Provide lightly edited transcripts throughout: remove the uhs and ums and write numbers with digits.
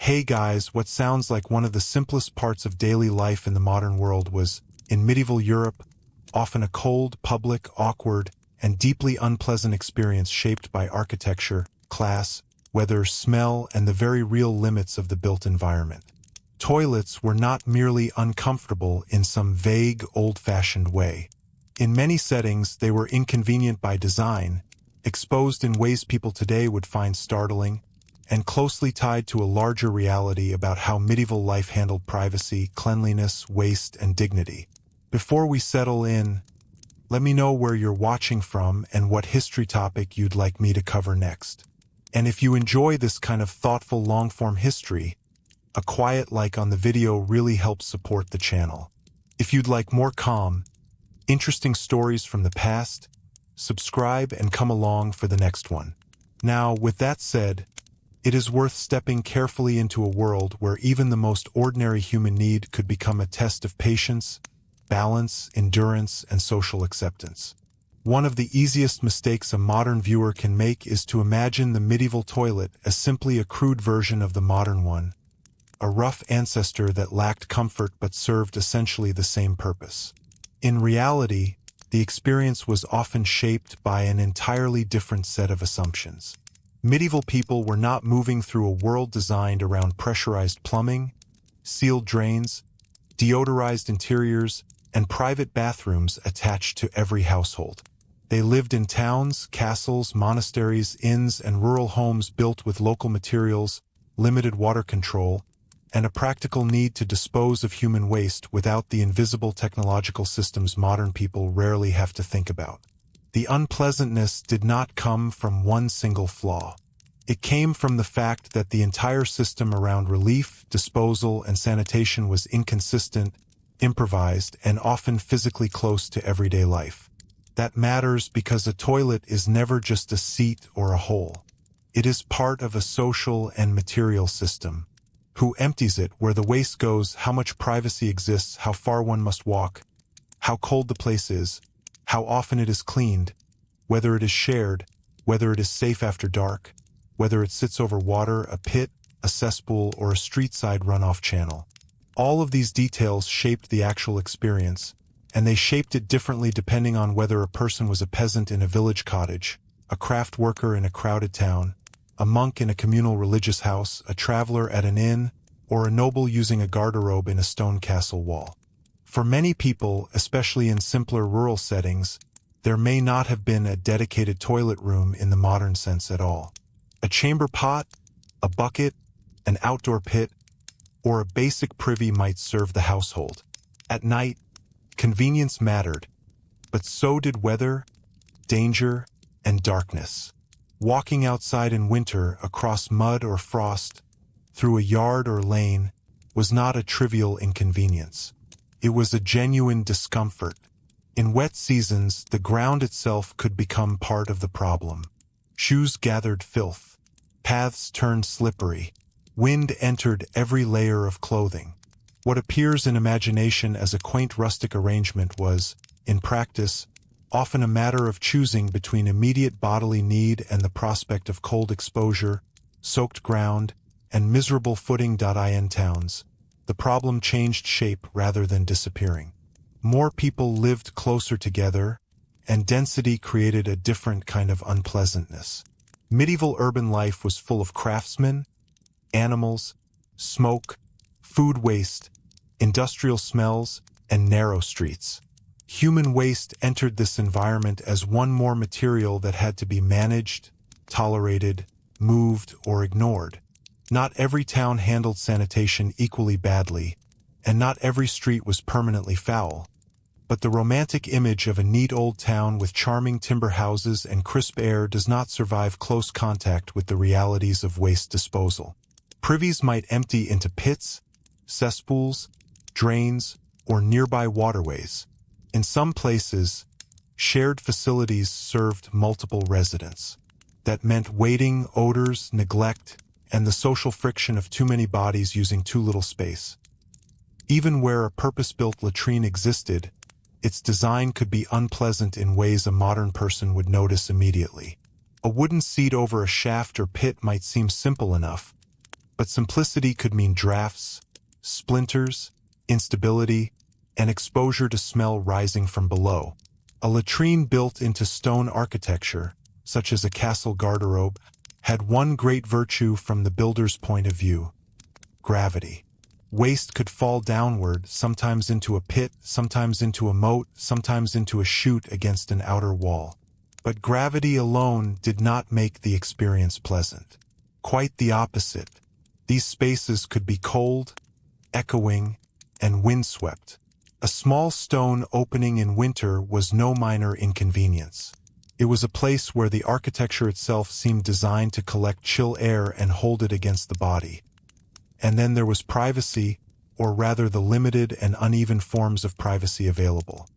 Hey guys, what sounds like one of the simplest parts of daily life in the modern world was, in medieval Europe, often a cold, public, awkward, and deeply unpleasant experience shaped by architecture, class, weather, smell, and the very real limits of the built environment. Toilets were not merely uncomfortable in some vague, old-fashioned way. In many settings, they were inconvenient by design, exposed in ways people today would find startling, and closely tied to a larger reality about how medieval life handled privacy, cleanliness, waste, and dignity. Before we settle in, let me know where you're watching from and what history topic you'd like me to cover next. And if you enjoy this kind of thoughtful long-form history, a quiet like on the video really helps support the channel. If you'd like more calm, interesting stories from the past, subscribe and come along for the next one. Now, with that said, it is worth stepping carefully into a world where even the most ordinary human need could become a test of patience, balance, endurance, and social acceptance. One of the easiest mistakes a modern viewer can make is to imagine the medieval toilet as simply a crude version of the modern one, a rough ancestor that lacked comfort but served essentially the same purpose. In reality, the experience was often shaped by an entirely different set of assumptions. Medieval people were not moving through a world designed around pressurized plumbing, sealed drains, deodorized interiors, and private bathrooms attached to every household. They lived in towns, castles, monasteries, inns, and rural homes built with local materials, limited water control, and a practical need to dispose of human waste without the invisible technological systems modern people rarely have to think about. The unpleasantness did not come from one single flaw. It came from the fact that the entire system around relief, disposal, and sanitation was inconsistent, improvised, and often physically close to everyday life. That matters because a toilet is never just a seat or a hole. It is part of a social and material system. Who empties it, where the waste goes, how much privacy exists, how far one must walk, how cold the place is, how often it is cleaned, whether it is shared, whether it is safe after dark, whether it sits over water, a pit, a cesspool, or a street-side runoff channel. All of these details shaped the actual experience, and they shaped it differently depending on whether a person was a peasant in a village cottage, a craft worker in a crowded town, a monk in a communal religious house, a traveler at an inn, or a noble using a garderobe in a stone castle wall. For many people, especially in simpler rural settings, there may not have been a dedicated toilet room in the modern sense at all. A chamber pot, a bucket, an outdoor pit, or a basic privy might serve the household. At night, convenience mattered, but so did weather, danger, and darkness. Walking outside in winter across mud or frost, through a yard or lane, was not a trivial inconvenience. It was a genuine discomfort. In wet seasons, the ground itself could become part of the problem. Shoes gathered filth. Paths turned slippery. Wind entered every layer of clothing. What appears in imagination as a quaint rustic arrangement was, in practice, often a matter of choosing between immediate bodily need and the prospect of cold exposure, soaked ground, and miserable footing. In towns, the problem changed shape rather than disappearing. More people lived closer together, and density created a different kind of unpleasantness. Medieval urban life was full of craftsmen, animals, smoke, food waste, industrial smells, and narrow streets. Human waste entered this environment as one more material that had to be managed, tolerated, moved, or ignored. Not every town handled sanitation equally badly, and not every street was permanently foul. But the romantic image of a neat old town with charming timber houses and crisp air does not survive close contact with the realities of waste disposal. Privies might empty into pits, cesspools, drains, or nearby waterways. In some places, shared facilities served multiple residents. That meant waiting, odors, neglect, and the social friction of too many bodies using too little space. Even where a purpose-built latrine existed, its design could be unpleasant in ways a modern person would notice immediately. A wooden seat over a shaft or pit might seem simple enough, But simplicity could mean drafts, splinters, instability, and exposure to smell rising from below. A latrine built into stone architecture, such as a castle garderobe, had one great virtue from the builder's point of view: gravity. Waste could fall downward, sometimes into a pit, sometimes into a moat, sometimes into a chute against an outer wall. But gravity alone did not make the experience pleasant. Quite the opposite. These spaces could be cold, echoing, and windswept. A small stone opening in winter was no minor inconvenience. It was a place where the architecture itself seemed designed to collect chill air and hold it against the body. And then there was privacy, or rather the limited and uneven forms of privacy available.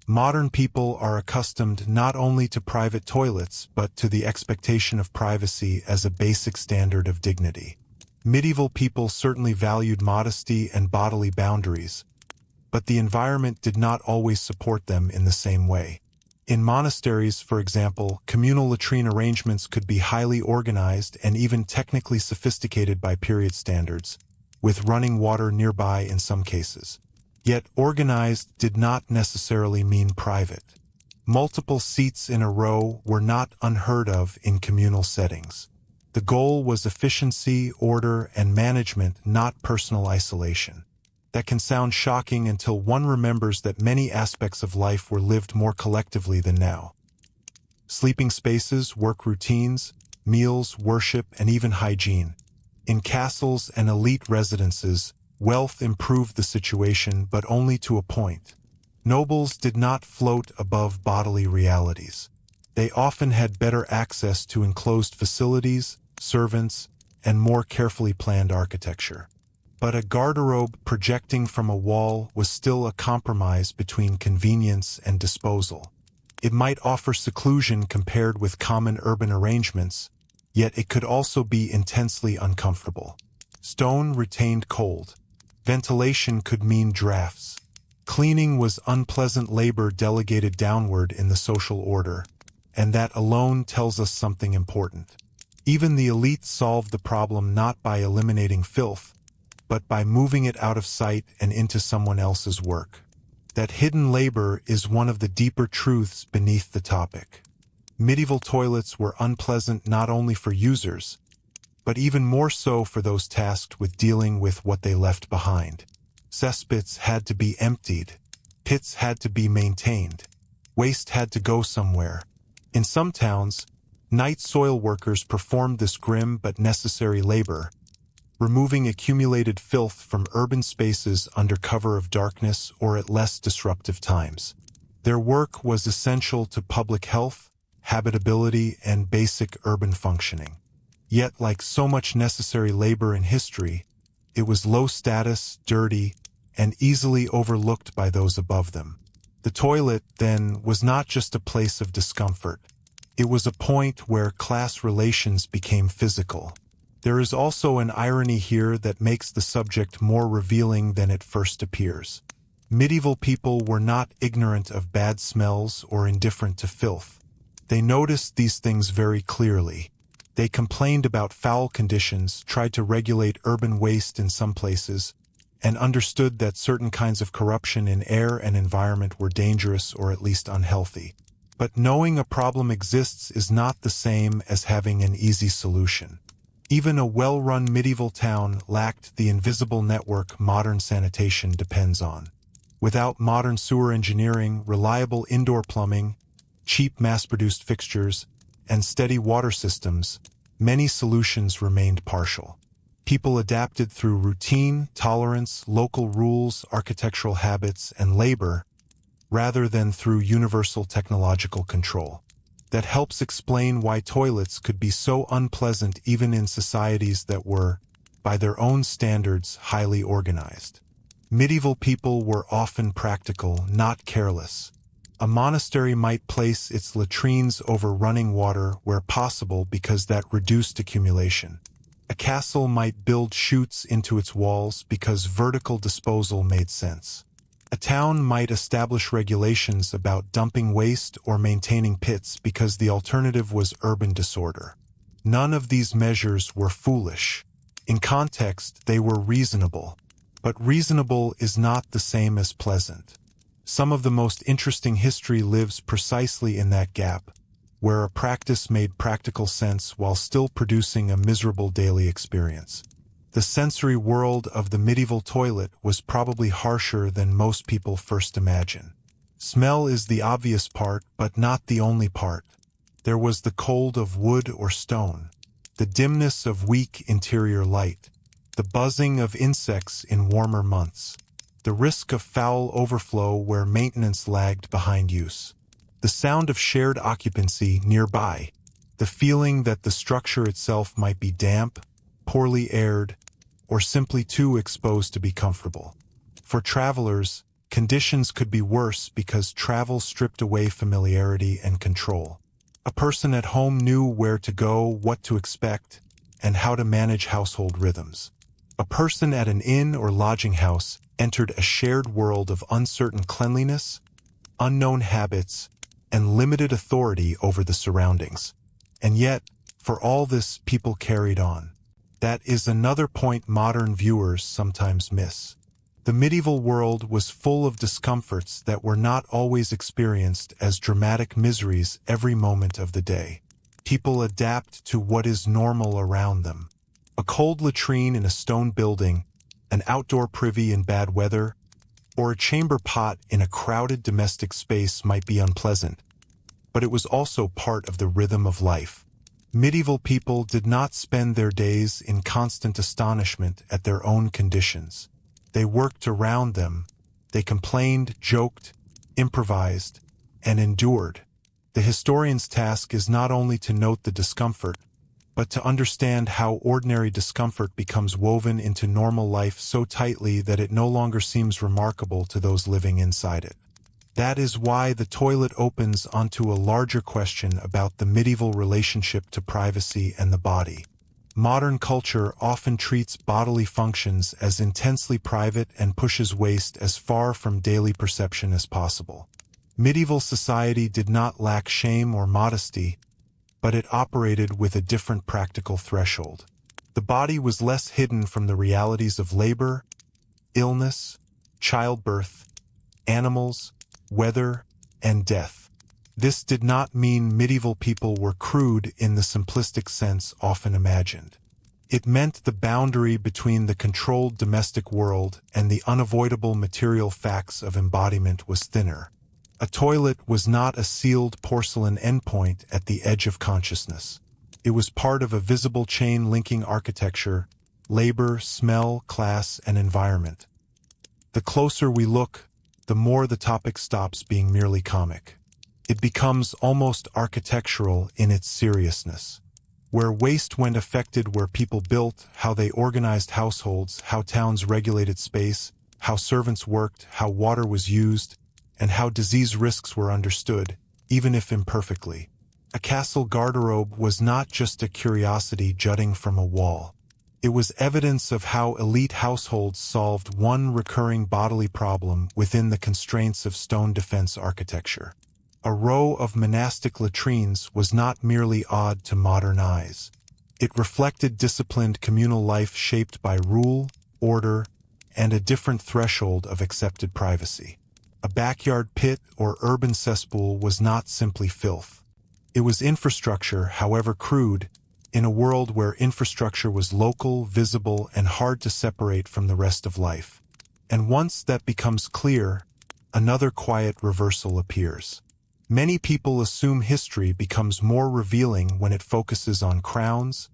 Modern people are accustomed not only to private toilets, but to the expectation of privacy as a basic standard of dignity. Medieval people certainly valued modesty and bodily boundaries, but the environment did not always support them in the same way. In monasteries, for example, communal latrine arrangements could be highly organized and even technically sophisticated by period standards, with running water nearby in some cases. Yet organized did not necessarily mean private. Multiple seats in a row were not unheard of in communal settings. The goal was efficiency, order, and management, not personal isolation. That can sound shocking until one remembers that many aspects of life were lived more collectively than now. Sleeping spaces, work routines, meals, worship, and even hygiene. In castles and elite residences, wealth improved the situation, but only to a point. Nobles did not float above bodily realities. They often had better access to enclosed facilities, servants, and more carefully planned architecture. But a garderobe projecting from a wall was still a compromise between convenience and disposal. It might offer seclusion compared with common urban arrangements, yet it could also be intensely uncomfortable. Stone retained cold. Ventilation could mean drafts. Cleaning was unpleasant labor delegated downward in the social order, and that alone tells us something important. Even the elite solved the problem not by eliminating filth, but by moving it out of sight and into someone else's work. That hidden labor is one of the deeper truths beneath the topic. Medieval toilets were unpleasant not only for users, but even more so for those tasked with dealing with what they left behind. Cesspits had to be emptied, pits had to be maintained, waste had to go somewhere. In some towns, night soil workers performed this grim but necessary labor, removing accumulated filth from urban spaces under cover of darkness or at less disruptive times. Their work was essential to public health, habitability, and basic urban functioning. Yet, like so much necessary labor in history, it was low status, dirty, and easily overlooked by those above them. The toilet, then, was not just a place of discomfort. It was a point where class relations became physical. There is also an irony here that makes the subject more revealing than it first appears. Medieval people were not ignorant of bad smells or indifferent to filth. They noticed these things very clearly. They complained about foul conditions, tried to regulate urban waste in some places, and understood that certain kinds of corruption in air and environment were dangerous or at least unhealthy. But knowing a problem exists is not the same as having an easy solution. Even a well-run medieval town lacked the invisible network modern sanitation depends on. Without modern sewer engineering, reliable indoor plumbing, cheap mass-produced fixtures, and steady water systems, many solutions remained partial. People adapted through routine, tolerance, local rules, architectural habits, and labor, rather than through universal technological control. That helps explain why toilets could be so unpleasant even in societies that were, by their own standards, highly organized. Medieval people were often practical, not careless. A monastery might place its latrines over running water where possible because that reduced accumulation. A castle might build chutes into its walls because vertical disposal made sense. A town might establish regulations about dumping waste or maintaining pits because the alternative was urban disorder. None of these measures were foolish. In context, they were reasonable. But reasonable is not the same as pleasant. Some of the most interesting history lives precisely in that gap, where a practice made practical sense while still producing a miserable daily experience. The sensory world of the medieval toilet was probably harsher than most people first imagine. Smell is the obvious part, but not the only part. There was the cold of wood or stone, the dimness of weak interior light, the buzzing of insects in warmer months, the risk of foul overflow where maintenance lagged behind use, the sound of shared occupancy nearby, the feeling that the structure itself might be damp, poorly aired, or simply too exposed to be comfortable. For travelers, conditions could be worse because travel stripped away familiarity and control. A person at home knew where to go, what to expect, and how to manage household rhythms. A person at an inn or lodging house entered a shared world of uncertain cleanliness, unknown habits, and limited authority over the surroundings. And yet, for all this, people carried on. That is another point modern viewers sometimes miss. The medieval world was full of discomforts that were not always experienced as dramatic miseries every moment of the day. People adapt to what is normal around them. A cold latrine in a stone building, an outdoor privy in bad weather, or a chamber pot in a crowded domestic space might be unpleasant, but it was also part of the rhythm of life. Medieval people did not spend their days in constant astonishment at their own conditions. They worked around them. They complained, joked, improvised, and endured. The historian's task is not only to note the discomfort, but to understand how ordinary discomfort becomes woven into normal life so tightly that it no longer seems remarkable to those living inside it. That is why the toilet opens onto a larger question about the medieval relationship to privacy and the body. Modern culture often treats bodily functions as intensely private and pushes waste as far from daily perception as possible. Medieval society did not lack shame or modesty, but it operated with a different practical threshold. The body was less hidden from the realities of labor, illness, childbirth, animals, weather, and death. This did not mean medieval people were crude in the simplistic sense often imagined. It meant the boundary between the controlled domestic world and the unavoidable material facts of embodiment was thinner. A toilet was not a sealed porcelain endpoint at the edge of consciousness. It was part of a visible chain linking architecture, labor, smell, class, and environment. The closer we look, the more the topic stops being merely comic. It becomes almost architectural in its seriousness. Where waste went affected where people built, how they organized households, how towns regulated space, how servants worked, how water was used, and how disease risks were understood, even if imperfectly. A castle garderobe was not just a curiosity jutting from a wall. It was evidence of how elite households solved one recurring bodily problem within the constraints of stone defense architecture. A row of monastic latrines was not merely odd to modern eyes. It reflected disciplined communal life shaped by rule, order, and a different threshold of accepted privacy. A backyard pit or urban cesspool was not simply filth. It was infrastructure, however crude, in a world where infrastructure was local, visible, and hard to separate from the rest of life. And once that becomes clear, another quiet reversal appears. Many people assume history becomes more revealing when it focuses on crowns,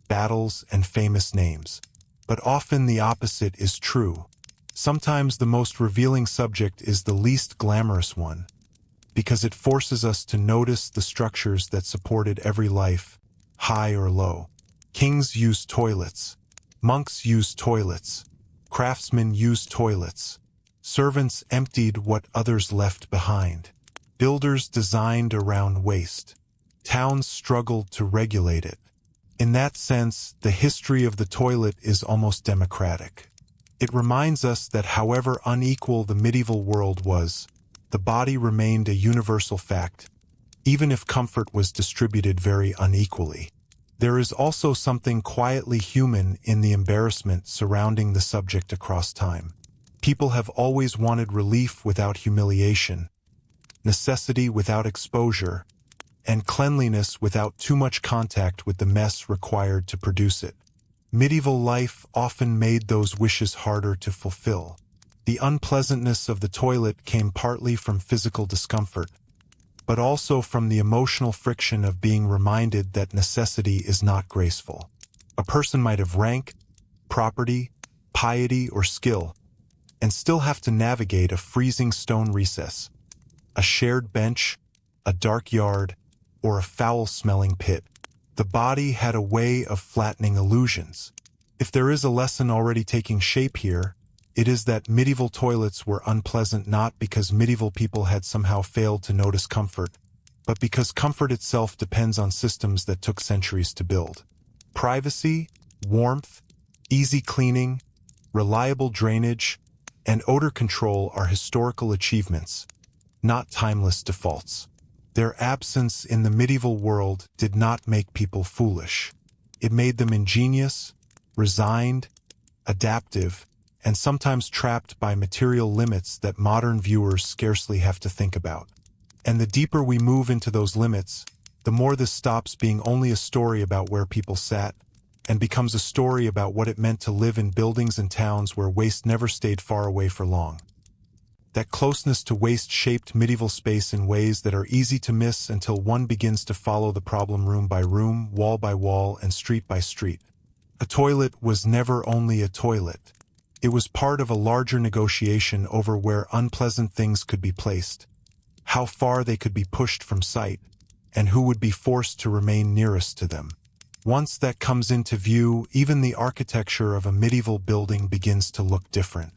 battles, and famous names. But often the opposite is true. Sometimes the most revealing subject is the least glamorous one, because it forces us to notice the structures that supported every life, high or low. Kings used toilets. Monks used toilets. Craftsmen used toilets. Servants emptied what others left behind. Builders designed around waste. Towns struggled to regulate it. In that sense, the history of the toilet is almost democratic. It reminds us that however unequal the medieval world was, the body remained a universal fact, even if comfort was distributed very unequally. There is also something quietly human in the embarrassment surrounding the subject across time. People have always wanted relief without humiliation, necessity without exposure, and cleanliness without too much contact with the mess required to produce it. Medieval life often made those wishes harder to fulfill. The unpleasantness of the toilet came partly from physical discomfort, but also from the emotional friction of being reminded that necessity is not graceful. A person might have rank, property, piety, or skill, and still have to navigate a freezing stone recess, a shared bench, a dark yard, or a foul-smelling pit. The body had a way of flattening illusions. If there is a lesson already taking shape here, it is that medieval toilets were unpleasant not because medieval people had somehow failed to notice comfort, but because comfort itself depends on systems that took centuries to build. Privacy, warmth, easy cleaning, reliable drainage, and odor control are historical achievements, not timeless defaults. Their absence in the medieval world did not make people foolish. It made them ingenious, resigned, adaptive, and sometimes trapped by material limits that modern viewers scarcely have to think about. And the deeper we move into those limits, the more this stops being only a story about where people sat, and becomes a story about what it meant to live in buildings and towns where waste never stayed far away for long. That closeness to waste shaped medieval space in ways that are easy to miss until one begins to follow the problem room by room, wall by wall, and street by street. A toilet was never only a toilet. It was part of a larger negotiation over where unpleasant things could be placed, how far they could be pushed from sight, and who would be forced to remain nearest to them. Once that comes into view, even the architecture of a medieval building begins to look different.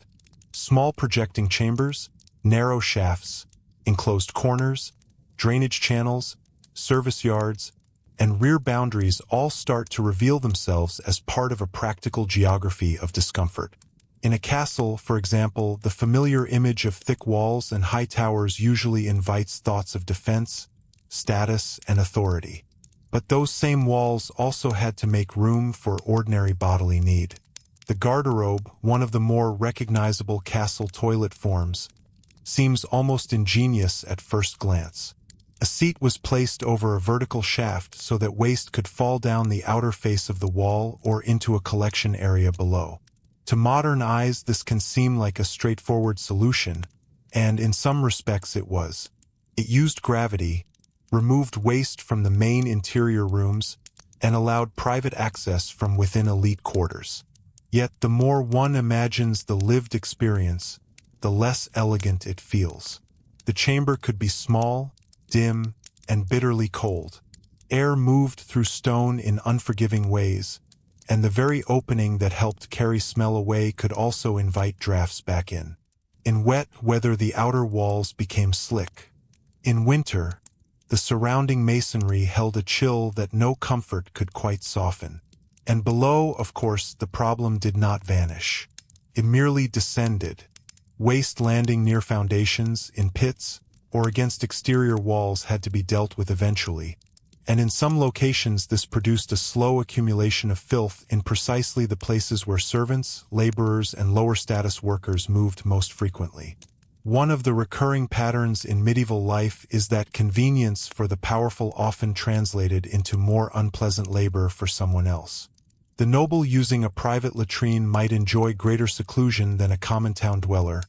Small projecting chambers, narrow shafts, enclosed corners, drainage channels, service yards, and rear boundaries all start to reveal themselves as part of a practical geography of discomfort. In a castle, for example, the familiar image of thick walls and high towers usually invites thoughts of defense, status, and authority. But those same walls also had to make room for ordinary bodily need. The garderobe, one of the more recognizable castle toilet forms, seems almost ingenious at first glance. A seat was placed over a vertical shaft so that waste could fall down the outer face of the wall or into a collection area below. To modern eyes, this can seem like a straightforward solution, and in some respects it was. It used gravity, removed waste from the main interior rooms, and allowed private access from within elite quarters. Yet the more one imagines the lived experience, the less elegant it feels. The chamber could be small, dim, and bitterly cold. Air moved through stone in unforgiving ways, and the very opening that helped carry smell away could also invite drafts back in. In wet weather, the outer walls became slick. In winter, the surrounding masonry held a chill that no comfort could quite soften. And below, of course, the problem did not vanish. It merely descended. Waste landing near foundations, in pits, or against exterior walls had to be dealt with eventually. And in some locations this produced a slow accumulation of filth in precisely the places where servants, laborers, and lower-status workers moved most frequently. One of the recurring patterns in medieval life is that convenience for the powerful often translated into more unpleasant labor for someone else. The noble using a private latrine might enjoy greater seclusion than a common town dweller,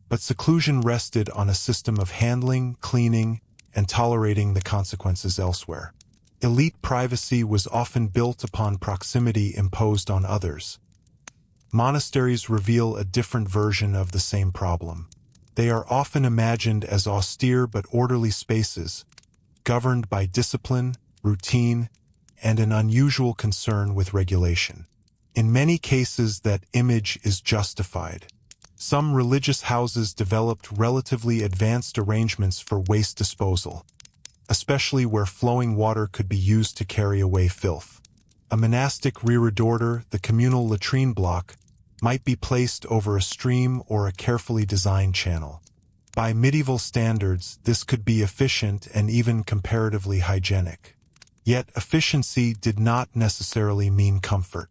but seclusion rested on a system of handling, cleaning, and tolerating the consequences elsewhere. Elite privacy was often built upon proximity imposed on others. Monasteries reveal a different version of the same problem. They are often imagined as austere but orderly spaces, governed by discipline, routine, and an unusual concern with regulation. In many cases, that image is justified. Some religious houses developed relatively advanced arrangements for waste disposal, especially where flowing water could be used to carry away filth. A monastic reredorer, the communal latrine block, might be placed over a stream or a carefully designed channel. By medieval standards, this could be efficient and even comparatively hygienic. Yet efficiency did not necessarily mean comfort.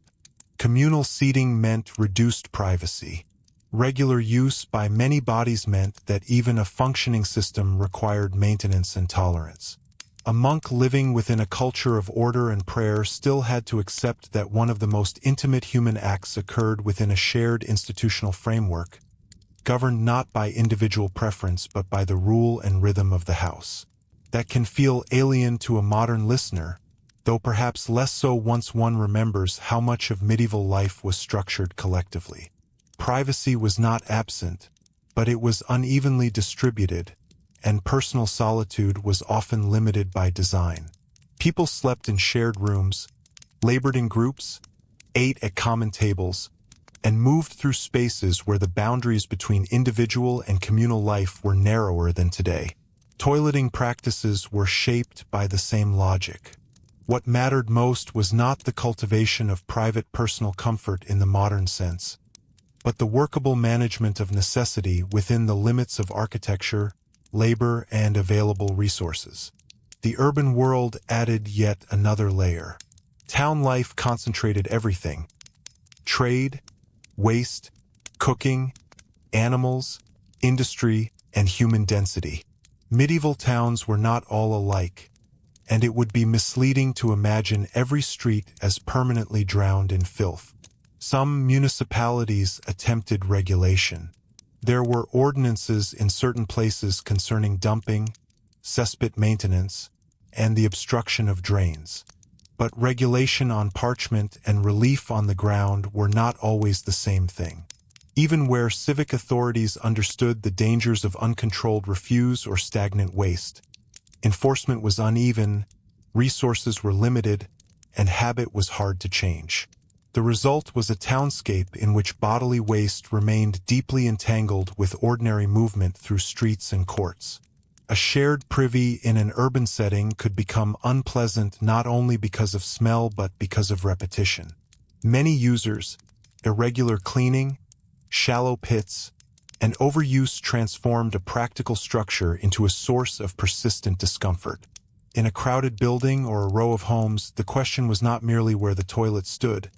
Communal seating meant reduced privacy. Regular use by many bodies meant that even a functioning system required maintenance and tolerance. A monk living within a culture of order and prayer still had to accept that one of the most intimate human acts occurred within a shared institutional framework, governed not by individual preference but by the rule and rhythm of the house. That can feel alien to a modern listener, though perhaps less so once one remembers how much of medieval life was structured collectively. Privacy was not absent, but it was unevenly distributed, and personal solitude was often limited by design. People slept in shared rooms, labored in groups, ate at common tables, and moved through spaces where the boundaries between individual and communal life were narrower than today. Toileting practices were shaped by the same logic. What mattered most was not the cultivation of private personal comfort in the modern sense, but the workable management of necessity within the limits of architecture, labor, and available resources. The urban world added yet another layer. Town life concentrated everything: trade, waste, cooking, animals, industry, and human density. Medieval towns were not all alike, and it would be misleading to imagine every street as permanently drowned in filth. Some municipalities attempted regulation. There were ordinances in certain places concerning dumping, cesspit maintenance, and the obstruction of drains. But regulation on parchment and relief on the ground were not always the same thing. Even where civic authorities understood the dangers of uncontrolled refuse or stagnant waste, enforcement was uneven, resources were limited, and habit was hard to change. The result was a townscape in which bodily waste remained deeply entangled with ordinary movement through streets and courts. A shared privy in an urban setting could become unpleasant not only because of smell but because of repetition. Many users, irregular cleaning, shallow pits, and overuse transformed a practical structure into a source of persistent discomfort. In a crowded building or a row of homes, the question was not merely where the toilet stood,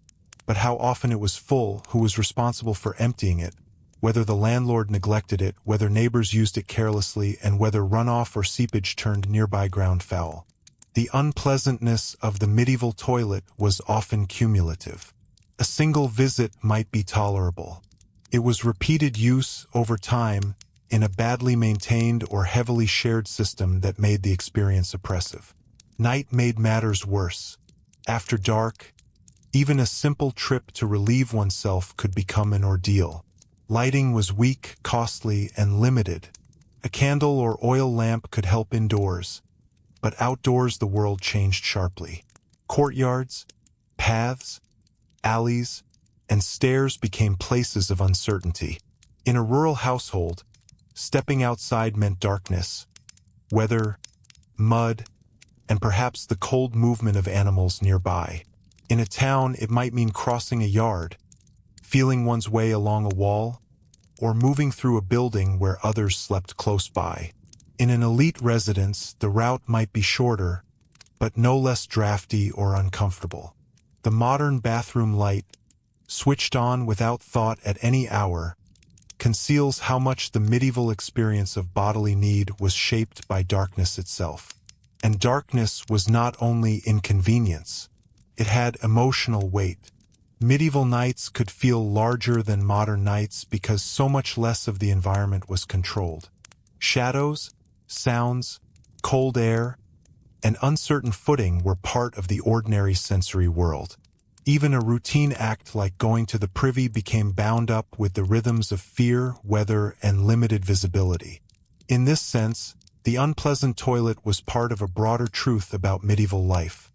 but how often it was full, who was responsible for emptying it, whether the landlord neglected it, whether neighbors used it carelessly, and whether runoff or seepage turned nearby ground foul. The unpleasantness of the medieval toilet was often cumulative. A single visit might be tolerable. It was repeated use over time in a badly maintained or heavily shared system that made the experience oppressive. Night made matters worse. After dark, even a simple trip to relieve oneself could become an ordeal. Lighting was weak, costly, and limited. A candle or oil lamp could help indoors, but outdoors the world changed sharply. Courtyards, paths, alleys, and stairs became places of uncertainty. In a rural household, stepping outside meant darkness, weather, mud, and perhaps the cold movement of animals nearby. In a town, it might mean crossing a yard, feeling one's way along a wall, or moving through a building where others slept close by. In an elite residence, the route might be shorter, but no less drafty or uncomfortable. The modern bathroom light, switched on without thought at any hour, conceals how much the medieval experience of bodily need was shaped by darkness itself. And darkness was not only inconvenience, it had emotional weight. Medieval nights could feel larger than modern nights because so much less of the environment was controlled. Shadows, sounds, cold air, and uncertain footing were part of the ordinary sensory world. Even a routine act like going to the privy became bound up with the rhythms of fear, weather, and limited visibility. In this sense, the unpleasant toilet was part of a broader truth about medieval life.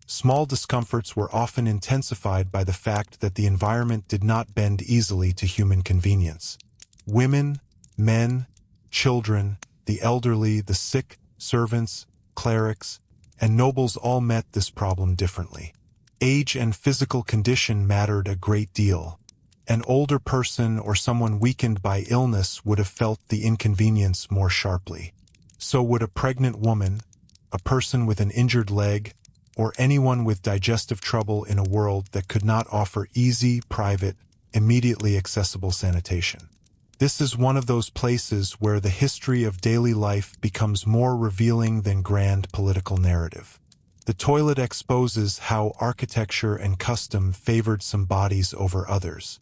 Small discomforts were often intensified by the fact that the environment did not bend easily to human convenience. Women, men, children, the elderly, the sick, servants, clerics, and nobles all met this problem differently. Age and physical condition mattered a great deal. An older person or someone weakened by illness would have felt the inconvenience more sharply. So would a pregnant woman, a person with an injured leg, or anyone with digestive trouble in a world that could not offer easy, private, immediately accessible sanitation. This is one of those places where the history of daily life becomes more revealing than grand political narrative. The toilet exposes how architecture and custom favored some bodies over others.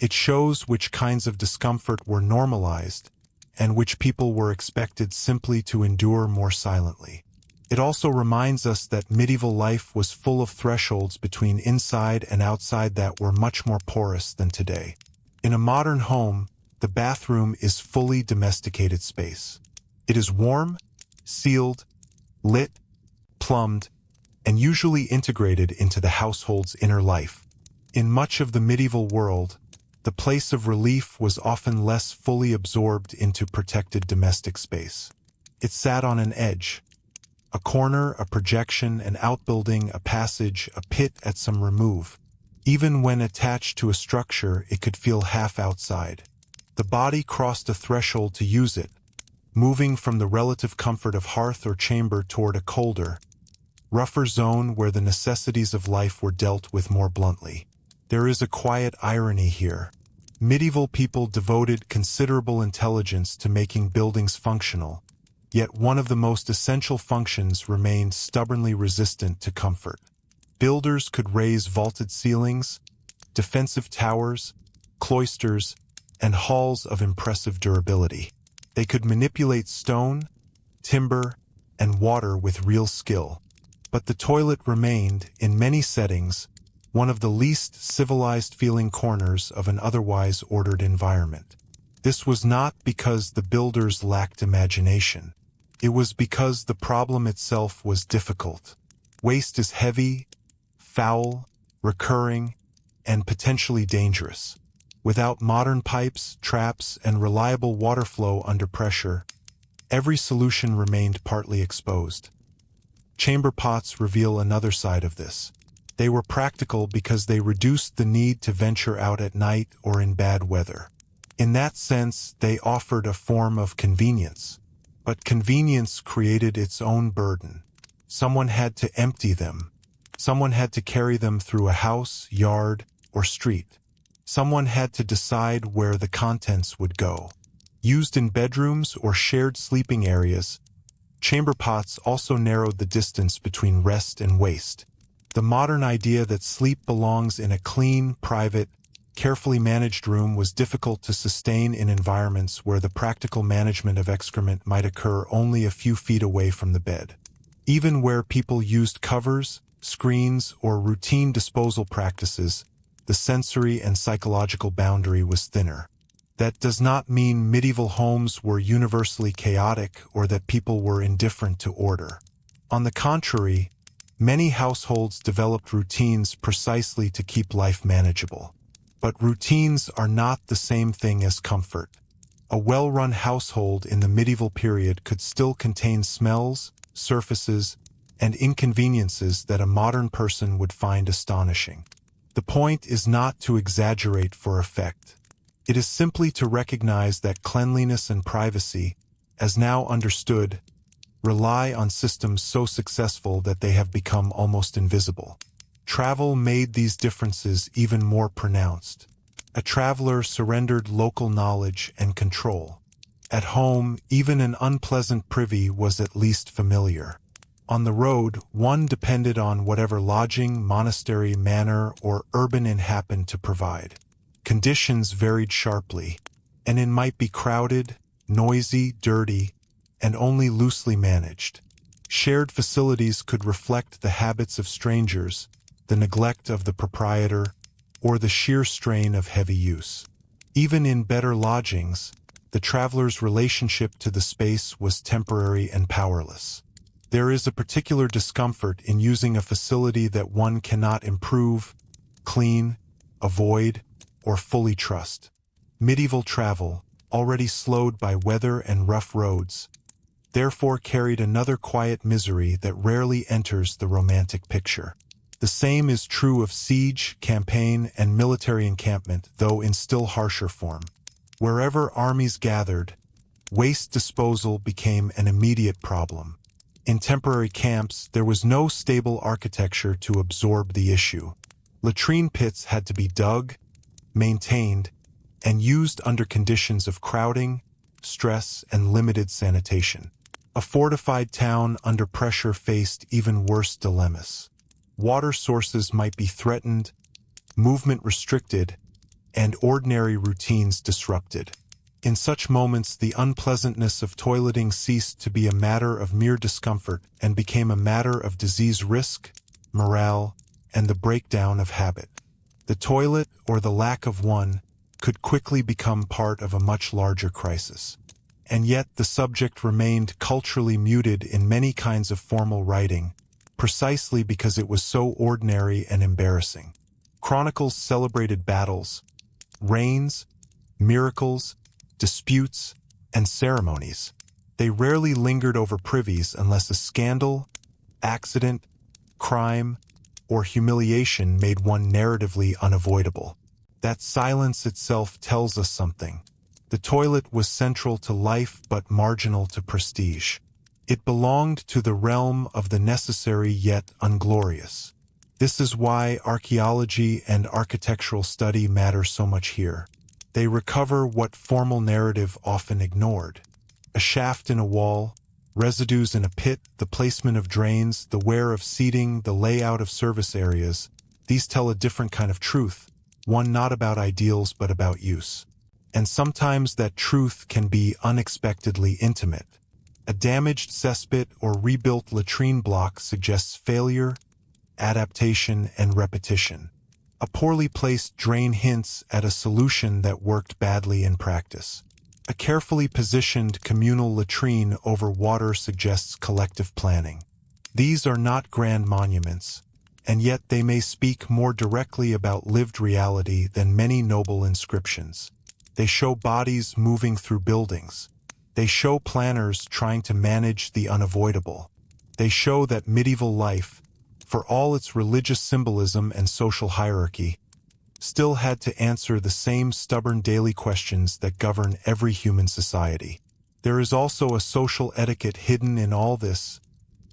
It shows which kinds of discomfort were normalized and which people were expected simply to endure more silently. It also reminds us that medieval life was full of thresholds between inside and outside that were much more porous than today. In a modern home, the bathroom is fully domesticated space. It is warm, sealed, lit, plumbed, and usually integrated into the household's inner life. In much of the medieval world, the place of relief was often less fully absorbed into protected domestic space. It sat on an edge, a corner, a projection, an outbuilding, a passage, a pit at some remove. Even when attached to a structure, it could feel half outside. The body crossed a threshold to use it, moving from the relative comfort of hearth or chamber toward a colder, rougher zone where the necessities of life were dealt with more bluntly. There is a quiet irony here. Medieval people devoted considerable intelligence to making buildings functional, yet one of the most essential functions remained stubbornly resistant to comfort. Builders could raise vaulted ceilings, defensive towers, cloisters, and halls of impressive durability. They could manipulate stone, timber, and water with real skill. But the toilet remained, in many settings, one of the least civilized-feeling corners of an otherwise ordered environment. This was not because the builders lacked imagination. It was because the problem itself was difficult. Waste is heavy, foul, recurring, and potentially dangerous. Without modern pipes, traps, and reliable water flow under pressure, every solution remained partly exposed. Chamber pots reveal another side of this. They were practical because they reduced the need to venture out at night or in bad weather. In that sense, they offered a form of convenience. But convenience created its own burden. Someone had to empty them. Someone had to carry them through a house, yard, or street. Someone had to decide where the contents would go. Used in bedrooms or shared sleeping areas, chamber pots also narrowed the distance between rest and waste. The modern idea that sleep belongs in a clean, private, carefully managed room was difficult to sustain in environments where the practical management of excrement might occur only a few feet away from the bed. Even where people used covers, screens, or routine disposal practices, the sensory and psychological boundary was thinner. That does not mean medieval homes were universally chaotic or that people were indifferent to order. On the contrary, many households developed routines precisely to keep life manageable. But routines are not the same thing as comfort. A well-run household in the medieval period could still contain smells, surfaces, and inconveniences that a modern person would find astonishing. The point is not to exaggerate for effect. It is simply to recognize that cleanliness and privacy, as now understood, rely on systems so successful that they have become almost invisible. Travel made these differences even more pronounced. A traveler surrendered local knowledge and control. At home, even an unpleasant privy was at least familiar. On the road, one depended on whatever lodging, monastery, manor, or urban inn happened to provide. Conditions varied sharply. An inn might be crowded, noisy, dirty, and only loosely managed. Shared facilities could reflect the habits of strangers, the neglect of the proprietor, or the sheer strain of heavy use. Even in better lodgings, the traveler's relationship to the space was temporary and powerless. There is a particular discomfort in using a facility that one cannot improve, clean, avoid, or fully trust. Medieval travel, already slowed by weather and rough roads, therefore carried another quiet misery that rarely enters the romantic picture. The same is true of siege, campaign, and military encampment, though in still harsher form. Wherever armies gathered, waste disposal became an immediate problem. In temporary camps, there was no stable architecture to absorb the issue. Latrine pits had to be dug, maintained, and used under conditions of crowding, stress, and limited sanitation. A fortified town under pressure faced even worse dilemmas. Water sources might be threatened, movement restricted, and ordinary routines disrupted. In such moments, the unpleasantness of toileting ceased to be a matter of mere discomfort and became a matter of disease risk, morale, and the breakdown of habit. The toilet, or the lack of one, could quickly become part of a much larger crisis. And yet the subject remained culturally muted in many kinds of formal writing, precisely because it was so ordinary and embarrassing. Chronicles celebrated battles, reigns, miracles, disputes, and ceremonies. They rarely lingered over privies unless a scandal, accident, crime, or humiliation made one narratively unavoidable. That silence itself tells us something. The toilet was central to life but marginal to prestige. It belonged to the realm of the necessary yet unglorious. This is why archaeology and architectural study matter so much here. They recover what formal narrative often ignored. A shaft in a wall, residues in a pit, the placement of drains, the wear of seating, the layout of service areas, these tell a different kind of truth, one not about ideals but about use. And sometimes that truth can be unexpectedly intimate. A damaged cesspit or rebuilt latrine block suggests failure, adaptation, and repetition. A poorly placed drain hints at a solution that worked badly in practice. A carefully positioned communal latrine over water suggests collective planning. These are not grand monuments, and yet they may speak more directly about lived reality than many noble inscriptions. They show bodies moving through buildings. They show planners trying to manage the unavoidable. They show that medieval life, for all its religious symbolism and social hierarchy, still had to answer the same stubborn daily questions that govern every human society. There is also a social etiquette hidden in all this,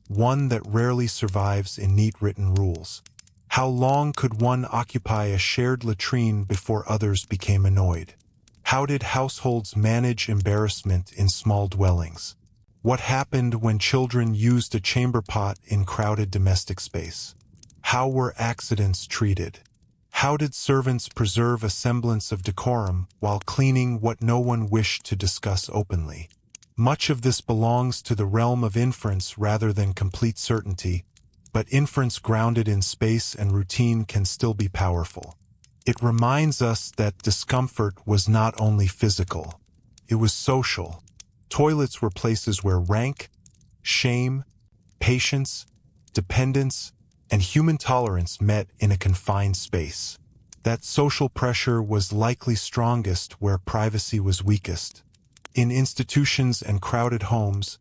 one that rarely survives in neat written rules. How long could one occupy a shared latrine before others became annoyed? How did households manage embarrassment in small dwellings? What happened when children used a chamber pot in crowded domestic space? How were accidents treated? How did servants preserve a semblance of decorum while cleaning what no one wished to discuss openly? Much of this belongs to the realm of inference rather than complete certainty, but inference grounded in space and routine can still be powerful. It reminds us that discomfort was not only physical, it was social. Toilets were places where rank, shame, patience, dependence, and human tolerance met in a confined space. That social pressure was likely strongest where privacy was weakest. In institutions and crowded homes,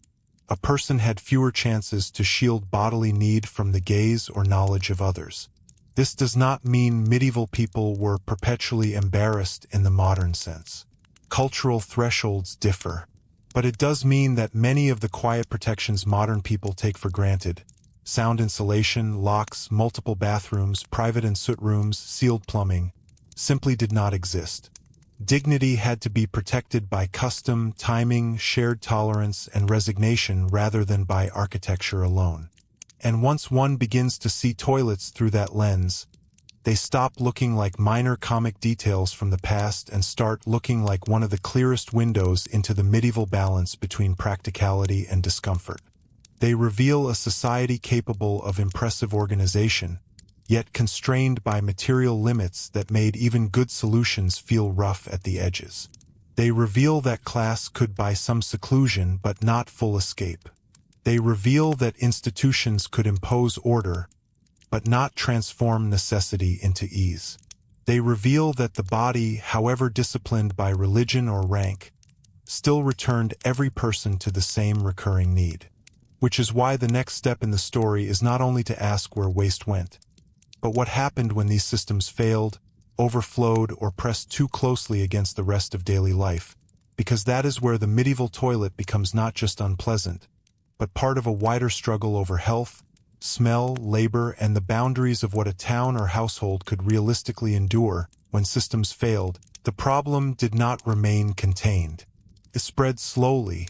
a person had fewer chances to shield bodily need from the gaze or knowledge of others. This does not mean medieval people were perpetually embarrassed in the modern sense. Cultural thresholds differ. But it does mean that many of the quiet protections modern people take for granted, sound insulation, locks, multiple bathrooms, private and soot rooms, sealed plumbing, simply did not exist. Dignity had to be protected by custom, timing, shared tolerance, and resignation rather than by architecture alone. And once one begins to see toilets through that lens, they stop looking like minor comic details from the past and start looking like one of the clearest windows into the medieval balance between practicality and discomfort. They reveal a society capable of impressive organization, yet constrained by material limits that made even good solutions feel rough at the edges. They reveal that class could buy some seclusion but not full escape. They reveal that institutions could impose order, but not transform necessity into ease. They reveal that the body, however disciplined by religion or rank, still returned every person to the same recurring need. Which is why the next step in the story is not only to ask where waste went, but what happened when these systems failed, overflowed, or pressed too closely against the rest of daily life, because that is where the medieval toilet becomes not just unpleasant, but part of a wider struggle over health, smell, labor, and the boundaries of what a town or household could realistically endure. When systems failed, the problem did not remain contained. It spread slowly,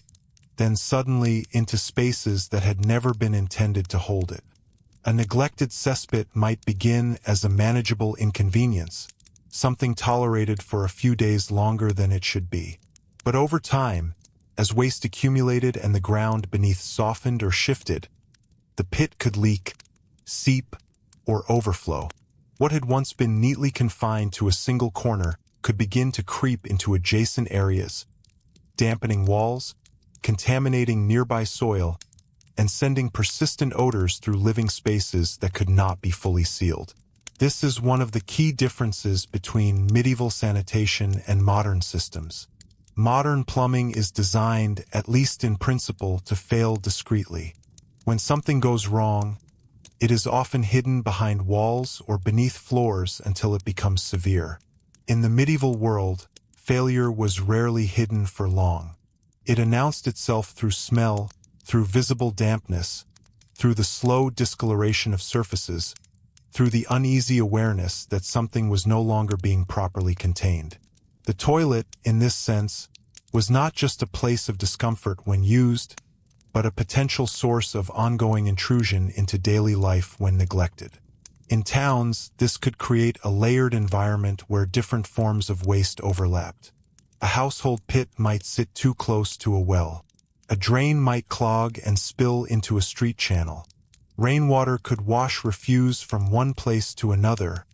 then suddenly into spaces that had never been intended to hold it. A neglected cesspit might begin as a manageable inconvenience, something tolerated for a few days longer than it should be. But over time, as waste accumulated and the ground beneath softened or shifted, the pit could leak, seep, or overflow. What had once been neatly confined to a single corner could begin to creep into adjacent areas, dampening walls, contaminating nearby soil, and sending persistent odors through living spaces that could not be fully sealed. This is one of the key differences between medieval sanitation and modern systems. Modern plumbing is designed, at least in principle, to fail discreetly. When something goes wrong, it is often hidden behind walls or beneath floors until it becomes severe. In the medieval world, failure was rarely hidden for long. It announced itself through smell, through visible dampness, through the slow discoloration of surfaces, through the uneasy awareness that something was no longer being properly contained. The toilet, in this sense, was not just a place of discomfort when used, but a potential source of ongoing intrusion into daily life when neglected. In towns, this could create a layered environment where different forms of waste overlapped. A household pit might sit too close to a well. A drain might clog and spill into a street channel. Rainwater could wash refuse from one place to another,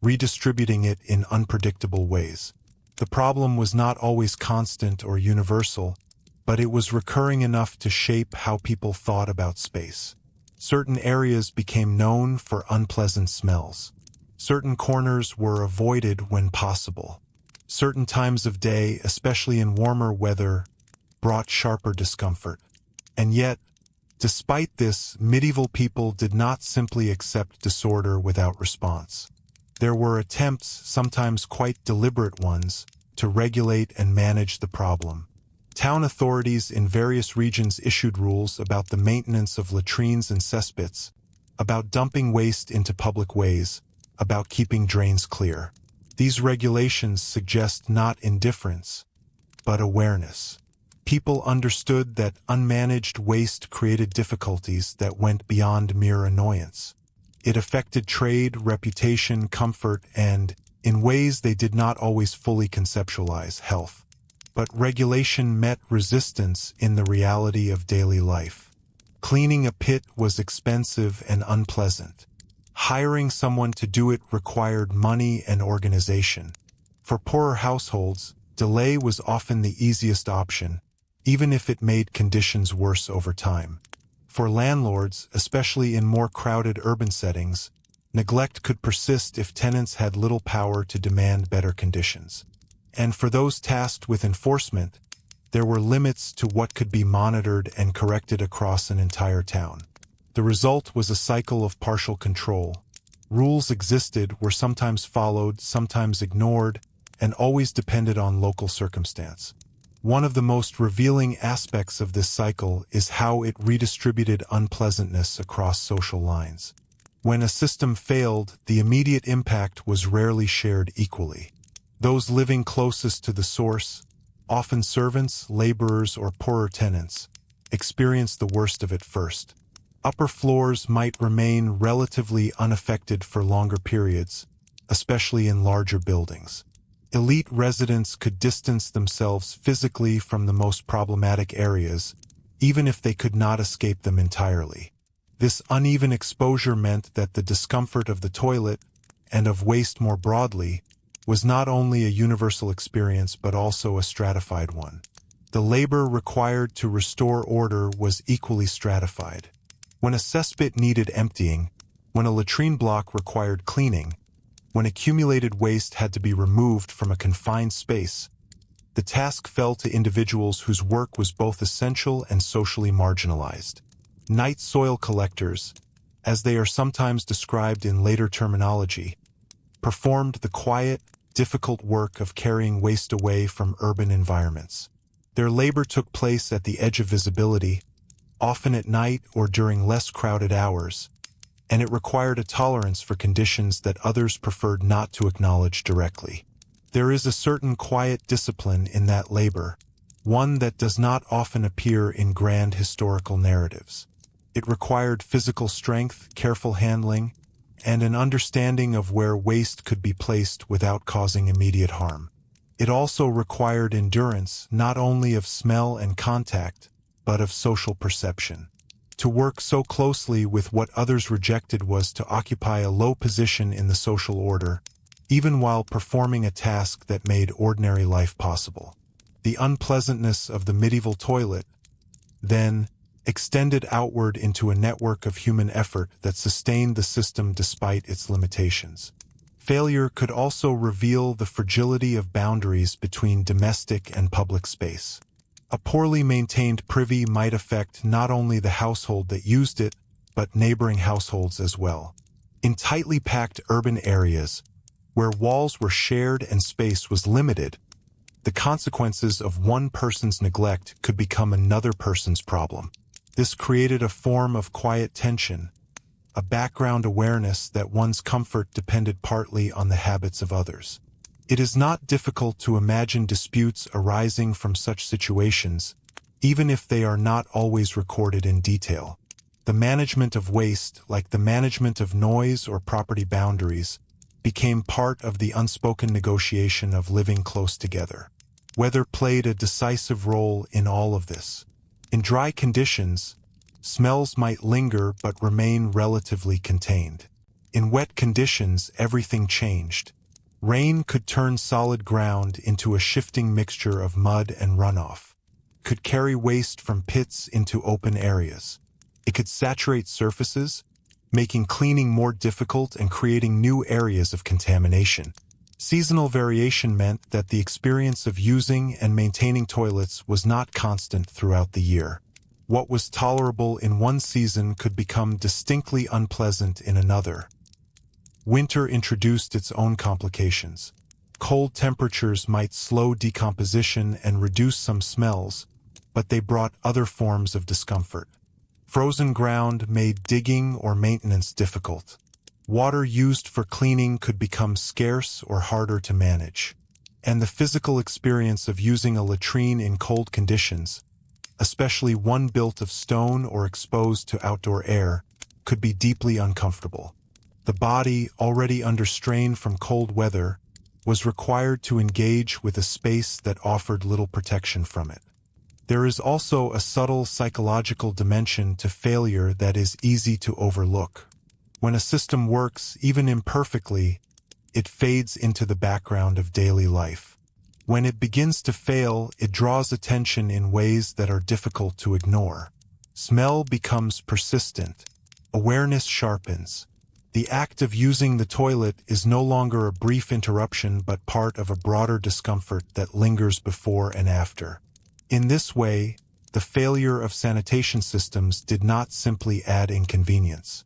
redistributing it in unpredictable ways. The problem was not always constant or universal, but it was recurring enough to shape how people thought about space. Certain areas became known for unpleasant smells. Certain corners were avoided when possible. Certain times of day, especially in warmer weather, brought sharper discomfort. And yet, despite this, medieval people did not simply accept disorder without response. There were attempts, sometimes quite deliberate ones, to regulate and manage the problem. Town authorities in various regions issued rules about the maintenance of latrines and cesspits, about dumping waste into public ways, about keeping drains clear. These regulations suggest not indifference, but awareness. People understood that unmanaged waste created difficulties that went beyond mere annoyance. It affected trade, reputation, comfort, and, in ways they did not always fully conceptualize, health. But regulation met resistance in the reality of daily life. Cleaning a pit was expensive and unpleasant. Hiring someone to do it required money and organization. For poorer households, delay was often the easiest option, even if it made conditions worse over time. For landlords, especially in more crowded urban settings, neglect could persist if tenants had little power to demand better conditions. And for those tasked with enforcement, there were limits to what could be monitored and corrected across an entire town. The result was a cycle of partial control. Rules existed, were sometimes followed, sometimes ignored, and always depended on local circumstance. One of the most revealing aspects of this cycle is how it redistributed unpleasantness across social lines. When a system failed, the immediate impact was rarely shared equally. Those living closest to the source, often servants, laborers, or poorer tenants, experienced the worst of it first. Upper floors might remain relatively unaffected for longer periods, especially in larger buildings. Elite residents could distance themselves physically from the most problematic areas, even if they could not escape them entirely. This uneven exposure meant that the discomfort of the toilet, and of waste more broadly, was not only a universal experience but also a stratified one. The labor required to restore order was equally stratified. When a cesspit needed emptying, when a latrine block required cleaning, when accumulated waste had to be removed from a confined space, the task fell to individuals whose work was both essential and socially marginalized. Night soil collectors, as they are sometimes described in later terminology, performed the quiet, difficult work of carrying waste away from urban environments. Their labor took place at the edge of visibility, often at night or during less crowded hours, and it required a tolerance for conditions that others preferred not to acknowledge directly. There is a certain quiet discipline in that labor, one that does not often appear in grand historical narratives. It required physical strength, careful handling, and an understanding of where waste could be placed without causing immediate harm. It also required endurance not only of smell and contact, but of social perception. To work so closely with what others rejected was to occupy a low position in the social order, even while performing a task that made ordinary life possible. The unpleasantness of the medieval toilet, then, extended outward into a network of human effort that sustained the system despite its limitations. Failure could also reveal the fragility of boundaries between domestic and public space. A poorly maintained privy might affect not only the household that used it, but neighboring households as well. In tightly packed urban areas, where walls were shared and space was limited, the consequences of one person's neglect could become another person's problem. This created a form of quiet tension, a background awareness that one's comfort depended partly on the habits of others. It is not difficult to imagine disputes arising from such situations, even if they are not always recorded in detail. The management of waste, like the management of noise or property boundaries, became part of the unspoken negotiation of living close together. Weather played a decisive role in all of this. In dry conditions, smells might linger but remain relatively contained. In wet conditions, everything changed. Rain could turn solid ground into a shifting mixture of mud and runoff, could carry waste from pits into open areas. It could saturate surfaces, making cleaning more difficult and creating new areas of contamination. Seasonal variation meant that the experience of using and maintaining toilets was not constant throughout the year. What was tolerable in one season could become distinctly unpleasant in another. Winter introduced its own complications. Cold temperatures might slow decomposition and reduce some smells, but they brought other forms of discomfort. Frozen ground made digging or maintenance difficult. Water used for cleaning could become scarce or harder to manage. And the physical experience of using a latrine in cold conditions, especially one built of stone or exposed to outdoor air, could be deeply uncomfortable. The body, already under strain from cold weather, was required to engage with a space that offered little protection from it. There is also a subtle psychological dimension to failure that is easy to overlook. When a system works, even imperfectly, it fades into the background of daily life. When it begins to fail, it draws attention in ways that are difficult to ignore. Smell becomes persistent. Awareness sharpens. The act of using the toilet is no longer a brief interruption but part of a broader discomfort that lingers before and after. In this way, the failure of sanitation systems did not simply add inconvenience.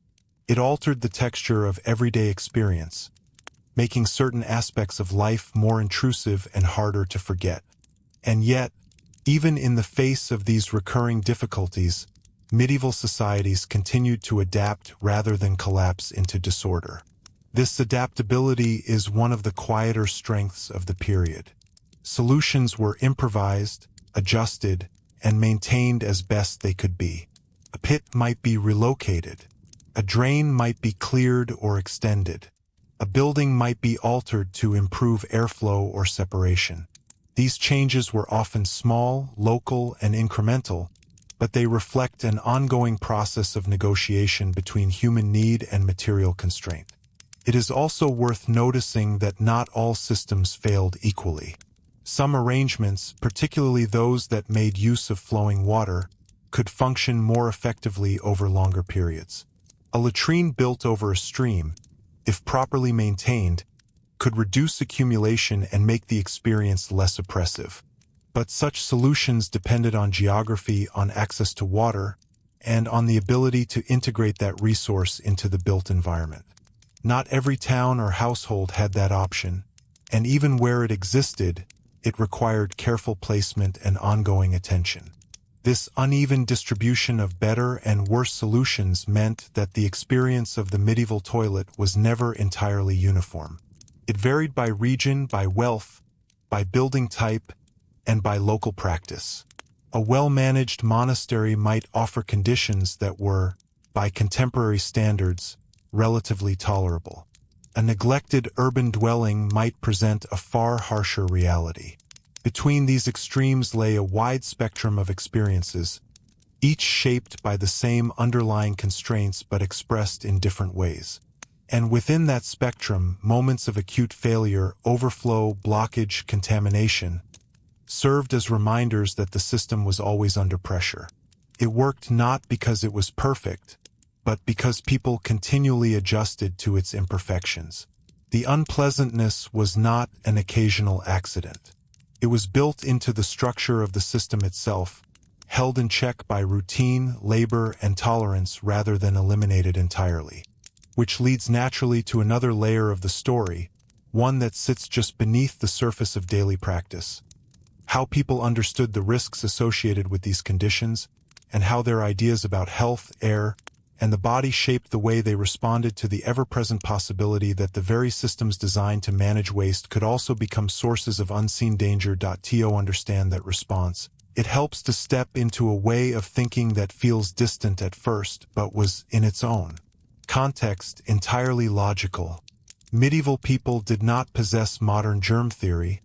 It altered the texture of everyday experience, making certain aspects of life more intrusive and harder to forget. And yet, even in the face of these recurring difficulties, medieval societies continued to adapt rather than collapse into disorder. This adaptability is one of the quieter strengths of the period. Solutions were improvised, adjusted, and maintained as best they could be. A pit might be relocated. A drain might be cleared or extended. A building might be altered to improve airflow or separation. These changes were often small, local, and incremental, but they reflect an ongoing process of negotiation between human need and material constraint. It is also worth noticing that not all systems failed equally. Some arrangements, particularly those that made use of flowing water, could function more effectively over longer periods. A latrine built over a stream, if properly maintained, could reduce accumulation and make the experience less oppressive. But such solutions depended on geography, on access to water, and on the ability to integrate that resource into the built environment. Not every town or household had that option, and even where it existed, it required careful placement and ongoing attention. This uneven distribution of better and worse solutions meant that the experience of the medieval toilet was never entirely uniform. It varied by region, by wealth, by building type, and by local practice. A well-managed monastery might offer conditions that were, by contemporary standards, relatively tolerable. A neglected urban dwelling might present a far harsher reality. Between these extremes lay a wide spectrum of experiences, each shaped by the same underlying constraints but expressed in different ways. And within that spectrum, moments of acute failure, overflow, blockage, contamination, served as reminders that the system was always under pressure. It worked not because it was perfect, but because people continually adjusted to its imperfections. The unpleasantness was not an occasional accident. It was built into the structure of the system itself, held in check by routine, labor, and tolerance rather than eliminated entirely. Which leads naturally to another layer of the story, one that sits just beneath the surface of daily practice. How people understood the risks associated with these conditions, and how their ideas about health, air, and the body shaped the way they responded to the ever-present possibility that the very systems designed to manage waste could also become sources of unseen danger. To understand that response, it helps to step into a way of thinking that feels distant at first, but was, in its own context, entirely logical. Medieval people did not possess modern germ theory,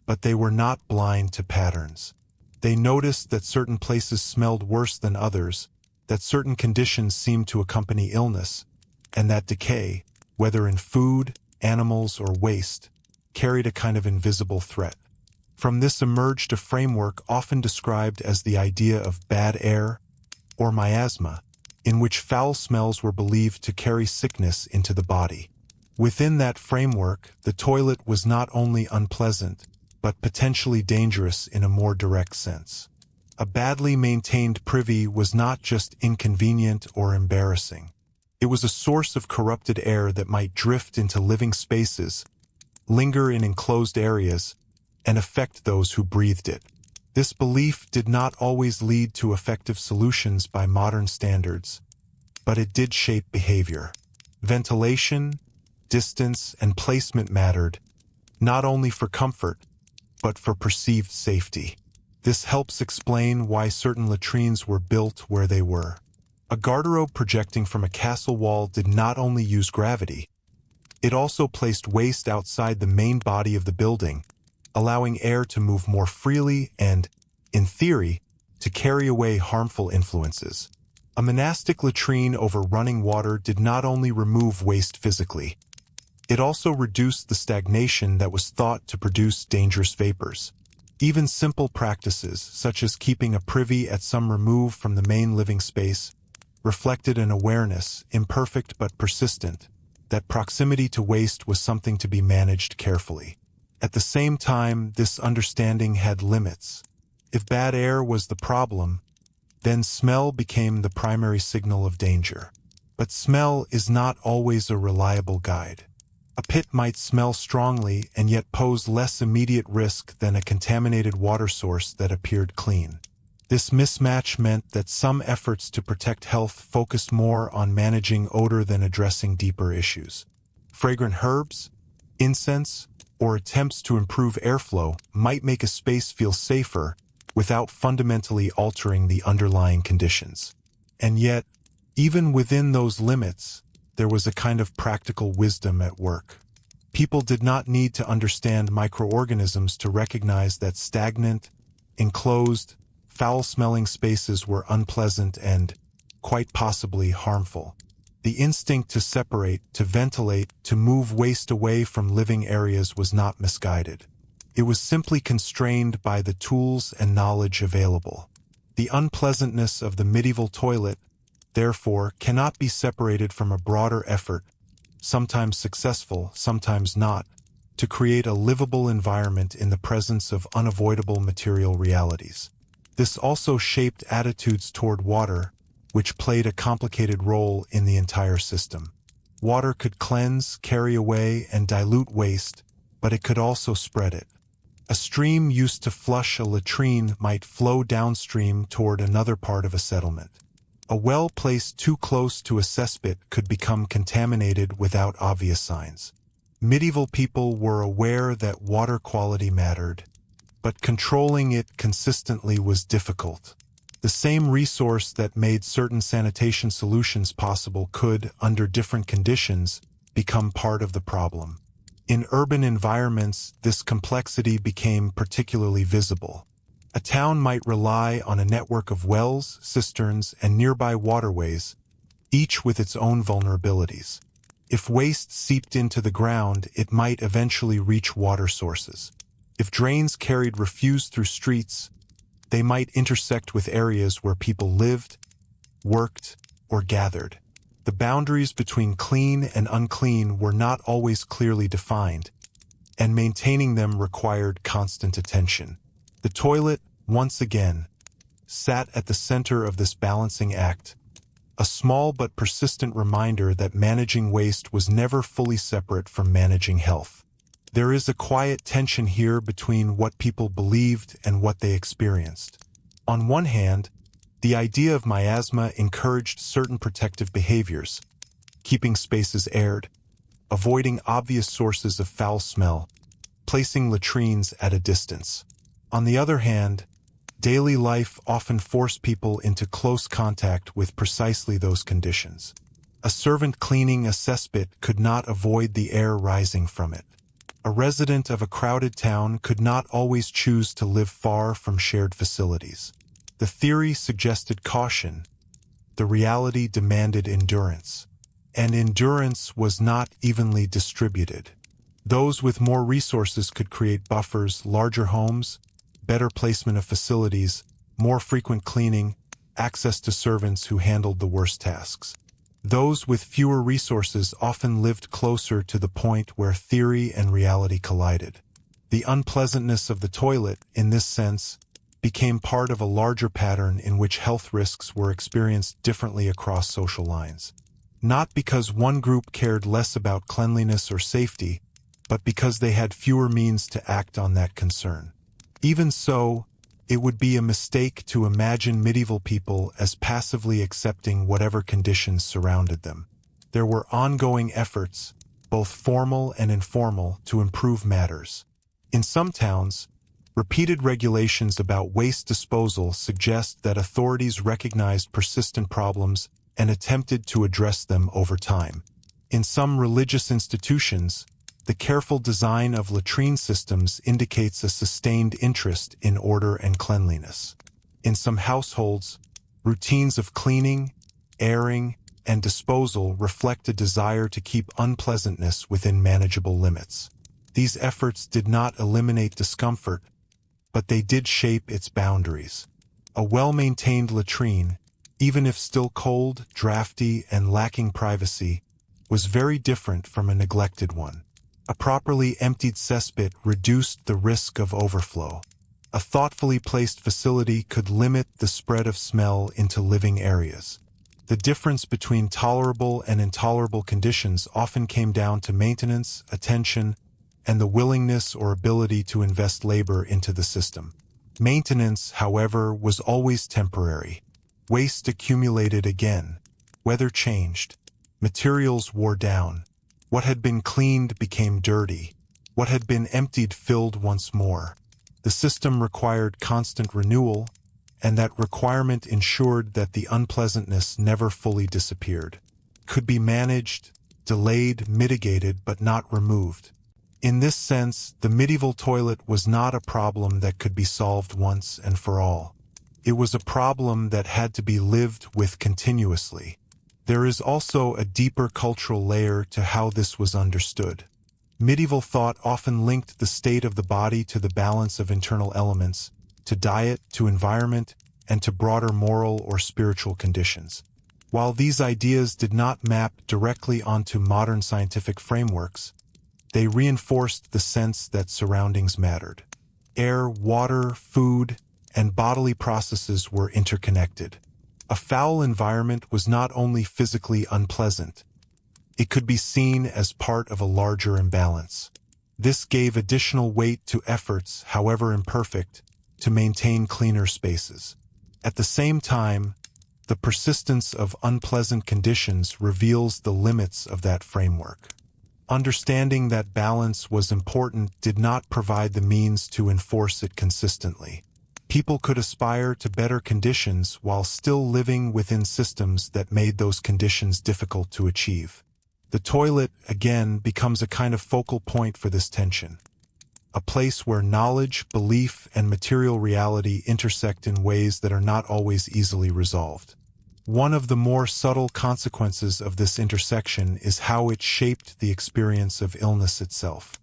but they were not blind to patterns. They noticed that certain places smelled worse than others, that certain conditions seemed to accompany illness, and that decay, whether in food, animals, or waste, carried a kind of invisible threat. From this emerged a framework often described as the idea of bad air, or miasma, in which foul smells were believed to carry sickness into the body. Within that framework, the toilet was not only unpleasant, but potentially dangerous in a more direct sense. A badly maintained privy was not just inconvenient or embarrassing. It was a source of corrupted air that might drift into living spaces, linger in enclosed areas, and affect those who breathed it. This belief did not always lead to effective solutions by modern standards, but it did shape behavior. Ventilation, distance, and placement mattered, not only for comfort, but for perceived safety. This helps explain why certain latrines were built where they were. A garderobe projecting from a castle wall did not only use gravity, it also placed waste outside the main body of the building, allowing air to move more freely and, in theory, to carry away harmful influences. A monastic latrine over running water did not only remove waste physically, it also reduced the stagnation that was thought to produce dangerous vapors. Even simple practices, such as keeping a privy at some remove from the main living space, reflected an awareness, imperfect but persistent, that proximity to waste was something to be managed carefully. At the same time, this understanding had limits. If bad air was the problem, then smell became the primary signal of danger. But smell is not always a reliable guide. A pit might smell strongly and yet pose less immediate risk than a contaminated water source that appeared clean. This mismatch meant that some efforts to protect health focused more on managing odor than addressing deeper issues. Fragrant herbs, incense, or attempts to improve airflow might make a space feel safer without fundamentally altering the underlying conditions. And yet, even within those limits, there was a kind of practical wisdom at work. People did not need to understand microorganisms to recognize that stagnant, enclosed, foul-smelling spaces were unpleasant and, quite possibly, harmful. The instinct to separate, to ventilate, to move waste away from living areas was not misguided. It was simply constrained by the tools and knowledge available. The unpleasantness of the medieval toilet, therefore, cannot be separated from a broader effort, sometimes successful, sometimes not, to create a livable environment in the presence of unavoidable material realities. This also shaped attitudes toward water, which played a complicated role in the entire system. Water could cleanse, carry away, and dilute waste, but it could also spread it. A stream used to flush a latrine might flow downstream toward another part of a settlement. A well placed too close to a cesspit could become contaminated without obvious signs. Medieval people were aware that water quality mattered, but controlling it consistently was difficult. The same resource that made certain sanitation solutions possible could, under different conditions, become part of the problem. In urban environments, this complexity became particularly visible. A town might rely on a network of wells, cisterns, and nearby waterways, each with its own vulnerabilities. If waste seeped into the ground, it might eventually reach water sources. If drains carried refuse through streets, they might intersect with areas where people lived, worked, or gathered. The boundaries between clean and unclean were not always clearly defined, and maintaining them required constant attention. The toilet, once again, sat at the center of this balancing act, a small but persistent reminder that managing waste was never fully separate from managing health. There is a quiet tension here between what people believed and what they experienced. On one hand, the idea of miasma encouraged certain protective behaviors, keeping spaces aired, avoiding obvious sources of foul smell, placing latrines at a distance. On the other hand, daily life often forced people into close contact with precisely those conditions. A servant cleaning a cesspit could not avoid the air rising from it. A resident of a crowded town could not always choose to live far from shared facilities. The theory suggested caution. The reality demanded endurance. And endurance was not evenly distributed. Those with more resources could create buffers, larger homes, better placement of facilities, more frequent cleaning, access to servants who handled the worst tasks. Those with fewer resources often lived closer to the point where theory and reality collided. The unpleasantness of the toilet, in this sense, became part of a larger pattern in which health risks were experienced differently across social lines. Not because one group cared less about cleanliness or safety, but because they had fewer means to act on that concern. Even so, it would be a mistake to imagine medieval people as passively accepting whatever conditions surrounded them. There were ongoing efforts, both formal and informal, to improve matters. In some towns, repeated regulations about waste disposal suggest that authorities recognized persistent problems and attempted to address them over time. In some religious institutions, the careful design of latrine systems indicates a sustained interest in order and cleanliness. In some households, routines of cleaning, airing, and disposal reflect a desire to keep unpleasantness within manageable limits. These efforts did not eliminate discomfort, but they did shape its boundaries. A well-maintained latrine, even if still cold, drafty, and lacking privacy, was very different from a neglected one. A properly emptied cesspit reduced the risk of overflow. A thoughtfully placed facility could limit the spread of smell into living areas. The difference between tolerable and intolerable conditions often came down to maintenance, attention, and the willingness or ability to invest labor into the system. Maintenance, however, was always temporary. Waste accumulated again. Weather changed. Materials wore down. What had been cleaned became dirty. What had been emptied filled once more. The system required constant renewal, and that requirement ensured that the unpleasantness never fully disappeared. Could be managed, delayed, mitigated, but not removed. In this sense, the medieval toilet was not a problem that could be solved once and for all. It was a problem that had to be lived with continuously. There is also a deeper cultural layer to how this was understood. Medieval thought often linked the state of the body to the balance of internal elements, to diet, to environment, and to broader moral or spiritual conditions. While these ideas did not map directly onto modern scientific frameworks, they reinforced the sense that surroundings mattered. Air, water, food, and bodily processes were interconnected. A foul environment was not only physically unpleasant, it could be seen as part of a larger imbalance. This gave additional weight to efforts, however imperfect, to maintain cleaner spaces. At the same time, the persistence of unpleasant conditions reveals the limits of that framework. Understanding that balance was important did not provide the means to enforce it consistently. People could aspire to better conditions while still living within systems that made those conditions difficult to achieve. The toilet, again, becomes a kind of focal point for this tension, a place where knowledge, belief, and material reality intersect in ways that are not always easily resolved. One of the more subtle consequences of this intersection is how it shaped the experience of illness itself.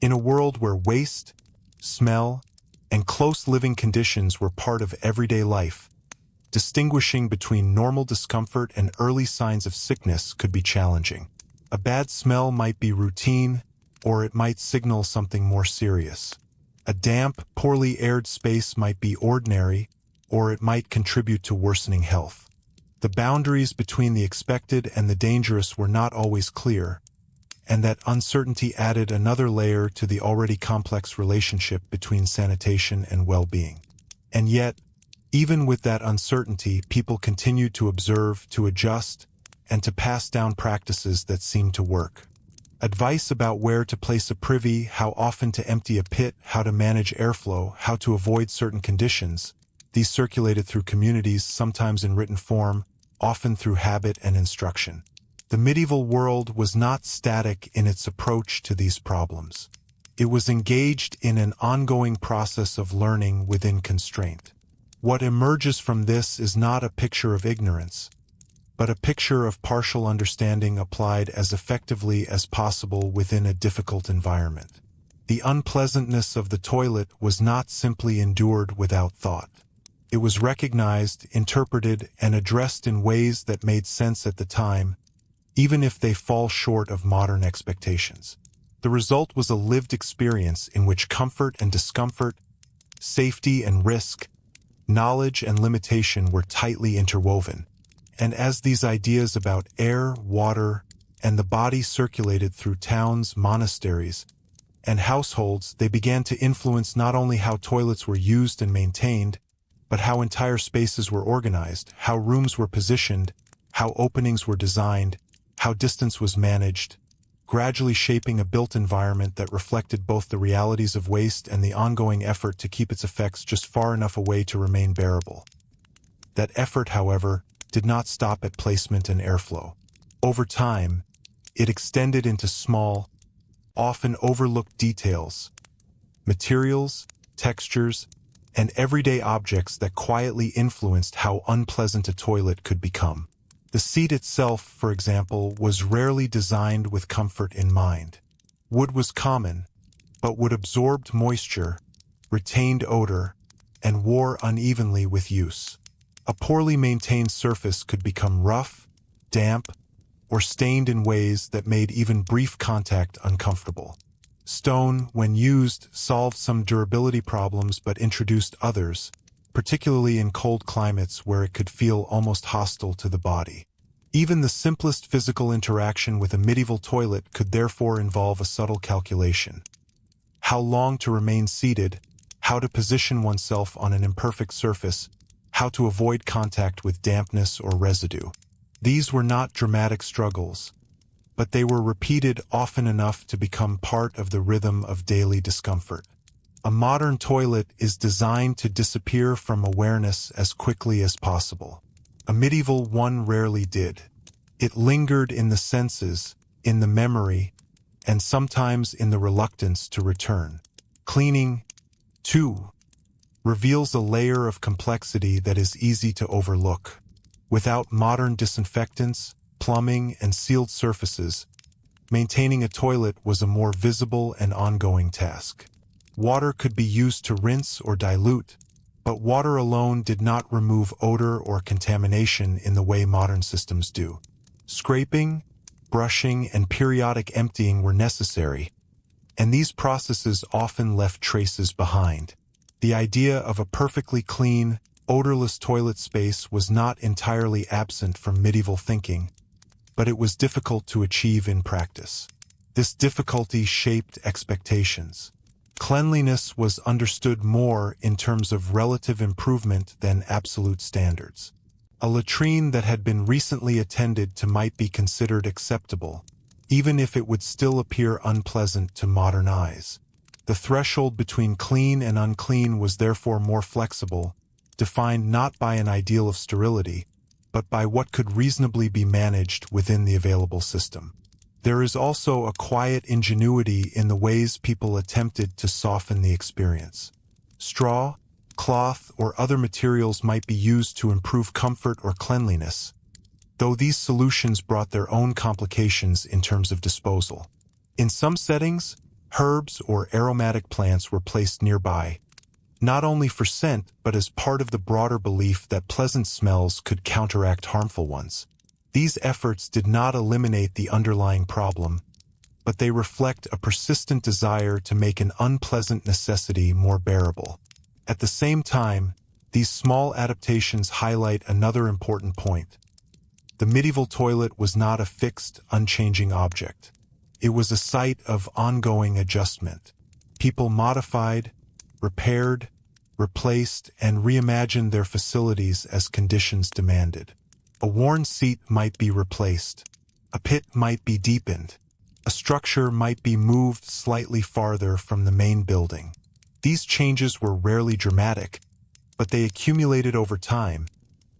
In a world where waste, smell, and close living conditions were part of everyday life, distinguishing between normal discomfort and early signs of sickness could be challenging. A bad smell might be routine, or it might signal something more serious. A damp, poorly aired space might be ordinary, or it might contribute to worsening health. The boundaries between the expected and the dangerous were not always clear, and that uncertainty added another layer to the already complex relationship between sanitation and well-being. And yet, even with that uncertainty, people continued to observe, to adjust, and to pass down practices that seemed to work. Advice about where to place a privy, how often to empty a pit, how to manage airflow, how to avoid certain conditions, these circulated through communities, sometimes in written form, often through habit and instruction. The medieval world was not static in its approach to these problems. It was engaged in an ongoing process of learning within constraint. What emerges from this is not a picture of ignorance, but a picture of partial understanding applied as effectively as possible within a difficult environment. The unpleasantness of the toilet was not simply endured without thought. It was recognized, interpreted, and addressed in ways that made sense at the time, even if they fall short of modern expectations. The result was a lived experience in which comfort and discomfort, safety and risk, knowledge and limitation were tightly interwoven. And as these ideas about air, water, and the body circulated through towns, monasteries, and households, they began to influence not only how toilets were used and maintained, but how entire spaces were organized, how rooms were positioned, how openings were designed, how distance was managed, gradually shaping a built environment that reflected both the realities of waste and the ongoing effort to keep its effects just far enough away to remain bearable. That effort, however, did not stop at placement and airflow. Over time, it extended into small, often overlooked details, materials, textures, and everyday objects that quietly influenced how unpleasant a toilet could become. The seat itself, for example, was rarely designed with comfort in mind. Wood was common, but wood absorbed moisture, retained odor, and wore unevenly with use. A poorly maintained surface could become rough, damp, or stained in ways that made even brief contact uncomfortable. Stone, when used, solved some durability problems but introduced others, particularly in cold climates where it could feel almost hostile to the body. Even the simplest physical interaction with a medieval toilet could therefore involve a subtle calculation. How long to remain seated, how to position oneself on an imperfect surface, how to avoid contact with dampness or residue. These were not dramatic struggles, but they were repeated often enough to become part of the rhythm of daily discomfort. A modern toilet is designed to disappear from awareness as quickly as possible. A medieval one rarely did. It lingered in the senses, in the memory, and sometimes in the reluctance to return. Cleaning, too, reveals a layer of complexity that is easy to overlook. Without modern disinfectants, plumbing, and sealed surfaces, maintaining a toilet was a more visible and ongoing task. Water could be used to rinse or dilute, but water alone did not remove odor or contamination in the way modern systems do. Scraping, brushing, and periodic emptying were necessary, and these processes often left traces behind. The idea of a perfectly clean, odorless toilet space was not entirely absent from medieval thinking, but it was difficult to achieve in practice. This difficulty shaped expectations. Cleanliness was understood more in terms of relative improvement than absolute standards. A latrine that had been recently attended to might be considered acceptable, even if it would still appear unpleasant to modern eyes. The threshold between clean and unclean was therefore more flexible, defined not by an ideal of sterility, but by what could reasonably be managed within the available system. There is also a quiet ingenuity in the ways people attempted to soften the experience. Straw, cloth, or other materials might be used to improve comfort or cleanliness, though these solutions brought their own complications in terms of disposal. In some settings, herbs or aromatic plants were placed nearby, not only for scent but as part of the broader belief that pleasant smells could counteract harmful ones. These efforts did not eliminate the underlying problem, but they reflect a persistent desire to make an unpleasant necessity more bearable. At the same time, these small adaptations highlight another important point. The medieval toilet was not a fixed, unchanging object. It was a site of ongoing adjustment. People modified, repaired, replaced, and reimagined their facilities as conditions demanded. A worn seat might be replaced. A pit might be deepened. A structure might be moved slightly farther from the main building. These changes were rarely dramatic, but they accumulated over time,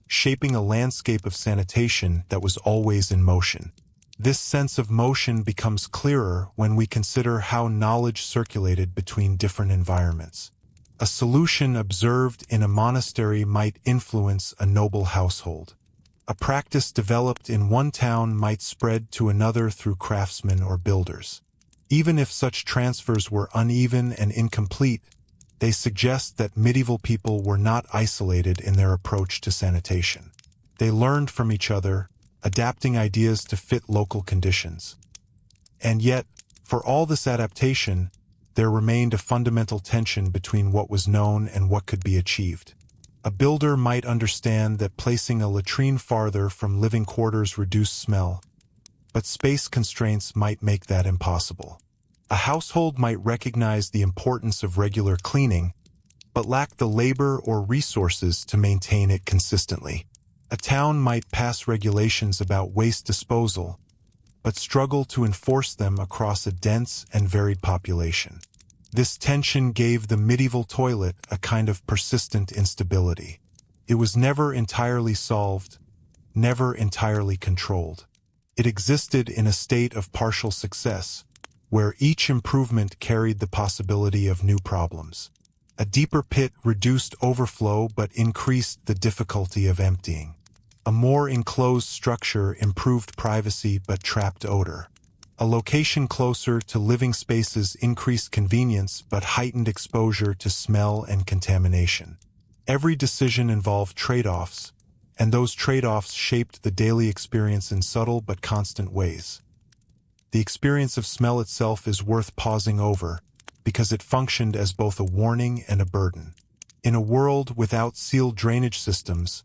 shaping a landscape of sanitation that was always in motion. This sense of motion becomes clearer when we consider how knowledge circulated between different environments. A solution observed in a monastery might influence a noble household. A practice developed in one town might spread to another through craftsmen or builders. Even if such transfers were uneven and incomplete, they suggest that medieval people were not isolated in their approach to sanitation. They learned from each other, adapting ideas to fit local conditions. And yet, for all this adaptation, there remained a fundamental tension between what was known and what could be achieved. A builder might understand that placing a latrine farther from living quarters reduced smell, but space constraints might make that impossible. A household might recognize the importance of regular cleaning, but lack the labor or resources to maintain it consistently. A town might pass regulations about waste disposal, but struggle to enforce them across a dense and varied population. This tension gave the medieval toilet a kind of persistent instability. It was never entirely solved, never entirely controlled. It existed in a state of partial success, where each improvement carried the possibility of new problems. A deeper pit reduced overflow but increased the difficulty of emptying. A more enclosed structure improved privacy but trapped odor. A location closer to living spaces increased convenience but heightened exposure to smell and contamination. Every decision involved trade-offs, and those trade-offs shaped the daily experience in subtle but constant ways. The experience of smell itself is worth pausing over, because it functioned as both a warning and a burden. In a world without sealed drainage systems,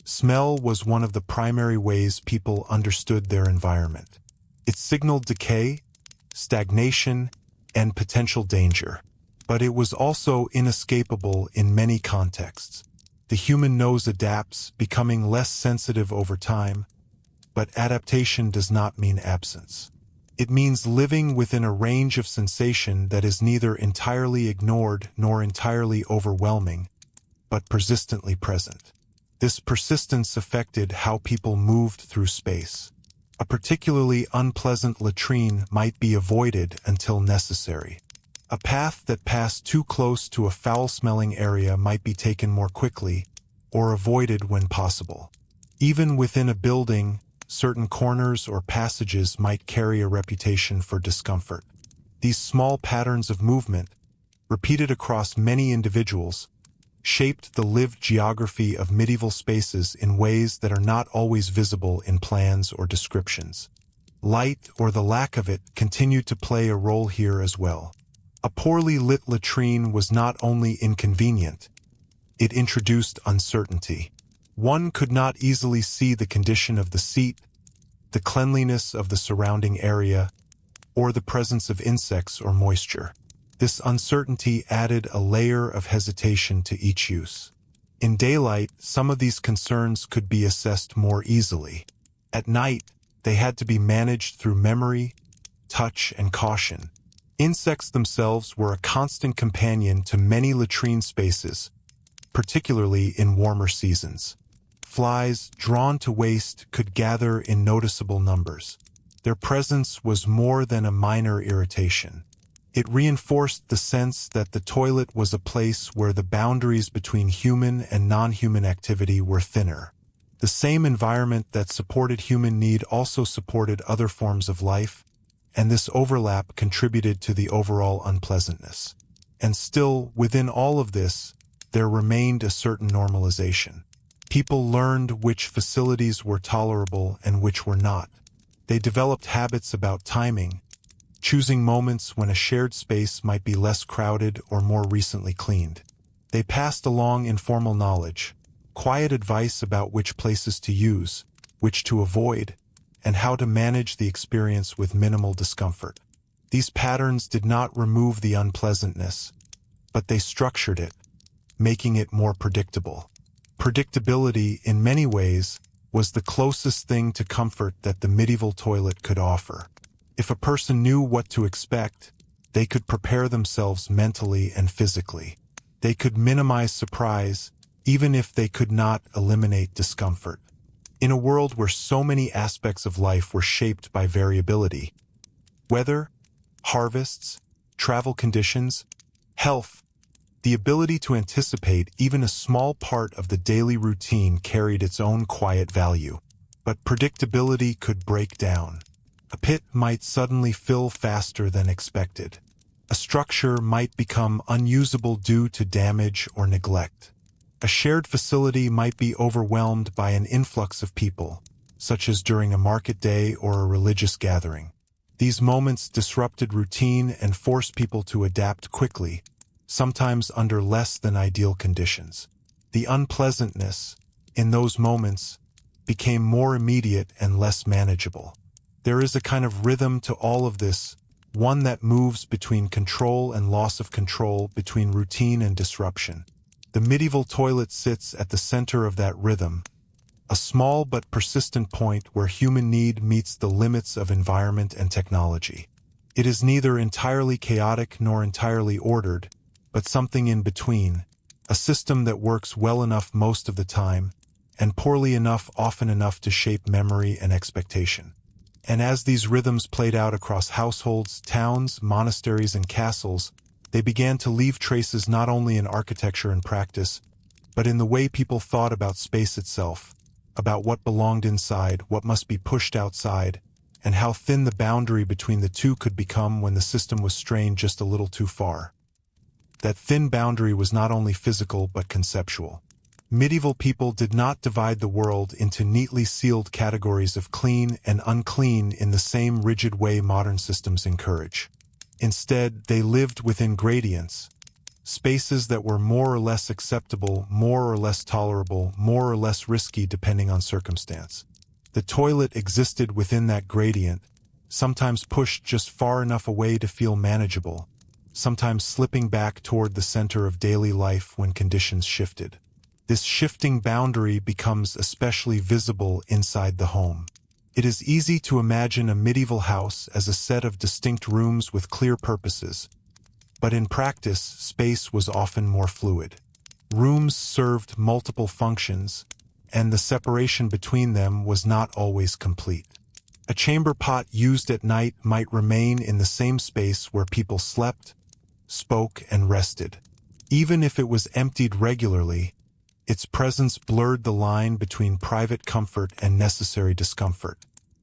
smell was one of the primary ways people understood their environment. It signaled decay, stagnation, and potential danger. But it was also inescapable in many contexts. The human nose adapts, becoming less sensitive over time, but adaptation does not mean absence. It means living within a range of sensation that is neither entirely ignored nor entirely overwhelming, but persistently present. This persistence affected how people moved through space. A particularly unpleasant latrine might be avoided until necessary. A path that passed too close to a foul-smelling area might be taken more quickly, or avoided when possible. Even within a building, certain corners or passages might carry a reputation for discomfort. These small patterns of movement, repeated across many individuals, shaped the lived geography of medieval spaces in ways that are not always visible in plans or descriptions. Light, or the lack of it, continued to play a role here as well. A poorly lit latrine was not only inconvenient, it introduced uncertainty. One could not easily see the condition of the seat, the cleanliness of the surrounding area, or the presence of insects or moisture. This uncertainty added a layer of hesitation to each use. In daylight, some of these concerns could be assessed more easily. At night, they had to be managed through memory, touch, and caution. Insects themselves were a constant companion to many latrine spaces, particularly in warmer seasons. Flies, drawn to waste, could gather in noticeable numbers. Their presence was more than a minor irritation. It reinforced the sense that the toilet was a place where the boundaries between human and non-human activity were thinner. The same environment that supported human need also supported other forms of life, and this overlap contributed to the overall unpleasantness. And still, within all of this, there remained a certain normalization. People learned which facilities were tolerable and which were not. They developed habits about timing, choosing moments when a shared space might be less crowded or more recently cleaned. They passed along informal knowledge, quiet advice about which places to use, which to avoid, and how to manage the experience with minimal discomfort. These patterns did not remove the unpleasantness, but they structured it, making it more predictable. Predictability, in many ways, was the closest thing to comfort that the medieval toilet could offer. If a person knew what to expect, they could prepare themselves mentally and physically. They could minimize surprise, even if they could not eliminate discomfort. In a world where so many aspects of life were shaped by variability, weather, harvests, travel conditions, health, the ability to anticipate even a small part of the daily routine carried its own quiet value. But predictability could break down. A pit might suddenly fill faster than expected. A structure might become unusable due to damage or neglect. A shared facility might be overwhelmed by an influx of people, such as during a market day or a religious gathering. These moments disrupted routine and forced people to adapt quickly, sometimes under less than ideal conditions. The unpleasantness, in those moments, became more immediate and less manageable. There is a kind of rhythm to all of this, one that moves between control and loss of control, between routine and disruption. The medieval toilet sits at the center of that rhythm, a small but persistent point where human need meets the limits of environment and technology. It is neither entirely chaotic nor entirely ordered, but something in between, a system that works well enough most of the time, and poorly enough often enough to shape memory and expectation. And as these rhythms played out across households, towns, monasteries, and castles, they began to leave traces not only in architecture and practice, but in the way people thought about space itself, about what belonged inside, what must be pushed outside, and how thin the boundary between the two could become when the system was strained just a little too far. That thin boundary was not only physical but conceptual. Medieval people did not divide the world into neatly sealed categories of clean and unclean in the same rigid way modern systems encourage. Instead, they lived within gradients, spaces that were more or less acceptable, more or less tolerable, more or less risky depending on circumstance. The toilet existed within that gradient, sometimes pushed just far enough away to feel manageable, sometimes slipping back toward the center of daily life when conditions shifted. This shifting boundary becomes especially visible inside the home. It is easy to imagine a medieval house as a set of distinct rooms with clear purposes, but in practice, space was often more fluid. Rooms served multiple functions, and the separation between them was not always complete. A chamber pot used at night might remain in the same space where people slept, spoke, and rested. Even if it was emptied regularly, its presence blurred the line between private comfort and necessary discomfort.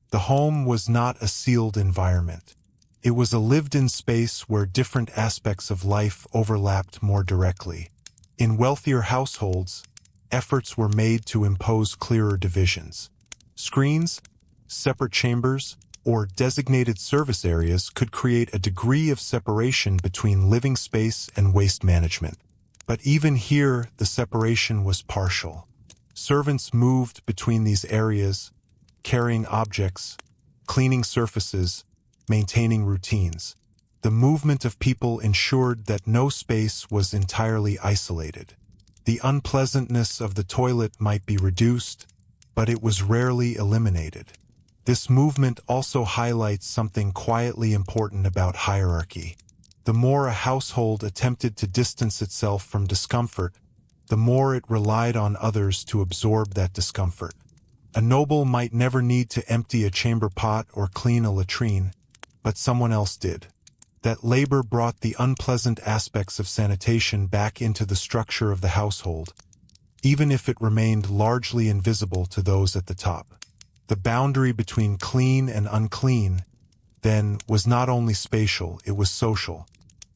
The home was not a sealed environment. It was a lived-in space where different aspects of life overlapped more directly. In wealthier households, efforts were made to impose clearer divisions. Screens, separate chambers, or designated service areas could create a degree of separation between living space and waste management. But even here, the separation was partial. Servants moved between these areas, carrying objects, cleaning surfaces, maintaining routines. The movement of people ensured that no space was entirely isolated. The unpleasantness of the toilet might be reduced, but it was rarely eliminated. This movement also highlights something quietly important about hierarchy. The more a household attempted to distance itself from discomfort, the more it relied on others to absorb that discomfort. A noble might never need to empty a chamber pot or clean a latrine, but someone else did. That labor brought the unpleasant aspects of sanitation back into the structure of the household, even if it remained largely invisible to those at the top. The boundary between clean and unclean, then, was not only spatial, it was social.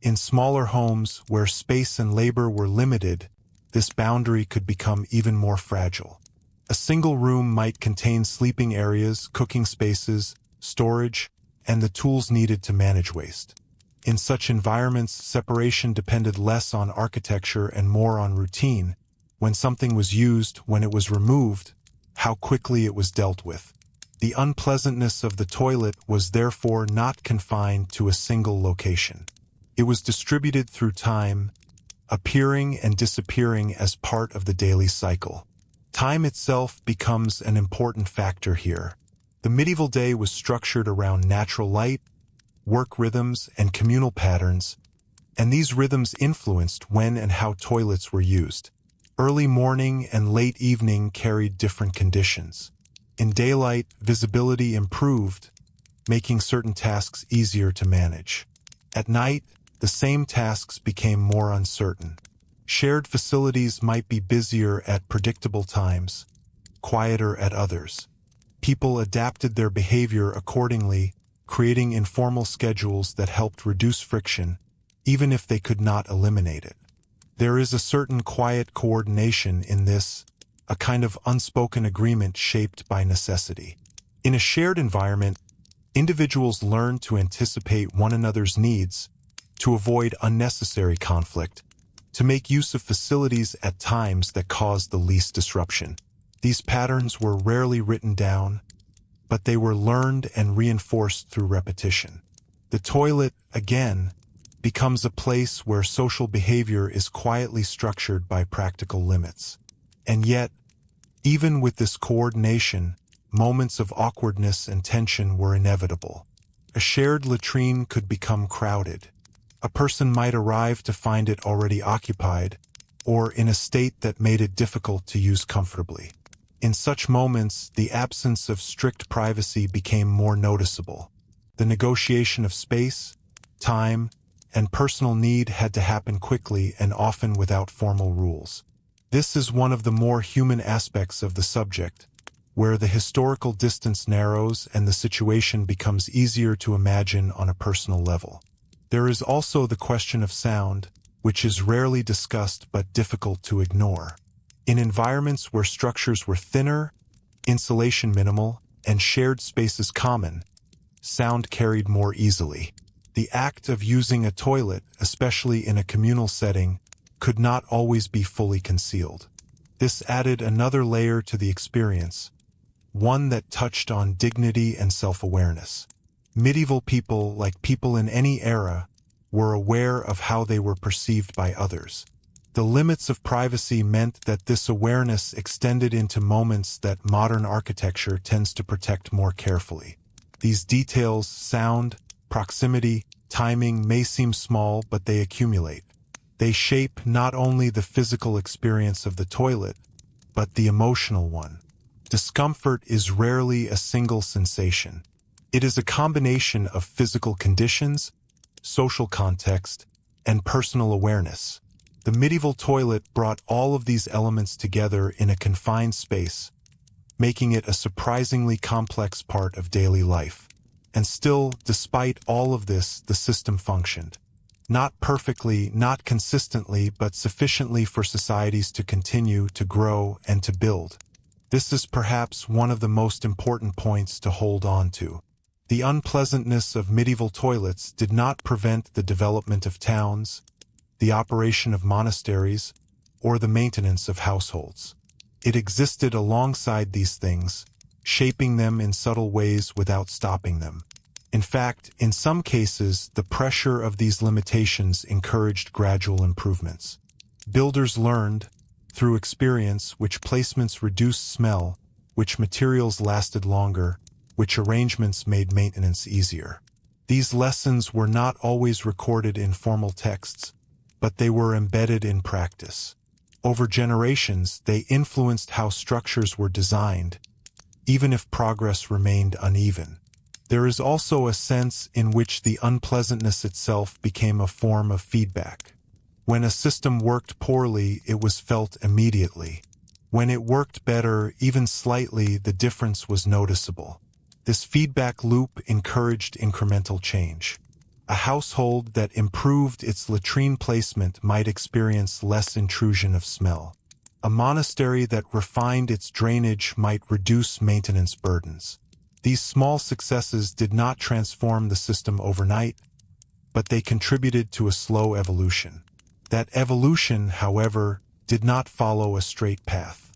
In smaller homes, where space and labor were limited, this boundary could become even more fragile. A single room might contain sleeping areas, cooking spaces, storage, and the tools needed to manage waste. In such environments, separation depended less on architecture and more on routine. When something was used, when it was removed, how quickly it was dealt with. The unpleasantness of the toilet was therefore not confined to a single location. It was distributed through time, appearing and disappearing as part of the daily cycle. Time itself becomes an important factor here. The medieval day was structured around natural light, work rhythms, and communal patterns, and these rhythms influenced when and how toilets were used. Early morning and late evening carried different conditions. In daylight, visibility improved, making certain tasks easier to manage. At night, the same tasks became more uncertain. Shared facilities might be busier at predictable times, quieter at others. People adapted their behavior accordingly, creating informal schedules that helped reduce friction, even if they could not eliminate it. There is a certain quiet coordination in this, a kind of unspoken agreement shaped by necessity. In a shared environment, individuals learn to anticipate one another's needs, to avoid unnecessary conflict, to make use of facilities at times that cause the least disruption. These patterns were rarely written down, but they were learned and reinforced through repetition. The toilet, again, becomes a place where social behavior is quietly structured by practical limits. And yet, even with this coordination, moments of awkwardness and tension were inevitable. A shared latrine could become crowded. A person might arrive to find it already occupied, or in a state that made it difficult to use comfortably. In such moments, the absence of strict privacy became more noticeable. The negotiation of space, time, and personal need had to happen quickly and often without formal rules. This is one of the more human aspects of the subject, where the historical distance narrows and the situation becomes easier to imagine on a personal level. There is also the question of sound, which is rarely discussed but difficult to ignore. In environments where structures were thinner, insulation minimal, and shared spaces common, sound carried more easily. The act of using a toilet, especially in a communal setting, could not always be fully concealed. This added another layer to the experience, one that touched on dignity and self-awareness. Medieval people, like people in any era, were aware of how they were perceived by others. The limits of privacy meant that this awareness extended into moments that modern architecture tends to protect more carefully. These details, sound, proximity, timing, may seem small, but they accumulate. They shape not only the physical experience of the toilet, but the emotional one. Discomfort is rarely a single sensation. It is a combination of physical conditions, social context, and personal awareness. The medieval toilet brought all of these elements together in a confined space, making it a surprisingly complex part of daily life. And still, despite all of this, the system functioned. Not perfectly, not consistently, but sufficiently for societies to continue to grow and to build. This is perhaps one of the most important points to hold on to. The unpleasantness of medieval toilets did not prevent the development of towns, the operation of monasteries, or the maintenance of households. It existed alongside these things, shaping them in subtle ways without stopping them. In fact, in some cases, the pressure of these limitations encouraged gradual improvements. Builders learned, through experience, which placements reduced smell, which materials lasted longer, which arrangements made maintenance easier. These lessons were not always recorded in formal texts, but they were embedded in practice. Over generations, they influenced how structures were designed, even if progress remained uneven. There is also a sense in which the unpleasantness itself became a form of feedback. When a system worked poorly, it was felt immediately. When it worked better, even slightly, the difference was noticeable. This feedback loop encouraged incremental change. A household that improved its latrine placement might experience less intrusion of smell. A monastery that refined its drainage might reduce maintenance burdens. These small successes did not transform the system overnight, but they contributed to a slow evolution. That evolution, however, did not follow a straight path.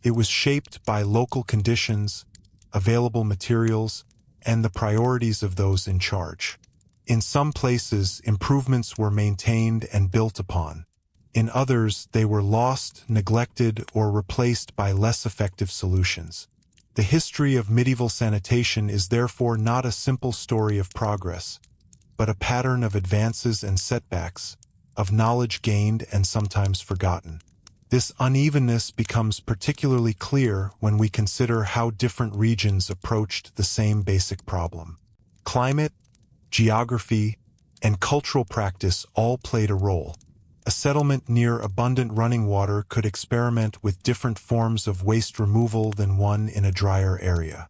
It was shaped by local conditions, available materials, and the priorities of those in charge. In some places, improvements were maintained and built upon. In others, they were lost, neglected, or replaced by less effective solutions. The history of medieval sanitation is therefore not a simple story of progress, but a pattern of advances and setbacks, of knowledge gained and sometimes forgotten. This unevenness becomes particularly clear when we consider how different regions approached the same basic problem. Climate, geography, and cultural practice all played a role. A settlement near abundant running water could experiment with different forms of waste removal than one in a drier area.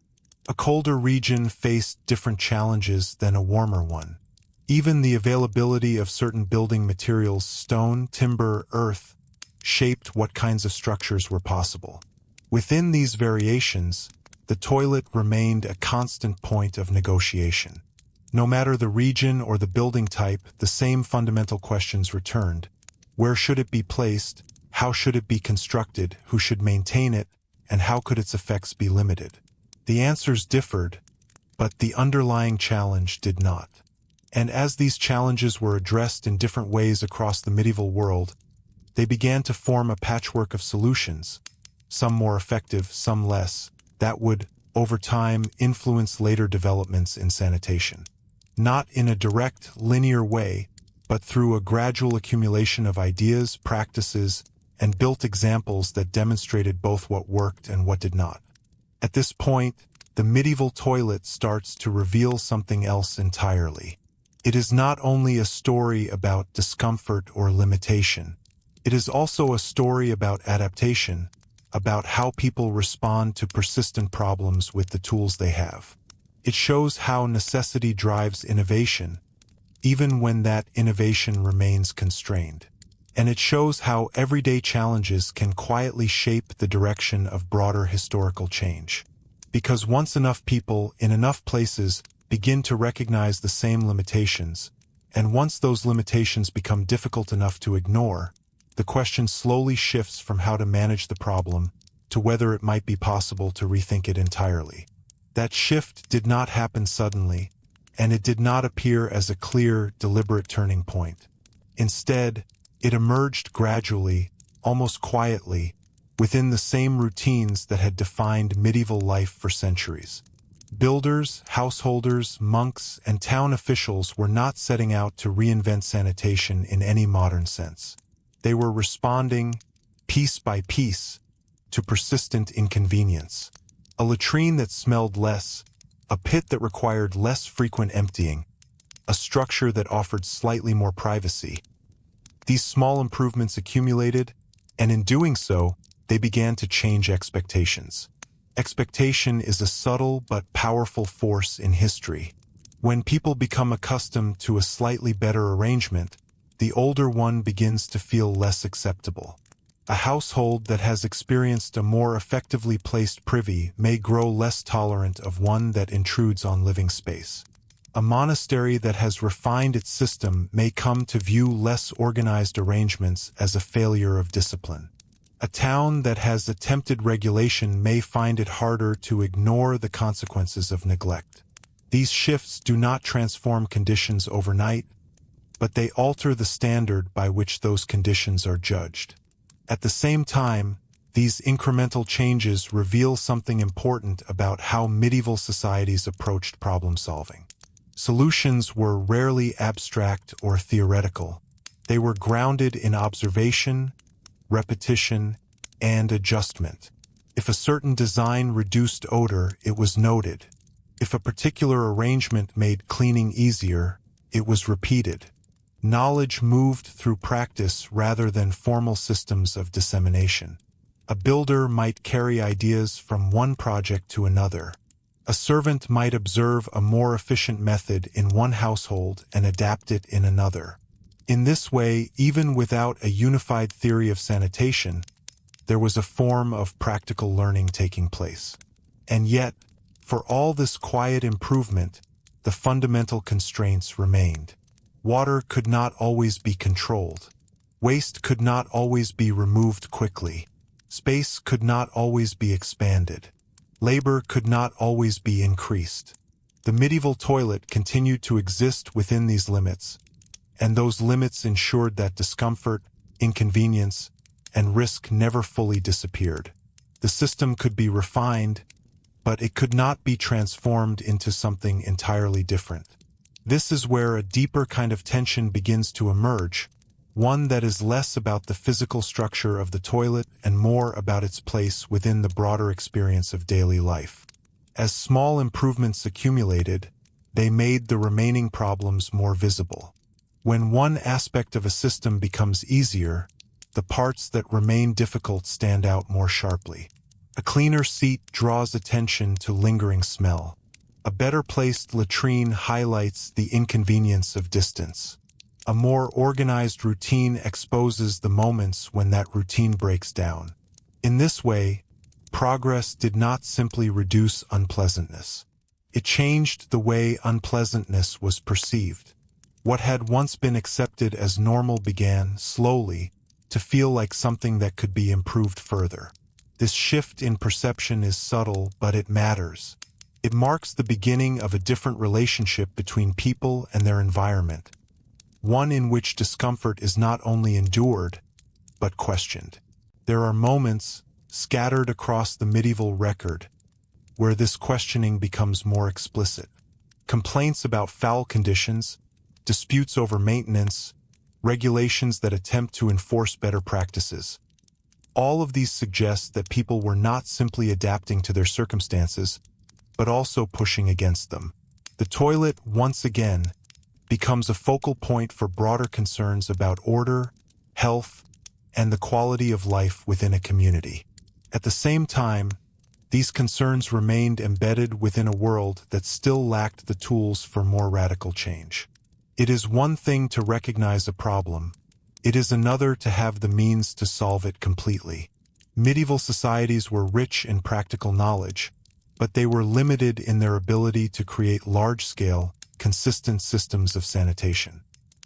A colder region faced different challenges than a warmer one. Even the availability of certain building materials, stone, timber, earth, shaped what kinds of structures were possible. Within these variations, the toilet remained a constant point of negotiation. No matter the region or the building type, the same fundamental questions returned. Where should it be placed? How should it be constructed? Who should maintain it? And how could its effects be limited? The answers differed, but the underlying challenge did not. And as these challenges were addressed in different ways across the medieval world, they began to form a patchwork of solutions, some more effective, some less, that would, over time, influence later developments in sanitation. Not in a direct, linear way, but through a gradual accumulation of ideas, practices, and built examples that demonstrated both what worked and what did not. At this point, the medieval toilet starts to reveal something else entirely. It is not only a story about discomfort or limitation. It is also a story about adaptation, about how people respond to persistent problems with the tools they have. It shows how necessity drives innovation, even when that innovation remains constrained. And it shows how everyday challenges can quietly shape the direction of broader historical change. Because once enough people, in enough places, begin to recognize the same limitations, and once those limitations become difficult enough to ignore, the question slowly shifts from how to manage the problem to whether it might be possible to rethink it entirely. That shift did not happen suddenly, and it did not appear as a clear, deliberate turning point. Instead, it emerged gradually, almost quietly, within the same routines that had defined medieval life for centuries. Builders, householders, monks, and town officials were not setting out to reinvent sanitation in any modern sense. They were responding, piece by piece, to persistent inconvenience. A latrine that smelled less, a pit that required less frequent emptying, a structure that offered slightly more privacy. These small improvements accumulated, and in doing so, they began to change expectations. Expectation is a subtle but powerful force in history. When people become accustomed to a slightly better arrangement, the older one begins to feel less acceptable. A household that has experienced a more effectively placed privy may grow less tolerant of one that intrudes on living space. A monastery that has refined its system may come to view less organized arrangements as a failure of discipline. A town that has attempted regulation may find it harder to ignore the consequences of neglect. These shifts do not transform conditions overnight, but they alter the standard by which those conditions are judged. At the same time, these incremental changes reveal something important about how medieval societies approached problem-solving. Solutions were rarely abstract or theoretical. They were grounded in observation, repetition, and adjustment. If a certain design reduced odor, it was noted. If a particular arrangement made cleaning easier, it was repeated. Knowledge moved through practice rather than formal systems of dissemination. A builder might carry ideas from one project to another. A servant might observe a more efficient method in one household and adapt it in another. In this way, even without a unified theory of sanitation, there was a form of practical learning taking place. And yet, for all this quiet improvement, the fundamental constraints remained. Water could not always be controlled. Waste could not always be removed quickly. Space could not always be expanded. Labor could not always be increased. The medieval toilet continued to exist within these limits, and those limits ensured that discomfort, inconvenience, and risk never fully disappeared. The system could be refined, but it could not be transformed into something entirely different. This is where a deeper kind of tension begins to emerge, one that is less about the physical structure of the toilet and more about its place within the broader experience of daily life. As small improvements accumulated, they made the remaining problems more visible. When one aspect of a system becomes easier, the parts that remain difficult stand out more sharply. A cleaner seat draws attention to lingering smell. A better-placed latrine highlights the inconvenience of distance. A more organized routine exposes the moments when that routine breaks down. In this way, progress did not simply reduce unpleasantness. It changed the way unpleasantness was perceived. What had once been accepted as normal began, slowly, to feel like something that could be improved further. This shift in perception is subtle, but it matters. It marks the beginning of a different relationship between people and their environment, one in which discomfort is not only endured, but questioned. There are moments, scattered across the medieval record, where this questioning becomes more explicit. Complaints about foul conditions, disputes over maintenance, regulations that attempt to enforce better practices. All of these suggest that people were not simply adapting to their circumstances, but also pushing against them. The toilet, once again, becomes a focal point for broader concerns about order, health, and the quality of life within a community. At the same time, these concerns remained embedded within a world that still lacked the tools for more radical change. It is one thing to recognize a problem. It is another to have the means to solve it completely. Medieval societies were rich in practical knowledge, but they were limited in their ability to create large-scale, consistent systems of sanitation.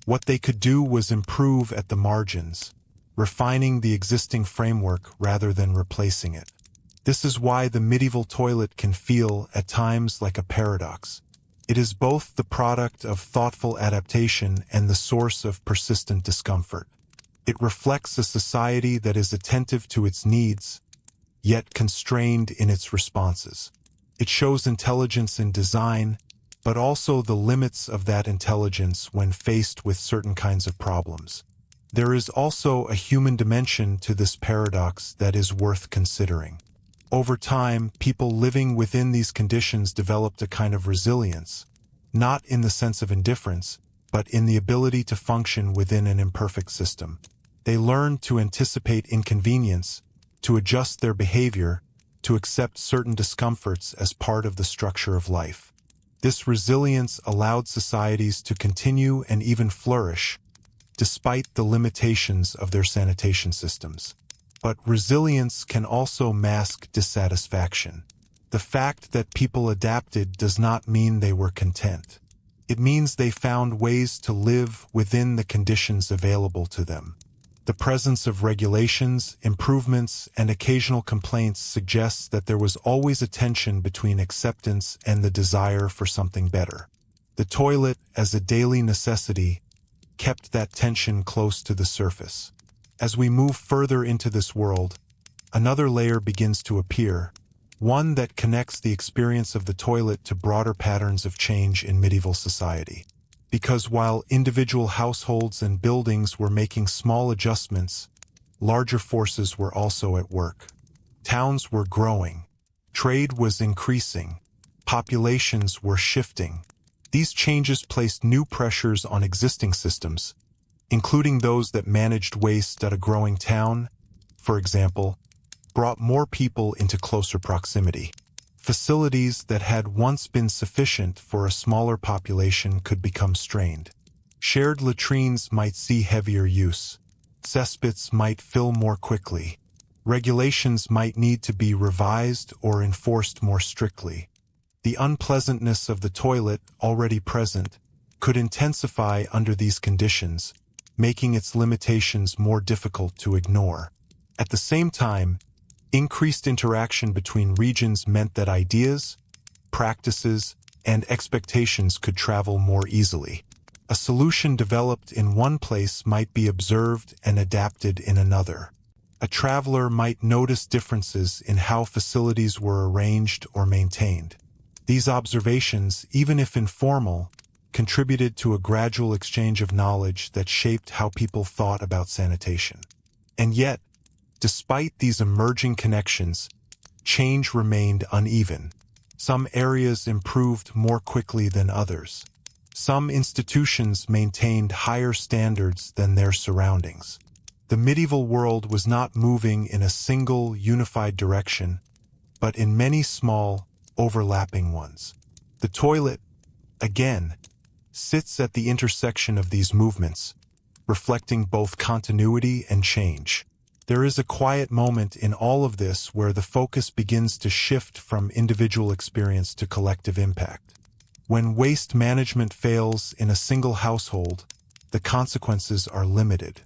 What they could do was improve at the margins, refining the existing framework rather than replacing it. This is why the medieval toilet can feel, at times, like a paradox. It is both the product of thoughtful adaptation and the source of persistent discomfort. It reflects a society that is attentive to its needs, yet constrained in its responses. It shows intelligence in design, but also the limits of that intelligence when faced with certain kinds of problems. There is also a human dimension to this paradox that is worth considering. Over time, people living within these conditions developed a kind of resilience, not in the sense of indifference, but in the ability to function within an imperfect system. They learned to anticipate inconvenience, to adjust their behavior, to accept certain discomforts as part of the structure of life. This resilience allowed societies to continue and even flourish, despite the limitations of their sanitation systems. But resilience can also mask dissatisfaction. The fact that people adapted does not mean they were content. It means they found ways to live within the conditions available to them. The presence of regulations, improvements, and occasional complaints suggests that there was always a tension between acceptance and the desire for something better. The toilet, as a daily necessity, kept that tension close to the surface. As we move further into this world, another layer begins to appear, one that connects the experience of the toilet to broader patterns of change in medieval society. Because while individual households and buildings were making small adjustments, larger forces were also at work. Towns were growing, trade was increasing, populations were shifting. These changes placed new pressures on existing systems, including those that managed waste at a growing town, for example, brought more people into closer proximity. Facilities that had once been sufficient for a smaller population could become strained. Shared latrines might see heavier use. Cesspits might fill more quickly. Regulations might need to be revised or enforced more strictly. The unpleasantness of the toilet, already present, could intensify under these conditions, making its limitations more difficult to ignore. At the same time, increased interaction between regions meant that ideas, practices, and expectations could travel more easily. A solution developed in one place might be observed and adapted in another. A traveler might notice differences in how facilities were arranged or maintained. These observations, even if informal, contributed to a gradual exchange of knowledge that shaped how people thought about sanitation. And yet, despite these emerging connections, change remained uneven. Some areas improved more quickly than others. Some institutions maintained higher standards than their surroundings. The medieval world was not moving in a single, unified direction, but in many small, overlapping ones. The toilet, again, sits at the intersection of these movements, reflecting both continuity and change. There is a quiet moment in all of this where the focus begins to shift from individual experience to collective impact. When waste management fails in a single household, the consequences are limited.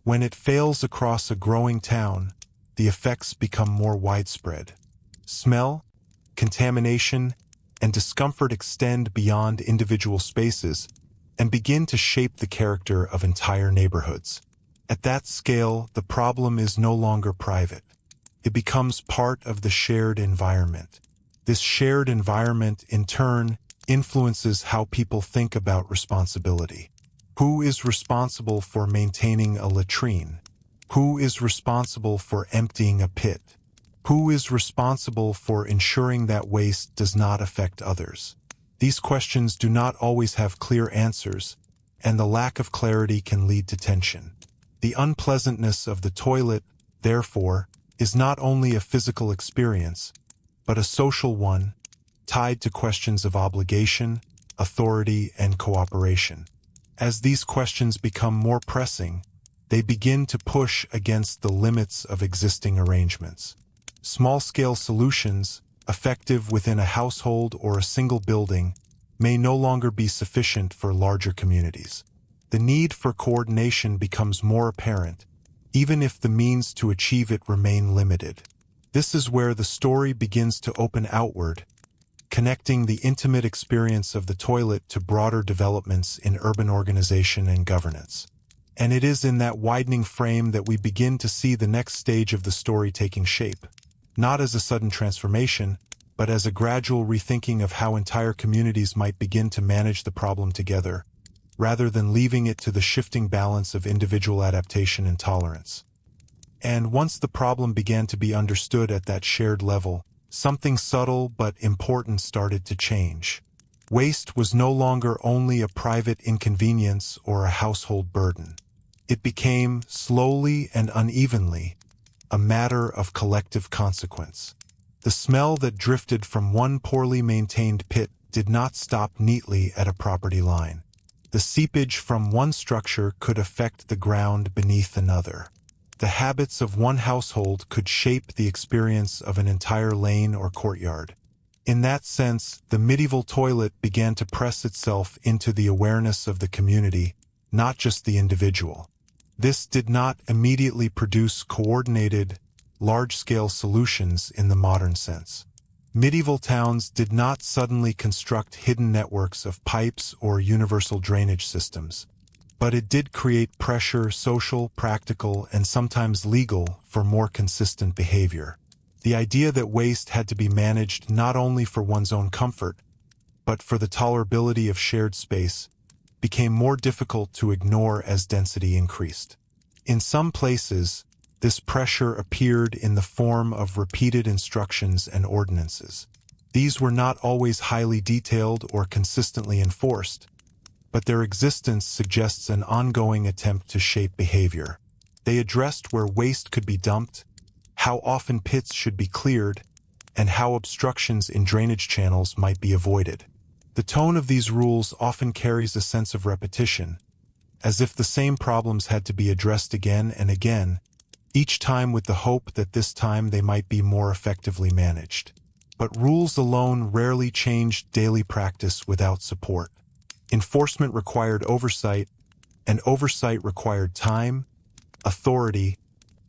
When it fails across a growing town, the effects become more widespread. Smell, contamination, and discomfort extend beyond individual spaces and begin to shape the character of entire neighborhoods. At that scale, the problem is no longer private. It becomes part of the shared environment. This shared environment, in turn, influences how people think about responsibility. Who is responsible for maintaining a latrine? Who is responsible for emptying a pit? Who is responsible for ensuring that waste does not affect others? These questions do not always have clear answers, and the lack of clarity can lead to tension. The unpleasantness of the toilet, therefore, is not only a physical experience, but a social one, tied to questions of obligation, authority, and cooperation. As these questions become more pressing, they begin to push against the limits of existing arrangements. Small-scale solutions, effective within a household or a single building, may no longer be sufficient for larger communities. The need for coordination becomes more apparent, even if the means to achieve it remain limited. This is where the story begins to open outward, connecting the intimate experience of the toilet to broader developments in urban organization and governance. And it is in that widening frame that we begin to see the next stage of the story taking shape, not as a sudden transformation, but as a gradual rethinking of how entire communities might begin to manage the problem together, rather than leaving it to the shifting balance of individual adaptation and tolerance. And once the problem began to be understood at that shared level, something subtle but important started to change. Waste was no longer only a private inconvenience or a household burden. It became, slowly and unevenly, a matter of collective consequence. The smell that drifted from one poorly maintained pit did not stop neatly at a property line. The seepage from one structure could affect the ground beneath another. The habits of one household could shape the experience of an entire lane or courtyard. In that sense, the medieval toilet began to press itself into the awareness of the community, not just the individual. This did not immediately produce coordinated, large-scale solutions in the modern sense. Medieval towns did not suddenly construct hidden networks of pipes or universal drainage systems, but it did create pressure, social, practical, and sometimes legal, for more consistent behavior. The idea that waste had to be managed not only for one's own comfort, but for the tolerability of shared space, became more difficult to ignore as density increased. In some places, this pressure appeared in the form of repeated instructions and ordinances. These were not always highly detailed or consistently enforced, but their existence suggests an ongoing attempt to shape behavior. They addressed where waste could be dumped, how often pits should be cleared, and how obstructions in drainage channels might be avoided. The tone of these rules often carries a sense of repetition, as if the same problems had to be addressed again and again, each time with the hope that this time they might be more effectively managed. But rules alone rarely changed daily practice without support. Enforcement required oversight, and oversight required time, authority,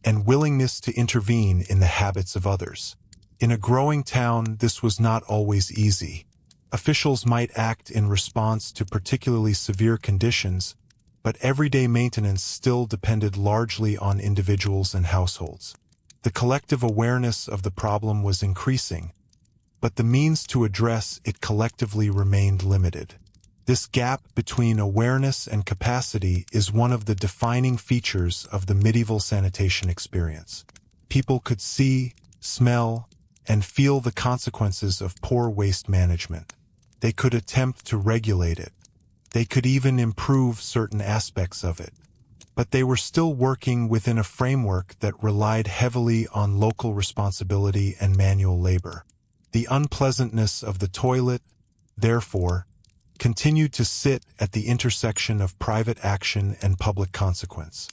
and willingness to intervene in the habits of others. In a growing town, this was not always easy. Officials might act in response to particularly severe conditions, but everyday maintenance still depended largely on individuals and households. The collective awareness of the problem was increasing, but the means to address it collectively remained limited. This gap between awareness and capacity is one of the defining features of the medieval sanitation experience. People could see, smell, and feel the consequences of poor waste management. They could attempt to regulate it. They could even improve certain aspects of it. But they were still working within a framework that relied heavily on local responsibility and manual labor. The unpleasantness of the toilet, therefore, continued to sit at the intersection of private action and public consequence.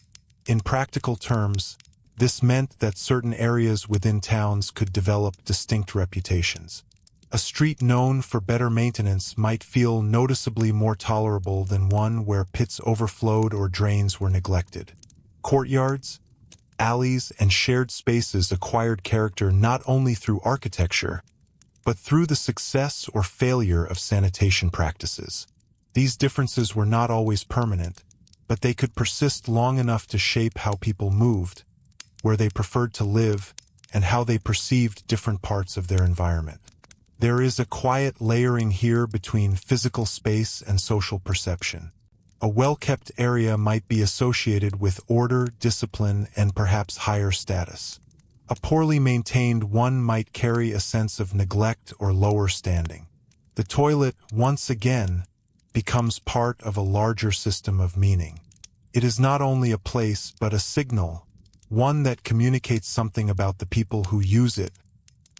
In practical terms, this meant that certain areas within towns could develop distinct reputations. A street known for better maintenance might feel noticeably more tolerable than one where pits overflowed or drains were neglected. Courtyards, alleys, and shared spaces acquired character not only through architecture, but through the success or failure of sanitation practices. These differences were not always permanent, but they could persist long enough to shape how people moved, where they preferred to live, and how they perceived different parts of their environment. There is a quiet layering here between physical space and social perception. A well-kept area might be associated with order, discipline, and perhaps higher status. A poorly maintained one might carry a sense of neglect or lower standing. The toilet, once again, becomes part of a larger system of meaning. It is not only a place but a signal, one that communicates something about the people who use it,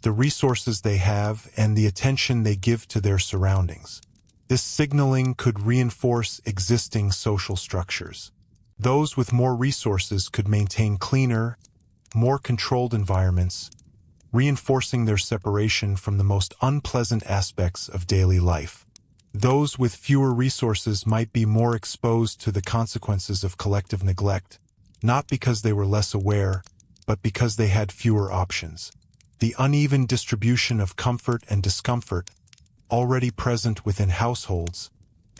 the resources they have, and the attention they give to their surroundings. This signaling could reinforce existing social structures. Those with more resources could maintain cleaner, more controlled environments, reinforcing their separation from the most unpleasant aspects of daily life. Those with fewer resources might be more exposed to the consequences of collective neglect, not because they were less aware, but because they had fewer options. The uneven distribution of comfort and discomfort, already present within households,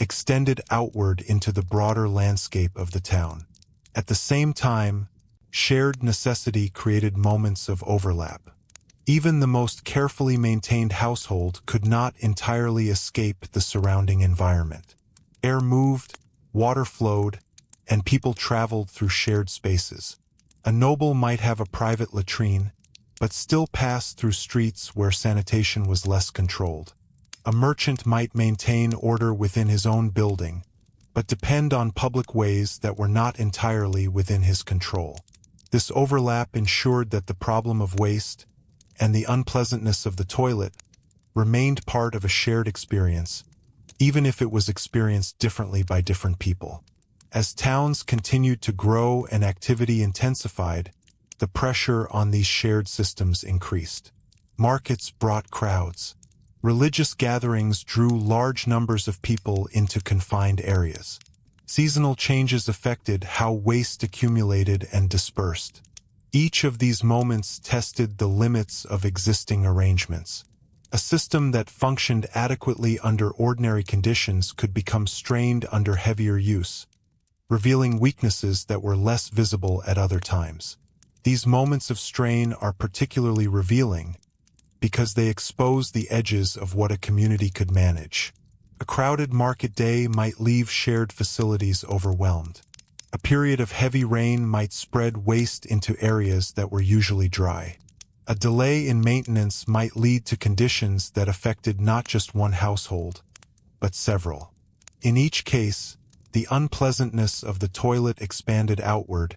extended outward into the broader landscape of the town. At the same time, shared necessity created moments of overlap. Even the most carefully maintained household could not entirely escape the surrounding environment. Air moved, water flowed, and people traveled through shared spaces. A noble might have a private latrine, but still pass through streets where sanitation was less controlled. A merchant might maintain order within his own building, but depend on public ways that were not entirely within his control. This overlap ensured that the problem of waste and the unpleasantness of the toilet remained part of a shared experience, even if it was experienced differently by different people. As towns continued to grow and activity intensified, the pressure on these shared systems increased. Markets brought crowds. Religious gatherings drew large numbers of people into confined areas. Seasonal changes affected how waste accumulated and dispersed. Each of these moments tested the limits of existing arrangements. A system that functioned adequately under ordinary conditions could become strained under heavier use, revealing weaknesses that were less visible at other times. These moments of strain are particularly revealing because they expose the edges of what a community could manage. A crowded market day might leave shared facilities overwhelmed. A period of heavy rain might spread waste into areas that were usually dry. A delay in maintenance might lead to conditions that affected not just one household, but several. In each case, the unpleasantness of the toilet expanded outward,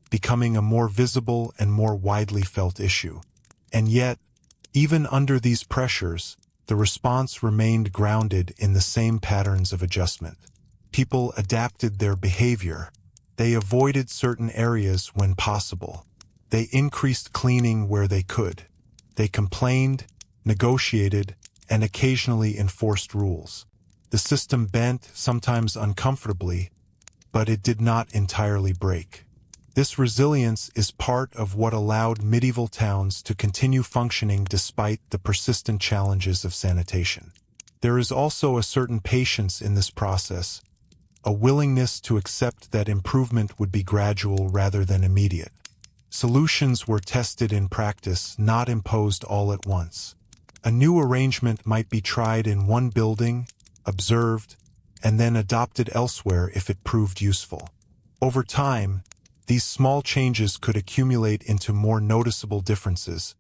becoming a more visible and more widely felt issue. And yet, even under these pressures, the response remained grounded in the same patterns of adjustment. People adapted their behavior. They avoided certain areas when possible. They increased cleaning where they could. They complained, negotiated, and occasionally enforced rules. The system bent, sometimes uncomfortably, but it did not entirely break. This resilience is part of what allowed medieval towns to continue functioning despite the persistent challenges of sanitation. There is also a certain patience in this process, a willingness to accept that improvement would be gradual rather than immediate. Solutions were tested in practice, not imposed all at once. A new arrangement might be tried in one building, observed, and then adopted elsewhere if it proved useful. Over time, these small changes could accumulate into more noticeable differences,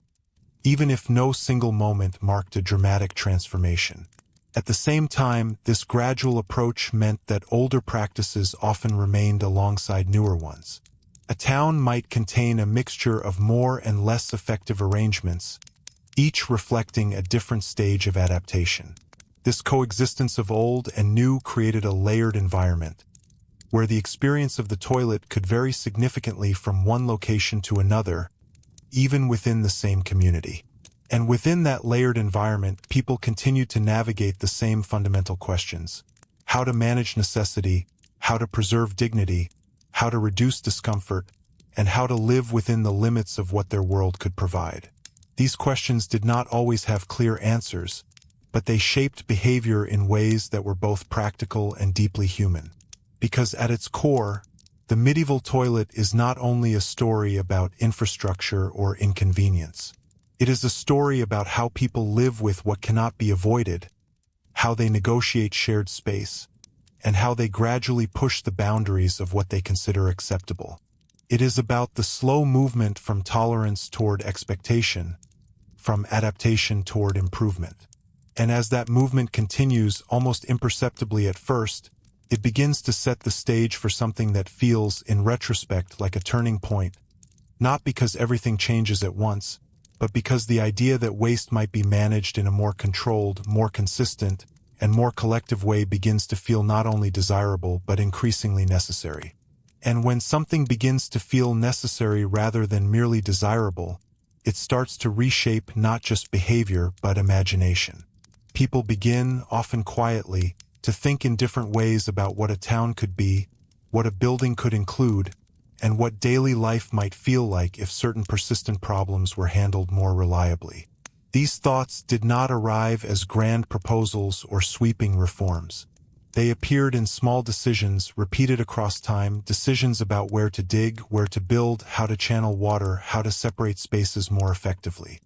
even if no single moment marked a dramatic transformation. At the same time, this gradual approach meant that older practices often remained alongside newer ones. A town might contain a mixture of more and less effective arrangements, each reflecting a different stage of adaptation. This coexistence of old and new created a layered environment, where the experience of the toilet could vary significantly from one location to another, even within the same community. And within that layered environment, people continued to navigate the same fundamental questions: how to manage necessity, how to preserve dignity, how to reduce discomfort, and how to live within the limits of what their world could provide. These questions did not always have clear answers, but they shaped behavior in ways that were both practical and deeply human. Because at its core, the medieval toilet is not only a story about infrastructure or inconvenience. It is a story about how people live with what cannot be avoided, how they negotiate shared space, and how they gradually push the boundaries of what they consider acceptable. It is about the slow movement from tolerance toward expectation, from adaptation toward improvement. And as that movement continues, almost imperceptibly at first, it begins to set the stage for something that feels, in retrospect, like a turning point, not because everything changes at once, but because the idea that waste might be managed in a more controlled, more consistent, and more collective way begins to feel not only desirable but increasingly necessary. And when something begins to feel necessary rather than merely desirable, it starts to reshape not just behavior but imagination. People begin, often quietly, to think in different ways about what a town could be, what a building could include, and what daily life might feel like if certain persistent problems were handled more reliably. These thoughts did not arrive as grand proposals or sweeping reforms. They appeared in small decisions repeated across time, decisions about where to dig, where to build, how to channel water, how to separate spaces more effectively.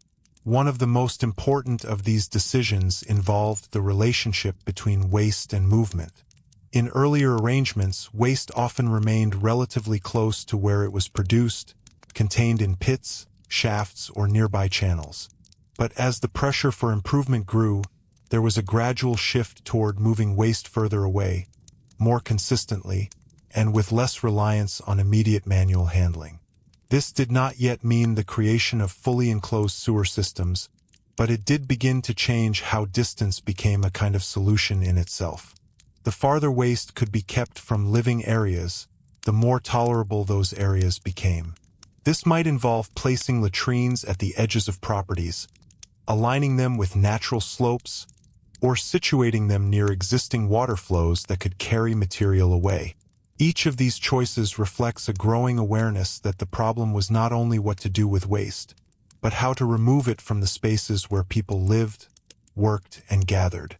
One of the most important of these decisions involved the relationship between waste and movement. In earlier arrangements, waste often remained relatively close to where it was produced, contained in pits, shafts, or nearby channels. But as the pressure for improvement grew, there was a gradual shift toward moving waste further away, more consistently, and with less reliance on immediate manual handling. This did not yet mean the creation of fully enclosed sewer systems, but it did begin to change how distance became a kind of solution in itself. The farther waste could be kept from living areas, the more tolerable those areas became. This might involve placing latrines at the edges of properties, aligning them with natural slopes, or situating them near existing water flows that could carry material away. Each of these choices reflects a growing awareness that the problem was not only what to do with waste, but how to remove it from the spaces where people lived, worked, and gathered.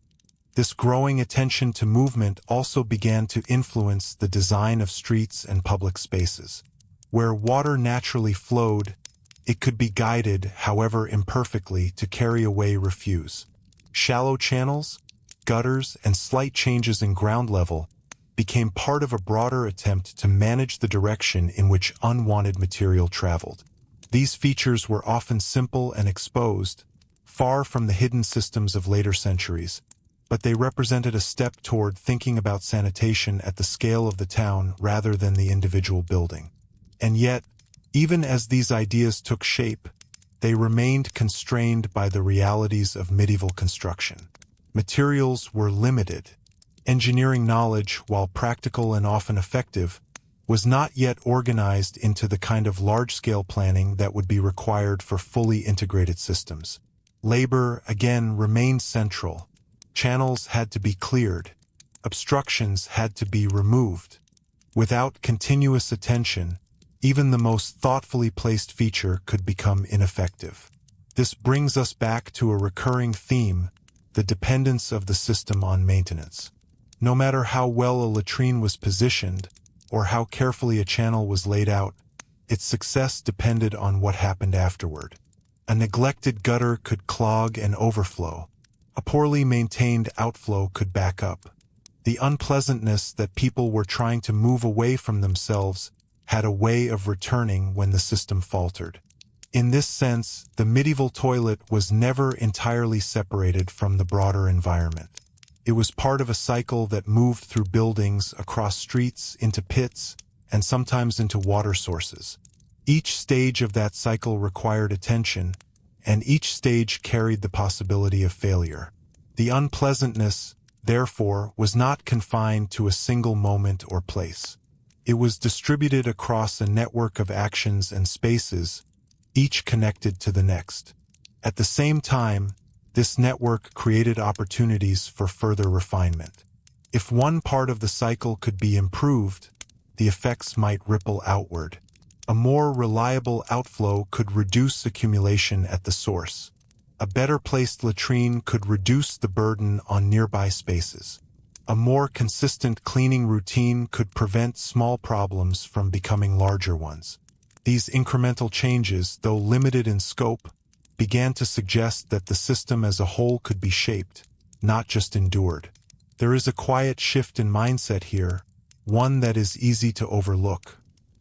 This growing attention to movement also began to influence the design of streets and public spaces. Where water naturally flowed, it could be guided, however imperfectly, to carry away refuse. Shallow channels, gutters, and slight changes in ground level became part of a broader attempt to manage the direction in which unwanted material traveled. These features were often simple and exposed, far from the hidden systems of later centuries, but they represented a step toward thinking about sanitation at the scale of the town rather than the individual building. And yet, even as these ideas took shape, they remained constrained by the realities of medieval construction. Materials were limited. Engineering knowledge, while practical and often effective, was not yet organized into the kind of large-scale planning that would be required for fully integrated systems. Labor, again, remained central. Channels had to be cleared. Obstructions had to be removed. Without continuous attention, even the most thoughtfully placed feature could become ineffective. This brings us back to a recurring theme, the dependence of the system on maintenance. No matter how well a latrine was positioned, or how carefully a channel was laid out, its success depended on what happened afterward. A neglected gutter could clog and overflow. A poorly maintained outflow could back up. The unpleasantness that people were trying to move away from themselves had a way of returning when the system faltered. In this sense, the medieval toilet was never entirely separated from the broader environment. It was part of a cycle that moved through buildings, across streets, into pits, and sometimes into water sources. Each stage of that cycle required attention, and each stage carried the possibility of failure. The unpleasantness, therefore, was not confined to a single moment or place. It was distributed across a network of actions and spaces, each connected to the next. At the same time, this network created opportunities for further refinement. If one part of the cycle could be improved, the effects might ripple outward. A more reliable outflow could reduce accumulation at the source. A better placed latrine could reduce the burden on nearby spaces. A more consistent cleaning routine could prevent small problems from becoming larger ones. These incremental changes, though limited in scope, began to suggest that the system as a whole could be shaped, not just endured. There is a quiet shift in mindset here, one that is easy to overlook.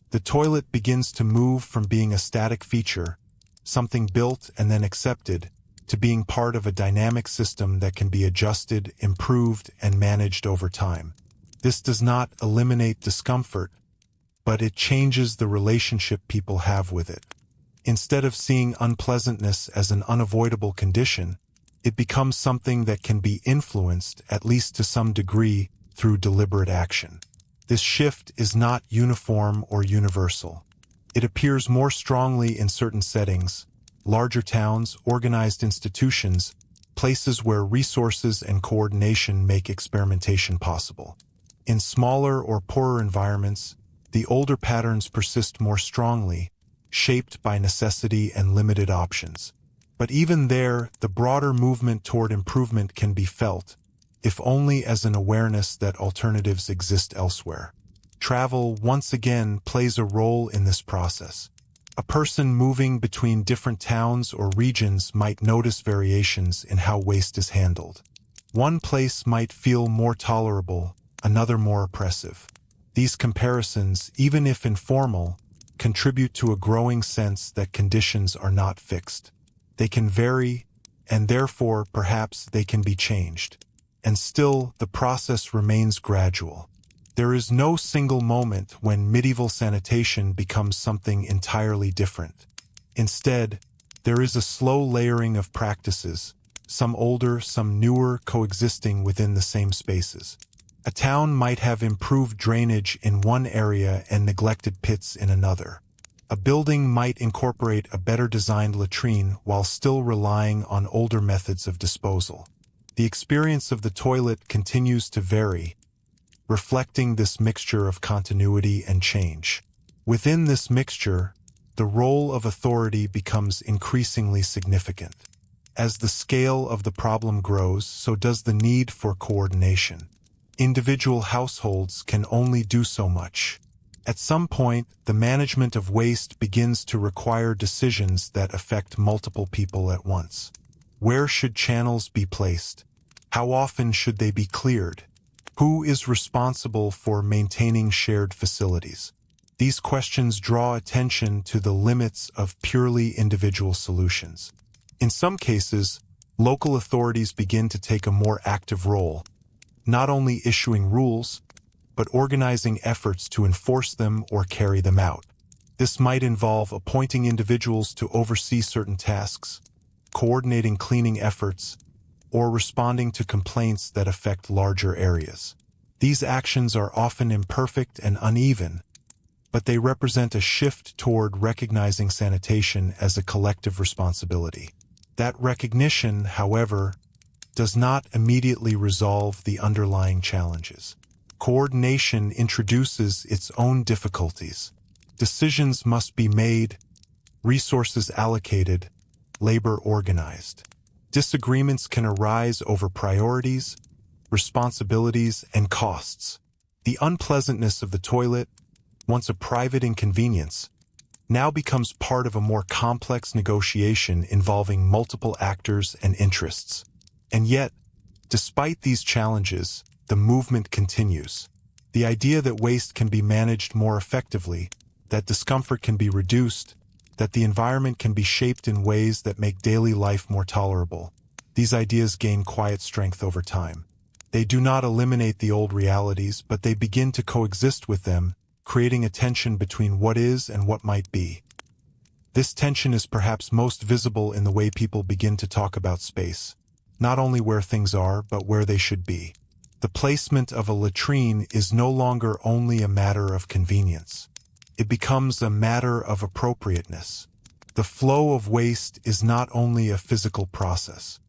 The toilet begins to move from being a static feature, something built and then accepted, to being part of a dynamic system that can be adjusted, improved, and managed over time. This does not eliminate discomfort, but it changes the relationship people have with it. Instead of seeing unpleasantness as an unavoidable condition, it becomes something that can be influenced, at least to some degree, through deliberate action. This shift is not uniform or universal. It appears more strongly in certain settings, larger towns, organized institutions, places where resources and coordination make experimentation possible. In smaller or poorer environments, the older patterns persist more strongly, shaped by necessity and limited options. But even there, the broader movement toward improvement can be felt, if only as an awareness that alternatives exist elsewhere. Travel, once again, plays a role in this process. A person moving between different towns or regions might notice variations in how waste is handled. One place might feel more tolerable, another more oppressive. These comparisons, even if informal, contribute to a growing sense that conditions are not fixed. They can vary, and therefore, perhaps, they can be changed. And still, the process remains gradual. There is no single moment when medieval sanitation becomes something entirely different. Instead, there is a slow layering of practices, some older, some newer, coexisting within the same spaces. A town might have improved drainage in one area and neglected pits in another. A building might incorporate a better designed latrine while still relying on older methods of disposal. The experience of the toilet continues to vary, reflecting this mixture of continuity and change. Within this mixture, the role of authority becomes increasingly significant. As the scale of the problem grows, so does the need for coordination. Individual households can only do so much. At some point, the management of waste begins to require decisions that affect multiple people at once. Where should channels be placed? How often should they be cleared? Who is responsible for maintaining shared facilities? These questions draw attention to the limits of purely individual solutions. In some cases, local authorities begin to take a more active role, not only issuing rules, but organizing efforts to enforce them or carry them out. This might involve appointing individuals to oversee certain tasks, coordinating cleaning efforts, or responding to complaints that affect larger areas. These actions are often imperfect and uneven, but they represent a shift toward recognizing sanitation as a collective responsibility. That recognition, however, does not immediately resolve the underlying challenges. Coordination introduces its own difficulties. Decisions must be made, resources allocated, labor organized. Disagreements can arise over priorities, responsibilities, and costs. The unpleasantness of the toilet, once a private inconvenience, now becomes part of a more complex negotiation involving multiple actors and interests. And yet, despite these challenges, the movement continues. The idea that waste can be managed more effectively, that discomfort can be reduced, that the environment can be shaped in ways that make daily life more tolerable. These ideas gain quiet strength over time. They do not eliminate the old realities, but they begin to coexist with them, creating a tension between what is and what might be. This tension is perhaps most visible in the way people begin to talk about space, not only where things are, but where they should be. The placement of a latrine is no longer only a matter of convenience. It becomes a matter of appropriateness. The flow of waste is not only a physical process.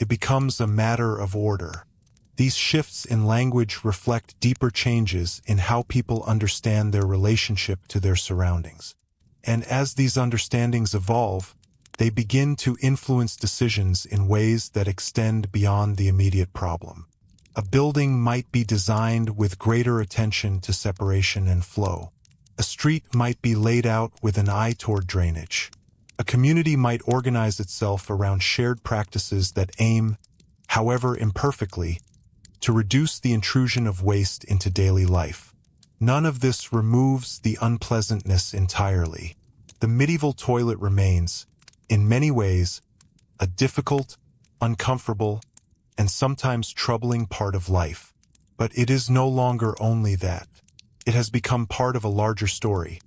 It becomes a matter of order. These shifts in language reflect deeper changes in how people understand their relationship to their surroundings. And as these understandings evolve, they begin to influence decisions in ways that extend beyond the immediate problem. A building might be designed with greater attention to separation and flow. A street might be laid out with an eye toward drainage. A community might organize itself around shared practices that aim, however imperfectly, to reduce the intrusion of waste into daily life. None of this removes the unpleasantness entirely. The medieval toilet remains, in many ways, a difficult, uncomfortable, and sometimes troubling part of life. But it is no longer only that. It has become part of a larger story.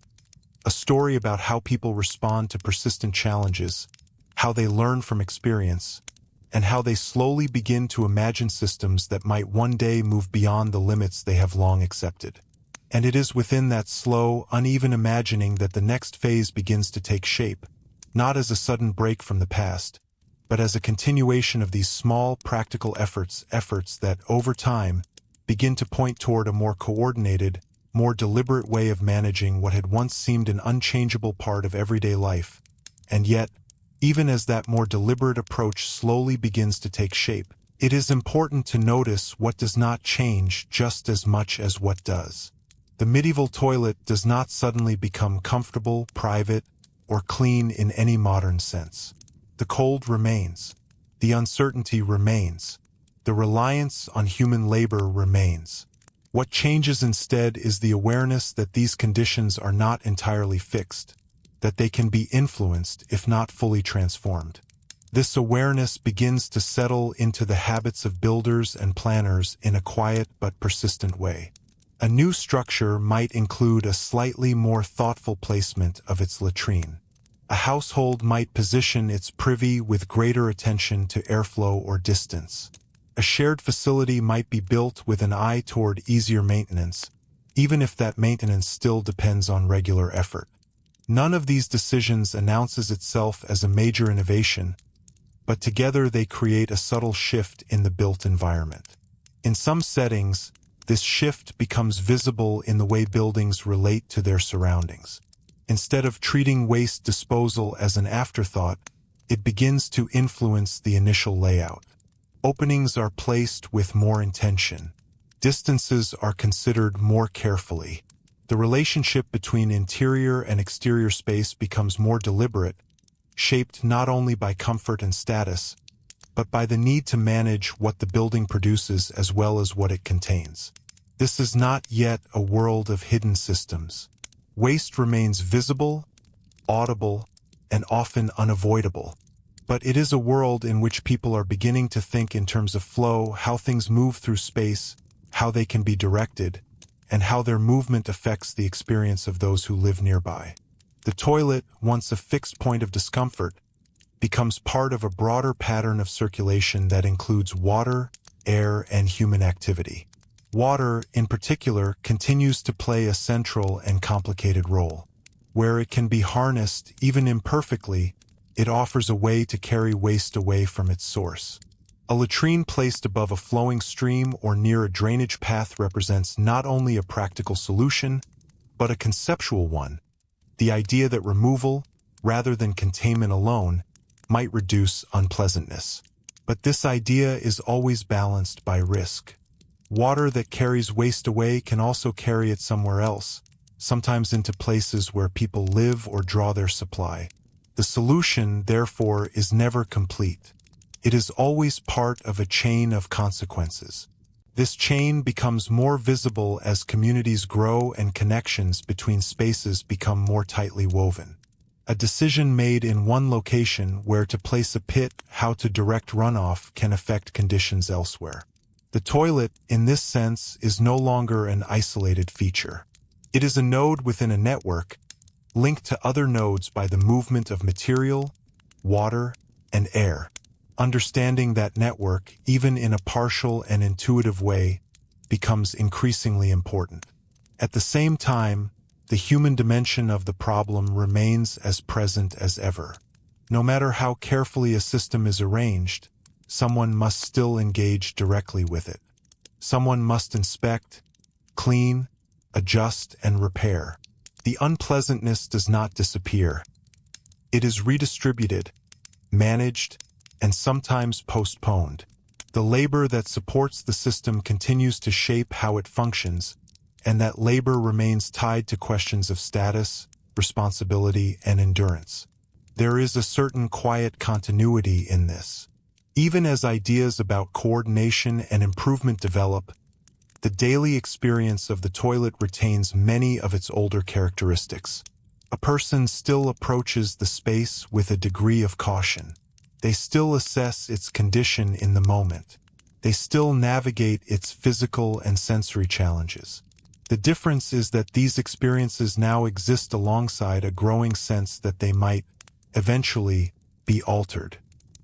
A story about how people respond to persistent challenges, how they learn from experience, and how they slowly begin to imagine systems that might one day move beyond the limits they have long accepted. And it is within that slow, uneven imagining that the next phase begins to take shape, not as a sudden break from the past, but as a continuation of these small, practical efforts that, over time, begin to point toward a more coordinated, more deliberate way of managing what had once seemed an unchangeable part of everyday life. And yet, even as that more deliberate approach slowly begins to take shape, it is important to notice what does not change just as much as what does. The medieval toilet does not suddenly become comfortable, private, or clean in any modern sense. The cold remains. The uncertainty remains. The reliance on human labor remains. What changes instead is the awareness that these conditions are not entirely fixed, that they can be influenced if not fully transformed. This awareness begins to settle into the habits of builders and planners in a quiet but persistent way. A new structure might include a slightly more thoughtful placement of its latrine. A household might position its privy with greater attention to airflow or distance. A shared facility might be built with an eye toward easier maintenance, even if that maintenance still depends on regular effort. None of these decisions announces itself as a major innovation, but together they create a subtle shift in the built environment. In some settings, this shift becomes visible in the way buildings relate to their surroundings. Instead of treating waste disposal as an afterthought, it begins to influence the initial layout. Openings are placed with more intention. Distances are considered more carefully. The relationship between interior and exterior space becomes more deliberate, shaped not only by comfort and status, but by the need to manage what the building produces as well as what it contains. This is not yet a world of hidden systems. Waste remains visible, audible, and often unavoidable. But it is a world in which people are beginning to think in terms of flow, how things move through space, how they can be directed, and how their movement affects the experience of those who live nearby. The toilet, once a fixed point of discomfort, becomes part of a broader pattern of circulation that includes water, air, and human activity. Water, in particular, continues to play a central and complicated role. Where it can be harnessed, even imperfectly, it offers a way to carry waste away from its source. A latrine placed above a flowing stream or near a drainage path represents not only a practical solution, but a conceptual one. The idea that removal, rather than containment alone, might reduce unpleasantness. But this idea is always balanced by risk. Water that carries waste away can also carry it somewhere else, sometimes into places where people live or draw their supply. The solution, therefore, is never complete. It is always part of a chain of consequences. This chain becomes more visible as communities grow and connections between spaces become more tightly woven. A decision made in one location where to place a pit, how to direct runoff, can affect conditions elsewhere. The toilet, in this sense, is no longer an isolated feature. It is a node within a network, linked to other nodes by the movement of material, water, and air. Understanding that network, even in a partial and intuitive way, becomes increasingly important. At the same time, the human dimension of the problem remains as present as ever. No matter how carefully a system is arranged, someone must still engage directly with it. Someone must inspect, clean, adjust, and repair. The unpleasantness does not disappear. It is redistributed, managed, and sometimes postponed. The labor that supports the system continues to shape how it functions, and that labor remains tied to questions of status, responsibility, and endurance. There is a certain quiet continuity in this. Even as ideas about coordination and improvement develop, the daily experience of the toilet retains many of its older characteristics. A person still approaches the space with a degree of caution. They still assess its condition in the moment. They still navigate its physical and sensory challenges. The difference is that these experiences now exist alongside a growing sense that they might, eventually, be altered.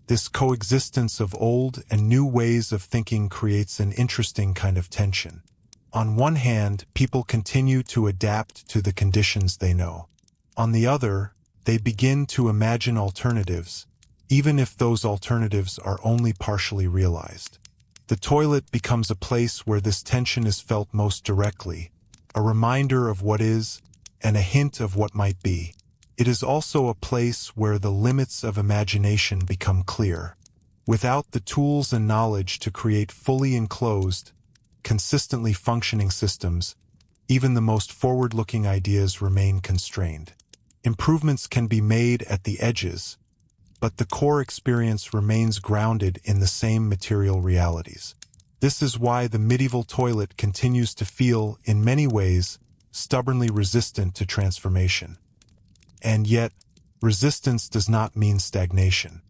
This coexistence of old and new ways of thinking creates an interesting kind of tension. On one hand, people continue to adapt to the conditions they know. On the other, they begin to imagine alternatives, even if those alternatives are only partially realized. The toilet becomes a place where this tension is felt most directly, a reminder of what is, and a hint of what might be. It is also a place where the limits of imagination become clear. Without the tools and knowledge to create fully enclosed, consistently functioning systems, even the most forward-looking ideas remain constrained. Improvements can be made at the edges, but the core experience remains grounded in the same material realities. This is why the medieval toilet continues to feel, in many ways, stubbornly resistant to transformation. And yet, resistance does not mean stagnation.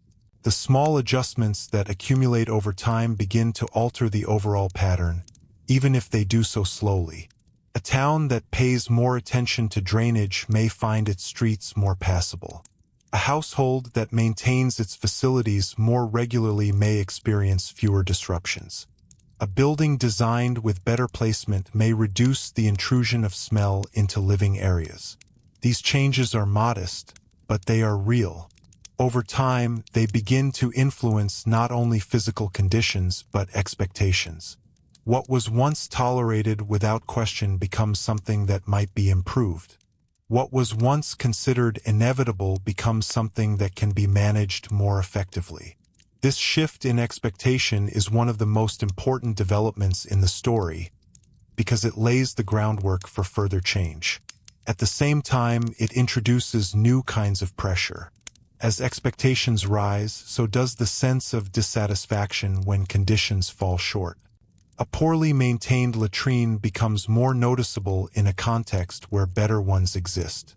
The small adjustments that accumulate over time begin to alter the overall pattern, even if they do so slowly. A town that pays more attention to drainage may find its streets more passable. A household that maintains its facilities more regularly may experience fewer disruptions. A building designed with better placement may reduce the intrusion of smell into living areas. These changes are modest, but they are real. Over time, they begin to influence not only physical conditions but expectations. What was once tolerated without question becomes something that might be improved. What was once considered inevitable becomes something that can be managed more effectively. This shift in expectation is one of the most important developments in the story because it lays the groundwork for further change. At the same time, it introduces new kinds of pressure. As expectations rise, so does the sense of dissatisfaction when conditions fall short. A poorly maintained latrine becomes more noticeable in a context where better ones exist.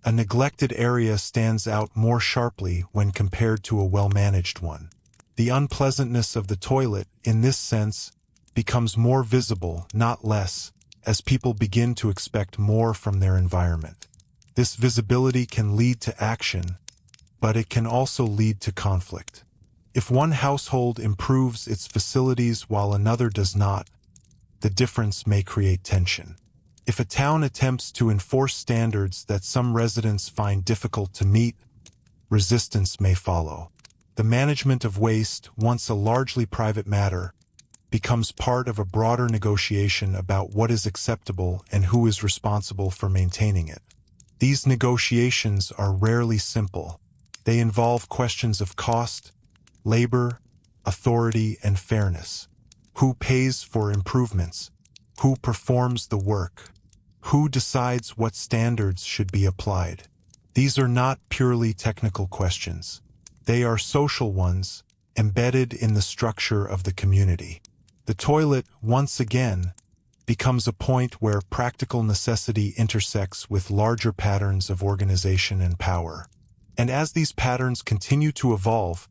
A neglected area stands out more sharply when compared to a well-managed one. The unpleasantness of the toilet, in this sense, becomes more visible, not less, as people begin to expect more from their environment. This visibility can lead to action, but it can also lead to conflict. If one household improves its facilities while another does not, the difference may create tension. If a town attempts to enforce standards that some residents find difficult to meet, resistance may follow. The management of waste, once a largely private matter, becomes part of a broader negotiation about what is acceptable and who is responsible for maintaining it. These negotiations are rarely simple. They involve questions of cost, labor, authority, and fairness. Who pays for improvements? Who performs the work? Who decides what standards should be applied? These are not purely technical questions. They are social ones, embedded in the structure of the community. The toilet, once again, becomes a point where practical necessity intersects with larger patterns of organization and power. And as these patterns continue to evolve,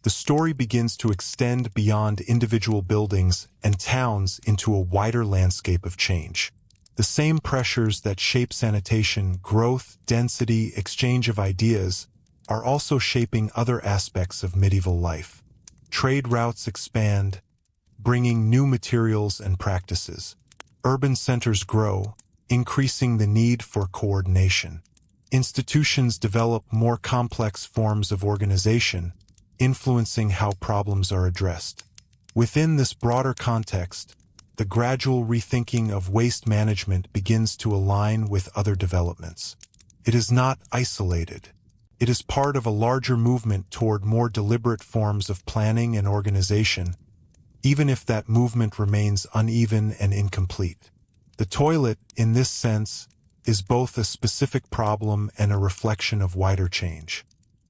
the story begins to extend beyond individual buildings and towns into a wider landscape of change. The same pressures that shape sanitation, growth, density, exchange of ideas, are also shaping other aspects of medieval life. Trade routes expand, bringing new materials and practices. Urban centers grow, increasing the need for coordination. Institutions develop more complex forms of organization, influencing how problems are addressed. Within this broader context, the gradual rethinking of waste management begins to align with other developments. It is not isolated. It is part of a larger movement toward more deliberate forms of planning and organization, even if that movement remains uneven and incomplete. The toilet, in this sense, is both a specific problem and a reflection of wider change.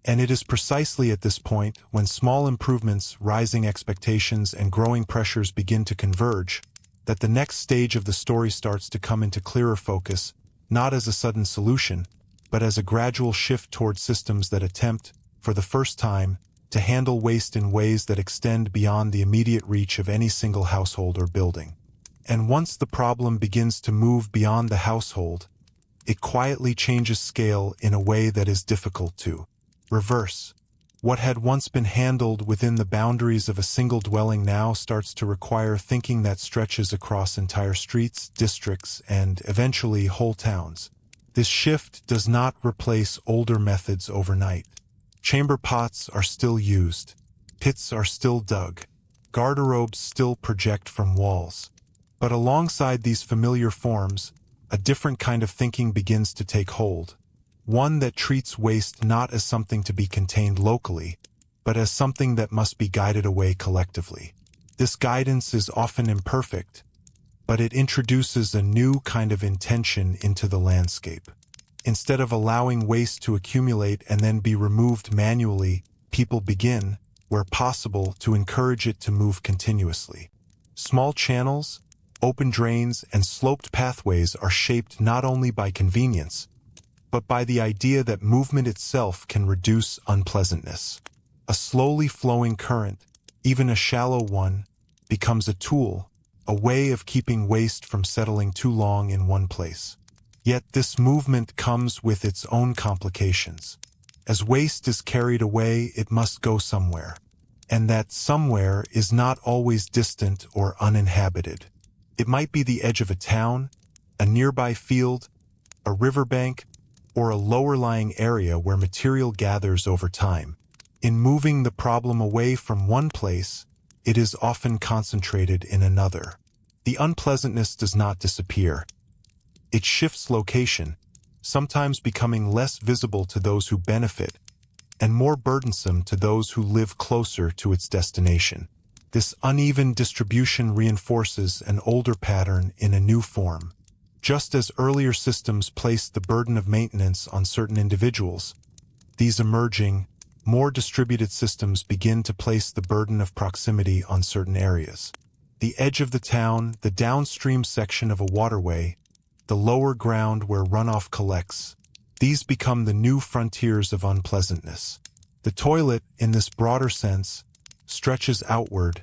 And it is precisely at this point, when small improvements, rising expectations, and growing pressures begin to converge, that the next stage of the story starts to come into clearer focus, not as a sudden solution, but as a gradual shift toward systems that attempt, for the first time, to handle waste in ways that extend beyond the immediate reach of any single household or building. And once the problem begins to move beyond the household, it quietly changes scale in a way that is difficult to reverse. What had once been handled within the boundaries of a single dwelling now starts to require thinking that stretches across entire streets, districts, and, eventually, whole towns. This shift does not replace older methods overnight. Chamber pots are still used, pits are still dug, garderobes still project from walls. But alongside these familiar forms, a different kind of thinking begins to take hold. One that treats waste not as something to be contained locally, but as something that must be guided away collectively. This guidance is often imperfect, but it introduces a new kind of intention into the landscape. Instead of allowing waste to accumulate and then be removed manually, people begin, where possible, to encourage it to move continuously. Small channels, open drains, and sloped pathways are shaped not only by convenience, but by the idea that movement itself can reduce unpleasantness. A slowly flowing current, even a shallow one, becomes a tool, a way of keeping waste from settling too long in one place. Yet this movement comes with its own complications. As waste is carried away, it must go somewhere. And that somewhere is not always distant or uninhabited. It might be the edge of a town, a nearby field, a riverbank, or a lower-lying area where material gathers over time. In moving the problem away from one place, it is often concentrated in another. The unpleasantness does not disappear. It shifts location, sometimes becoming less visible to those who benefit and more burdensome to those who live closer to its destination. This uneven distribution reinforces an older pattern in a new form. Just as earlier systems placed the burden of maintenance on certain individuals, these emerging, more distributed systems begin to place the burden of proximity on certain areas. The edge of the town, the downstream section of a waterway, the lower ground where runoff collects, these become the new frontiers of unpleasantness. The toilet, in this broader sense, stretches outward,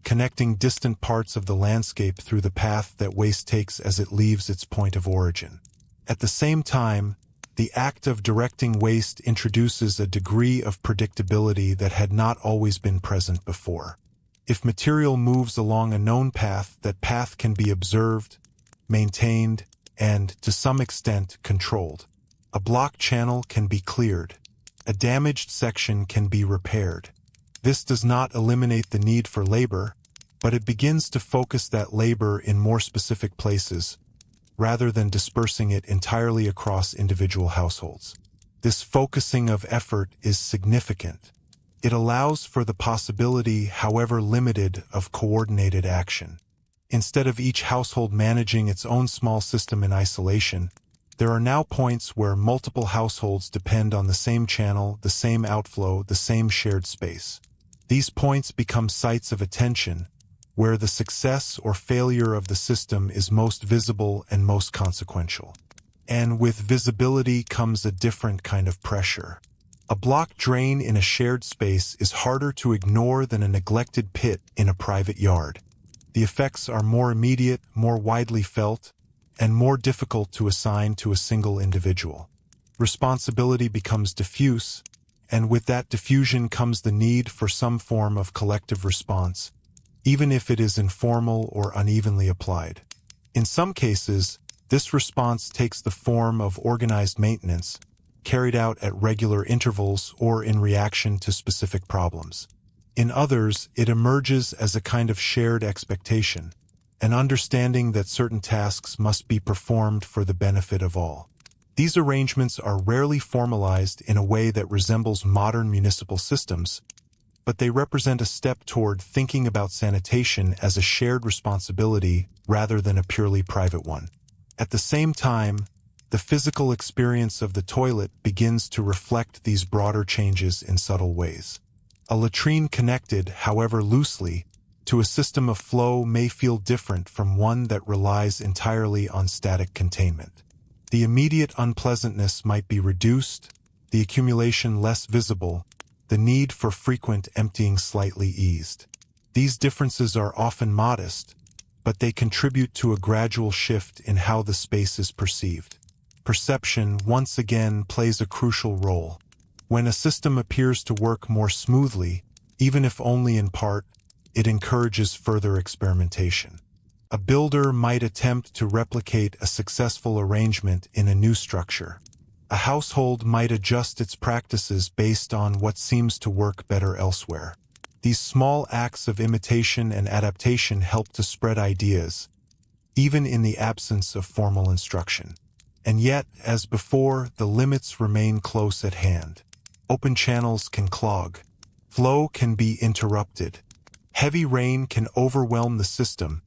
connecting distant parts of the landscape through the path that waste takes as it leaves its point of origin. At the same time, the act of directing waste introduces a degree of predictability that had not always been present before. If material moves along a known path, that path can be observed, maintained, and, to some extent, controlled. A blocked channel can be cleared. A damaged section can be repaired. This does not eliminate the need for labor, but it begins to focus that labor in more specific places, rather than dispersing it entirely across individual households. This focusing of effort is significant. It allows for the possibility, however limited, of coordinated action. Instead of each household managing its own small system in isolation, there are now points where multiple households depend on the same channel, the same outflow, the same shared space. These points become sites of attention, where the success or failure of the system is most visible and most consequential. And with visibility comes a different kind of pressure. A blocked drain in a shared space is harder to ignore than a neglected pit in a private yard. The effects are more immediate, more widely felt, and more difficult to assign to a single individual. Responsibility becomes diffuse, and with that diffusion comes the need for some form of collective response, even if it is informal or unevenly applied. In some cases, this response takes the form of organized maintenance, carried out at regular intervals or in reaction to specific problems. In others, it emerges as a kind of shared expectation, an understanding that certain tasks must be performed for the benefit of all. These arrangements are rarely formalized in a way that resembles modern municipal systems, but they represent a step toward thinking about sanitation as a shared responsibility rather than a purely private one. At the same time, the physical experience of the toilet begins to reflect these broader changes in subtle ways. A latrine connected, however loosely, to a system of flow may feel different from one that relies entirely on static containment. The immediate unpleasantness might be reduced, the accumulation less visible, the need for frequent emptying slightly eased. These differences are often modest, but they contribute to a gradual shift in how the space is perceived. Perception, once again, plays a crucial role. When a system appears to work more smoothly, even if only in part, it encourages further experimentation. A builder might attempt to replicate a successful arrangement in a new structure. A household might adjust its practices based on what seems to work better elsewhere. These small acts of imitation and adaptation help to spread ideas, even in the absence of formal instruction. And yet, as before, the limits remain close at hand. Open channels can clog. Flow can be interrupted. Heavy rain can overwhelm the system,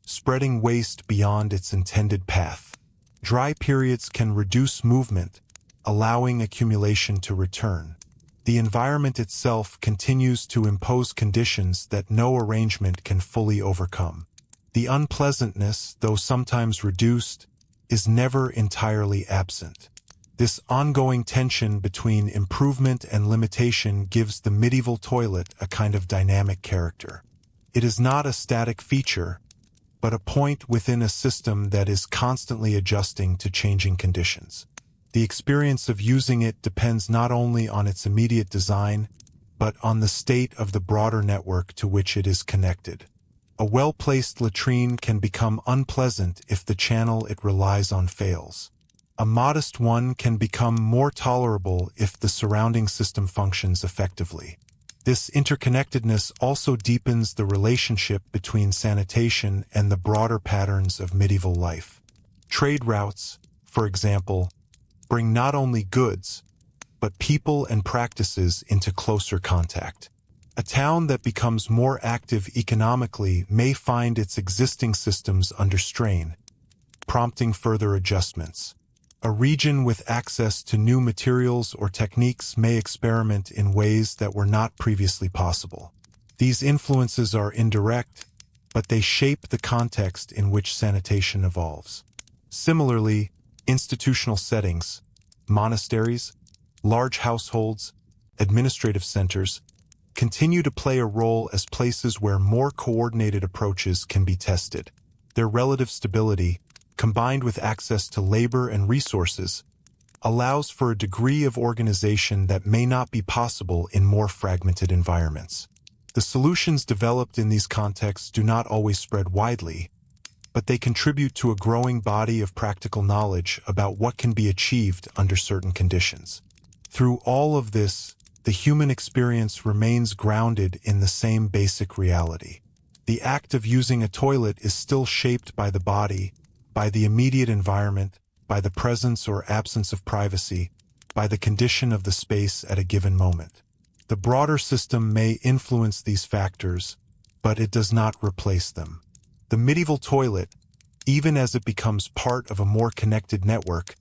spreading waste beyond its intended path. Dry periods can reduce movement, allowing accumulation to return. The environment itself continues to impose conditions that no arrangement can fully overcome. The unpleasantness, though sometimes reduced, is never entirely absent. This ongoing tension between improvement and limitation gives the medieval toilet a kind of dynamic character. It is not a static feature, but a point within a system that is constantly adjusting to changing conditions. The experience of using it depends not only on its immediate design, but on the state of the broader network to which it is connected. A well-placed latrine can become unpleasant if the channel it relies on fails. A modest one can become more tolerable if the surrounding system functions effectively. This interconnectedness also deepens the relationship between sanitation and the broader patterns of medieval life. Trade routes, for example, bring not only goods, but people and practices into closer contact. A town that becomes more active economically may find its existing systems under strain, prompting further adjustments. A region with access to new materials or techniques may experiment in ways that were not previously possible. These influences are indirect, but they shape the context in which sanitation evolves. Similarly, institutional settings, monasteries, large households, administrative centers, continue to play a role as places where more coordinated approaches can be tested. Their relative stability, combined with access to labor and resources, allows for a degree of organization that may not be possible in more fragmented environments. The solutions developed in these contexts do not always spread widely, but they contribute to a growing body of practical knowledge about what can be achieved under certain conditions. Through all of this, the human experience remains grounded in the same basic reality. The act of using a toilet is still shaped by the body, by the immediate environment, by the presence or absence of privacy, by the condition of the space at a given moment. The broader system may influence these factors, but it does not replace them. The medieval toilet, even as it becomes part of a more connected network,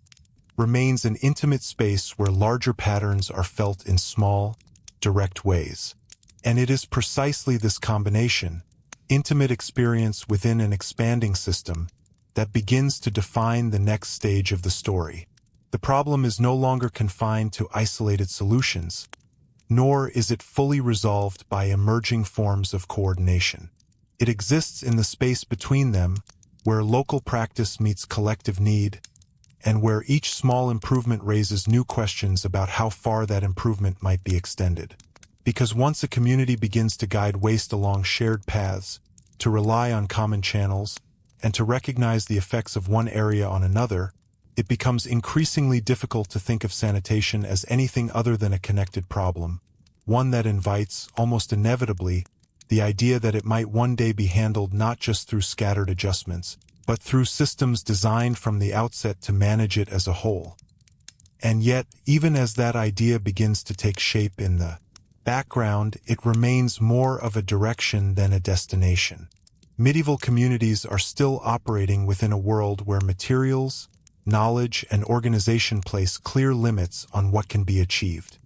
remains an intimate space where larger patterns are felt in small, direct ways. And it is precisely this combination, intimate experience within an expanding system, that begins to define the next stage of the story. The problem is no longer confined to isolated solutions, nor is it fully resolved by emerging forms of coordination. It exists in the space between them, where local practice meets collective need, and where each small improvement raises new questions about how far that improvement might be extended. Because once a community begins to guide waste along shared paths, to rely on common channels, and to recognize the effects of one area on another, it becomes increasingly difficult to think of sanitation as anything other than a connected problem, one that invites, almost inevitably, the idea that it might one day be handled not just through scattered adjustments, but through systems designed from the outset to manage it as a whole. And yet, even as that idea begins to take shape in the background, it remains more of a direction than a destination. Medieval communities are still operating within a world where materials, knowledge, and organization place clear limits on what can be achieved.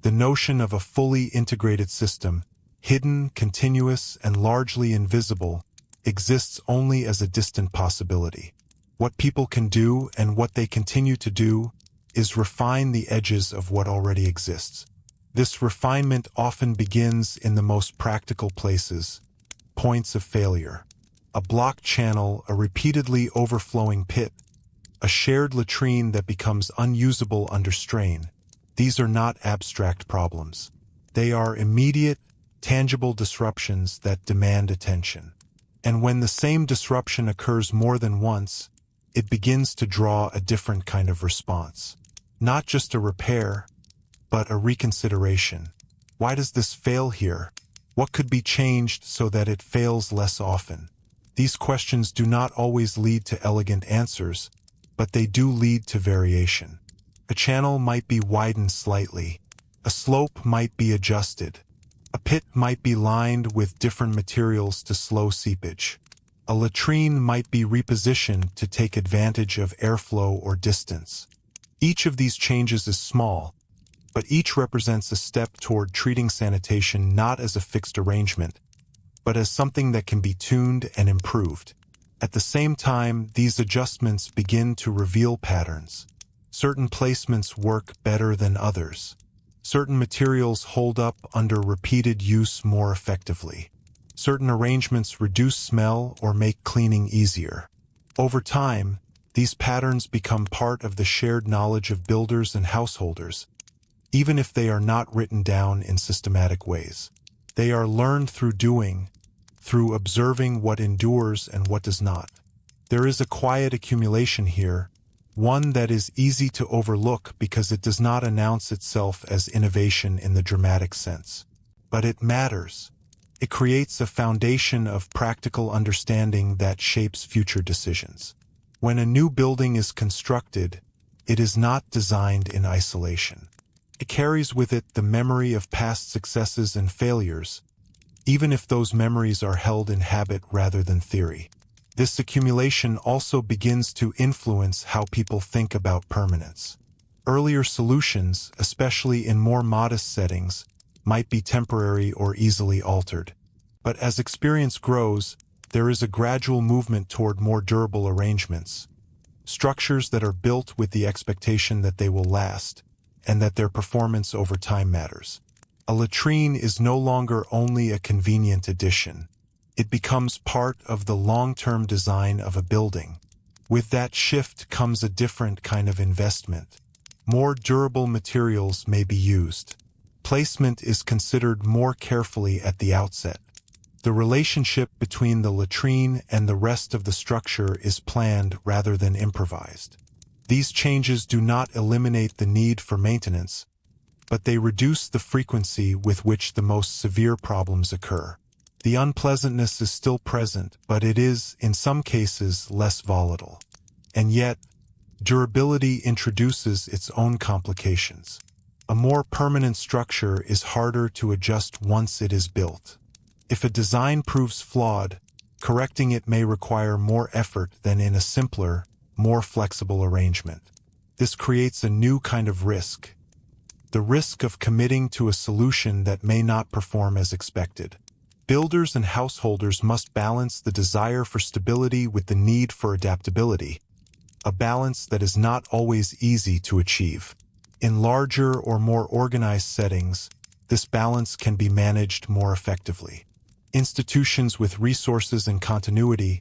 The notion of a fully integrated system, hidden, continuous, and largely invisible, exists only as a distant possibility. What people can do and what they continue to do is refine the edges of what already exists. This refinement often begins in the most practical places, points of failure. A blocked channel, a repeatedly overflowing pit, a shared latrine that becomes unusable under strain. These are not abstract problems. They are immediate, tangible disruptions that demand attention. And when the same disruption occurs more than once, it begins to draw a different kind of response. Not just a repair, but a reconsideration. Why does this fail here? What could be changed so that it fails less often? These questions do not always lead to elegant answers, but they do lead to variation. A channel might be widened slightly. A slope might be adjusted. A pit might be lined with different materials to slow seepage. A latrine might be repositioned to take advantage of airflow or distance. Each of these changes is small, but each represents a step toward treating sanitation not as a fixed arrangement, but as something that can be tuned and improved. At the same time, these adjustments begin to reveal patterns. Certain placements work better than others. Certain materials hold up under repeated use more effectively. Certain arrangements reduce smell or make cleaning easier. Over time, these patterns become part of the shared knowledge of builders and householders, even if they are not written down in systematic ways. They are learned through doing, through observing what endures and what does not. There is a quiet accumulation here, one that is easy to overlook because it does not announce itself as innovation in the dramatic sense. but it matters. It creates a foundation of practical understanding that shapes future decisions. When a new building is constructed, it is not designed in isolation. It carries with it the memory of past successes and failures, even if those memories are held in habit rather than theory. This accumulation also begins to influence how people think about permanence. Earlier solutions, especially in more modest settings, might be temporary or easily altered. But as experience grows, there is a gradual movement toward more durable arrangements, structures that are built with the expectation that they will last, and that their performance over time matters. A latrine is no longer only a convenient addition. It becomes part of the long-term design of a building. With that shift comes a different kind of investment. More durable materials may be used. Placement is considered more carefully at the outset. The relationship between the latrine and the rest of the structure is planned rather than improvised. These changes do not eliminate the need for maintenance, but they reduce the frequency with which the most severe problems occur. The unpleasantness is still present, but it is, in some cases, less volatile. And yet, durability introduces its own complications. A more permanent structure is harder to adjust once it is built. If a design proves flawed, correcting it may require more effort than in a simpler, more flexible arrangement. This creates a new kind of risk, the risk of committing to a solution that may not perform as expected. Builders and householders must balance the desire for stability with the need for adaptability, a balance that is not always easy to achieve. In larger or more organized settings, this balance can be managed more effectively. Institutions with resources and continuity,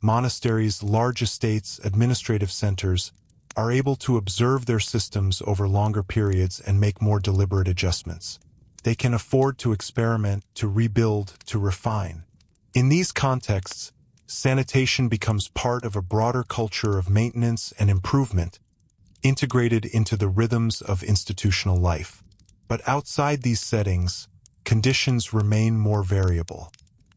monasteries, large estates, administrative centers, are able to observe their systems over longer periods and make more deliberate adjustments. They can afford to experiment, to rebuild, to refine. In these contexts, sanitation becomes part of a broader culture of maintenance and improvement, integrated into the rhythms of institutional life. But outside these settings, conditions remain more variable.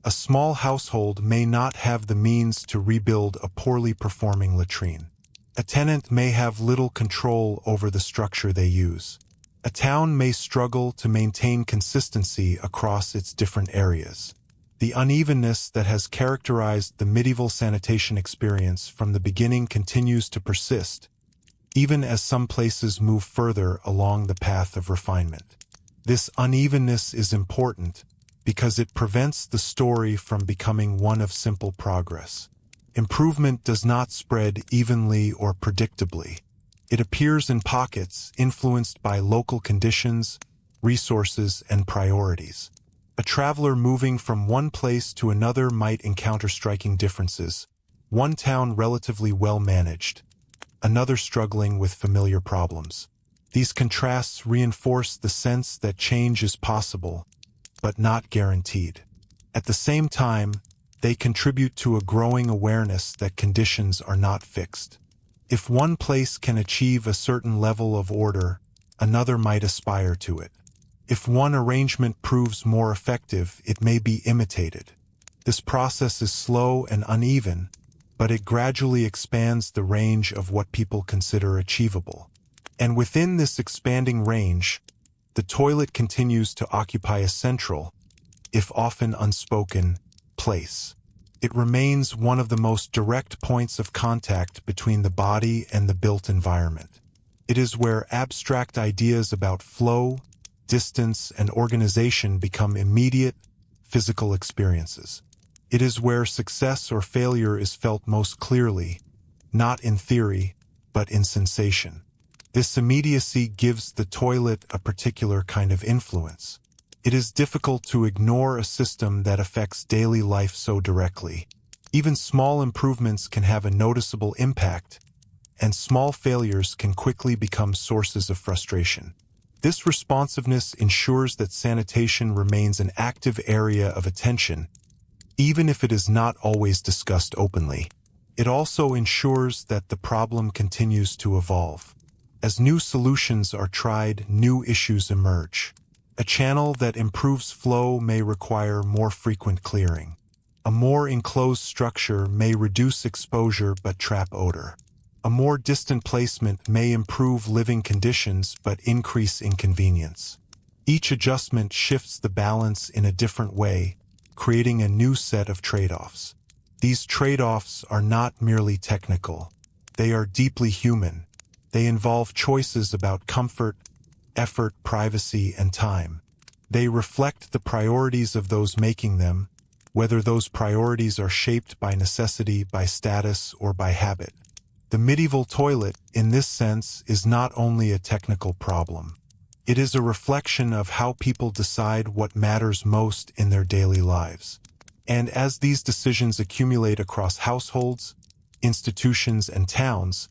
A small household may not have the means to rebuild a poorly performing latrine. A tenant may have little control over the structure they use. A town may struggle to maintain consistency across its different areas. The unevenness that has characterized the medieval sanitation experience from the beginning continues to persist, even as some places move further along the path of refinement. This unevenness is important because it prevents the story from becoming one of simple progress. Improvement does not spread evenly or predictably. It appears in pockets influenced by local conditions, resources, and priorities. A traveler moving from one place to another might encounter striking differences. One town relatively well managed, another struggling with familiar problems. These contrasts reinforce the sense that change is possible, but not guaranteed. At the same time, they contribute to a growing awareness that conditions are not fixed. If one place can achieve a certain level of order, another might aspire to it. If one arrangement proves more effective, it may be imitated. This process is slow and uneven, but it gradually expands the range of what people consider achievable. And within this expanding range, the toilet continues to occupy a central, if often unspoken, place. It remains one of the most direct points of contact between the body and the built environment. It is where abstract ideas about flow, distance, and organization become immediate, physical experiences. It is where success or failure is felt most clearly, not in theory, but in sensation. This immediacy gives the toilet a particular kind of influence. It is difficult to ignore a system that affects daily life so directly. Even small improvements can have a noticeable impact, and small failures can quickly become sources of frustration. This responsiveness ensures that sanitation remains an active area of attention, even if it is not always discussed openly. It also ensures that the problem continues to evolve. As new solutions are tried, new issues emerge. A channel that improves flow may require more frequent clearing. A more enclosed structure may reduce exposure but trap odor. A more distant placement may improve living conditions but increase inconvenience. Each adjustment shifts the balance in a different way, creating a new set of trade-offs. These trade-offs are not merely technical. They are deeply human. They involve choices about comfort, effort, privacy, and time. They reflect the priorities of those making them, whether those priorities are shaped by necessity, by status, or by habit. The medieval toilet, in this sense, is not only a technical problem. It is a reflection of how people decide what matters most in their daily lives. And as these decisions accumulate across households, institutions, and towns,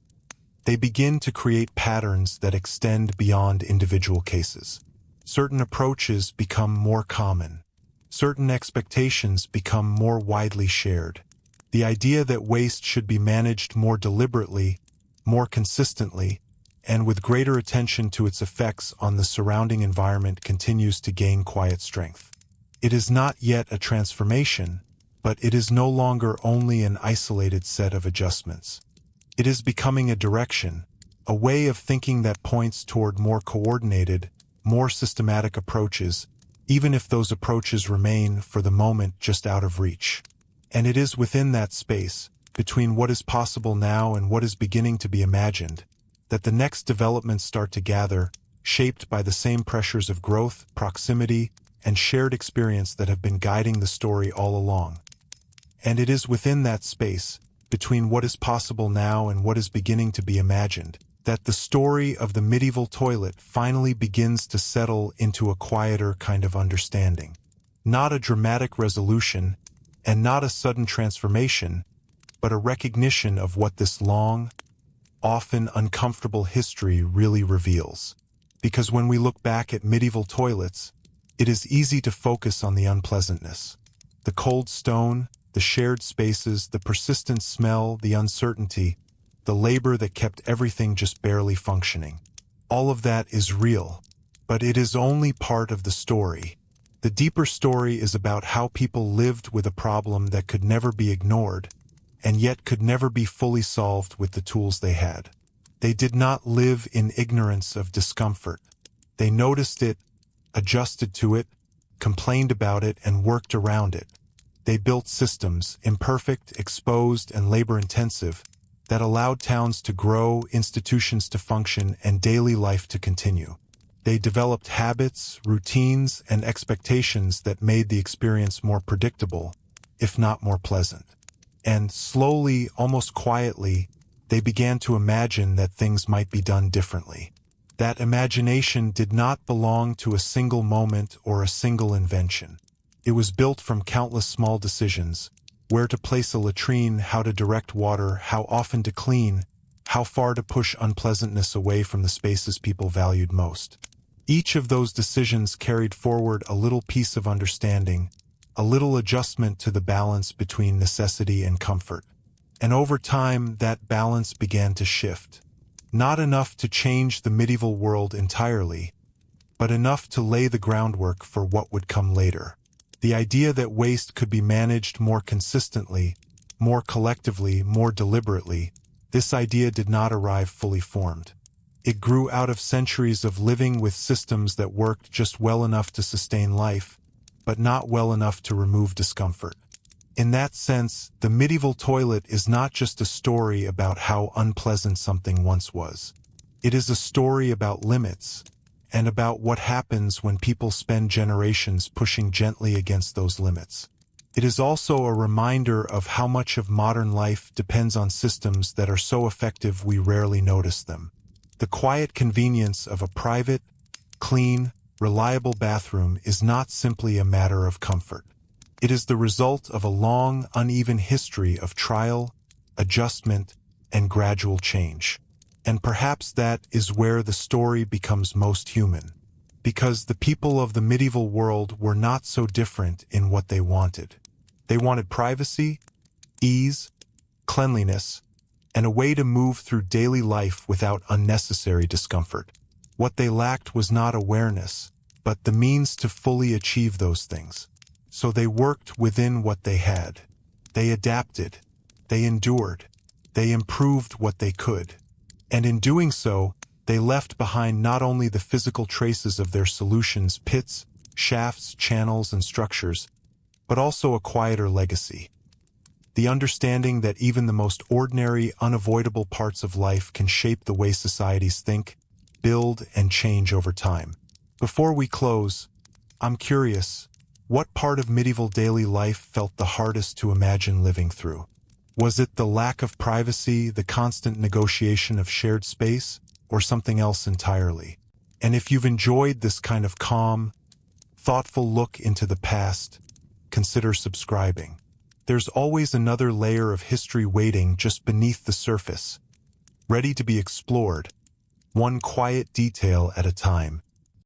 they begin to create patterns that extend beyond individual cases. Certain approaches become more common. Certain expectations become more widely shared. The idea that waste should be managed more deliberately, more consistently, and with greater attention to its effects on the surrounding environment continues to gain quiet strength. It is not yet a transformation, but it is no longer only an isolated set of adjustments. It is becoming a direction, a way of thinking that points toward more coordinated, more systematic approaches, even if those approaches remain, for the moment, just out of reach. And it is within that space, between what is possible now and what is beginning to be imagined, that the next developments start to gather, shaped by the same pressures of growth, proximity, and shared experience that have been guiding the story all along. And it is within that space, between what is possible now and what is beginning to be imagined, that the story of the medieval toilet finally begins to settle into a quieter kind of understanding. Not a dramatic resolution, and not a sudden transformation, but a recognition of what this long, often uncomfortable history really reveals. Because when we look back at medieval toilets, it is easy to focus on the unpleasantness. The cold stone, the shared spaces, the persistent smell, the uncertainty, the labor that kept everything just barely functioning. All of that is real, but it is only part of the story. The deeper story is about how people lived with a problem that could never be ignored, and yet could never be fully solved with the tools they had. They did not live in ignorance of discomfort. They noticed it, adjusted to it, complained about it, and worked around it. They built systems, imperfect, exposed, and labor-intensive, that allowed towns to grow, institutions to function, and daily life to continue. They developed habits, routines, and expectations that made the experience more predictable, if not more pleasant. And slowly, almost quietly, they began to imagine that things might be done differently. That imagination did not belong to a single moment or a single invention. It was built from countless small decisions: where to place a latrine, how to direct water, how often to clean, how far to push unpleasantness away from the spaces people valued most. Each of those decisions carried forward a little piece of understanding, a little adjustment to the balance between necessity and comfort. And over time, that balance began to shift. Not enough to change the medieval world entirely, but enough to lay the groundwork for what would come later. The idea that waste could be managed more consistently, more collectively, more deliberately, this idea did not arrive fully formed. It grew out of centuries of living with systems that worked just well enough to sustain life, but not well enough to remove discomfort. In that sense, the medieval toilet is not just a story about how unpleasant something once was. It is a story about limits, and about what happens when people spend generations pushing gently against those limits. It is also a reminder of how much of modern life depends on systems that are so effective we rarely notice them. The quiet convenience of a private, clean, reliable bathroom is not simply a matter of comfort. It is the result of a long, uneven history of trial, adjustment, and gradual change. And perhaps that is where the story becomes most human, because the people of the medieval world were not so different in what they wanted. They wanted privacy, ease, cleanliness, and a way to move through daily life without unnecessary discomfort. What they lacked was not awareness, but the means to fully achieve those things. So they worked within what they had. They adapted. They endured. They improved what they could. And in doing so, they left behind not only the physical traces of their solutions, pits, shafts, channels, and structures, but also a quieter legacy. The understanding that even the most ordinary, unavoidable parts of life can shape the way societies think, build, and change over time. Before we close, I'm curious, what part of medieval daily life felt the hardest to imagine living through? Was it the lack of privacy, the constant negotiation of shared space, or something else entirely? And if you've enjoyed this kind of calm, thoughtful look into the past, consider subscribing. There's always another layer of history waiting just beneath the surface, ready to be explored, one quiet detail at a time.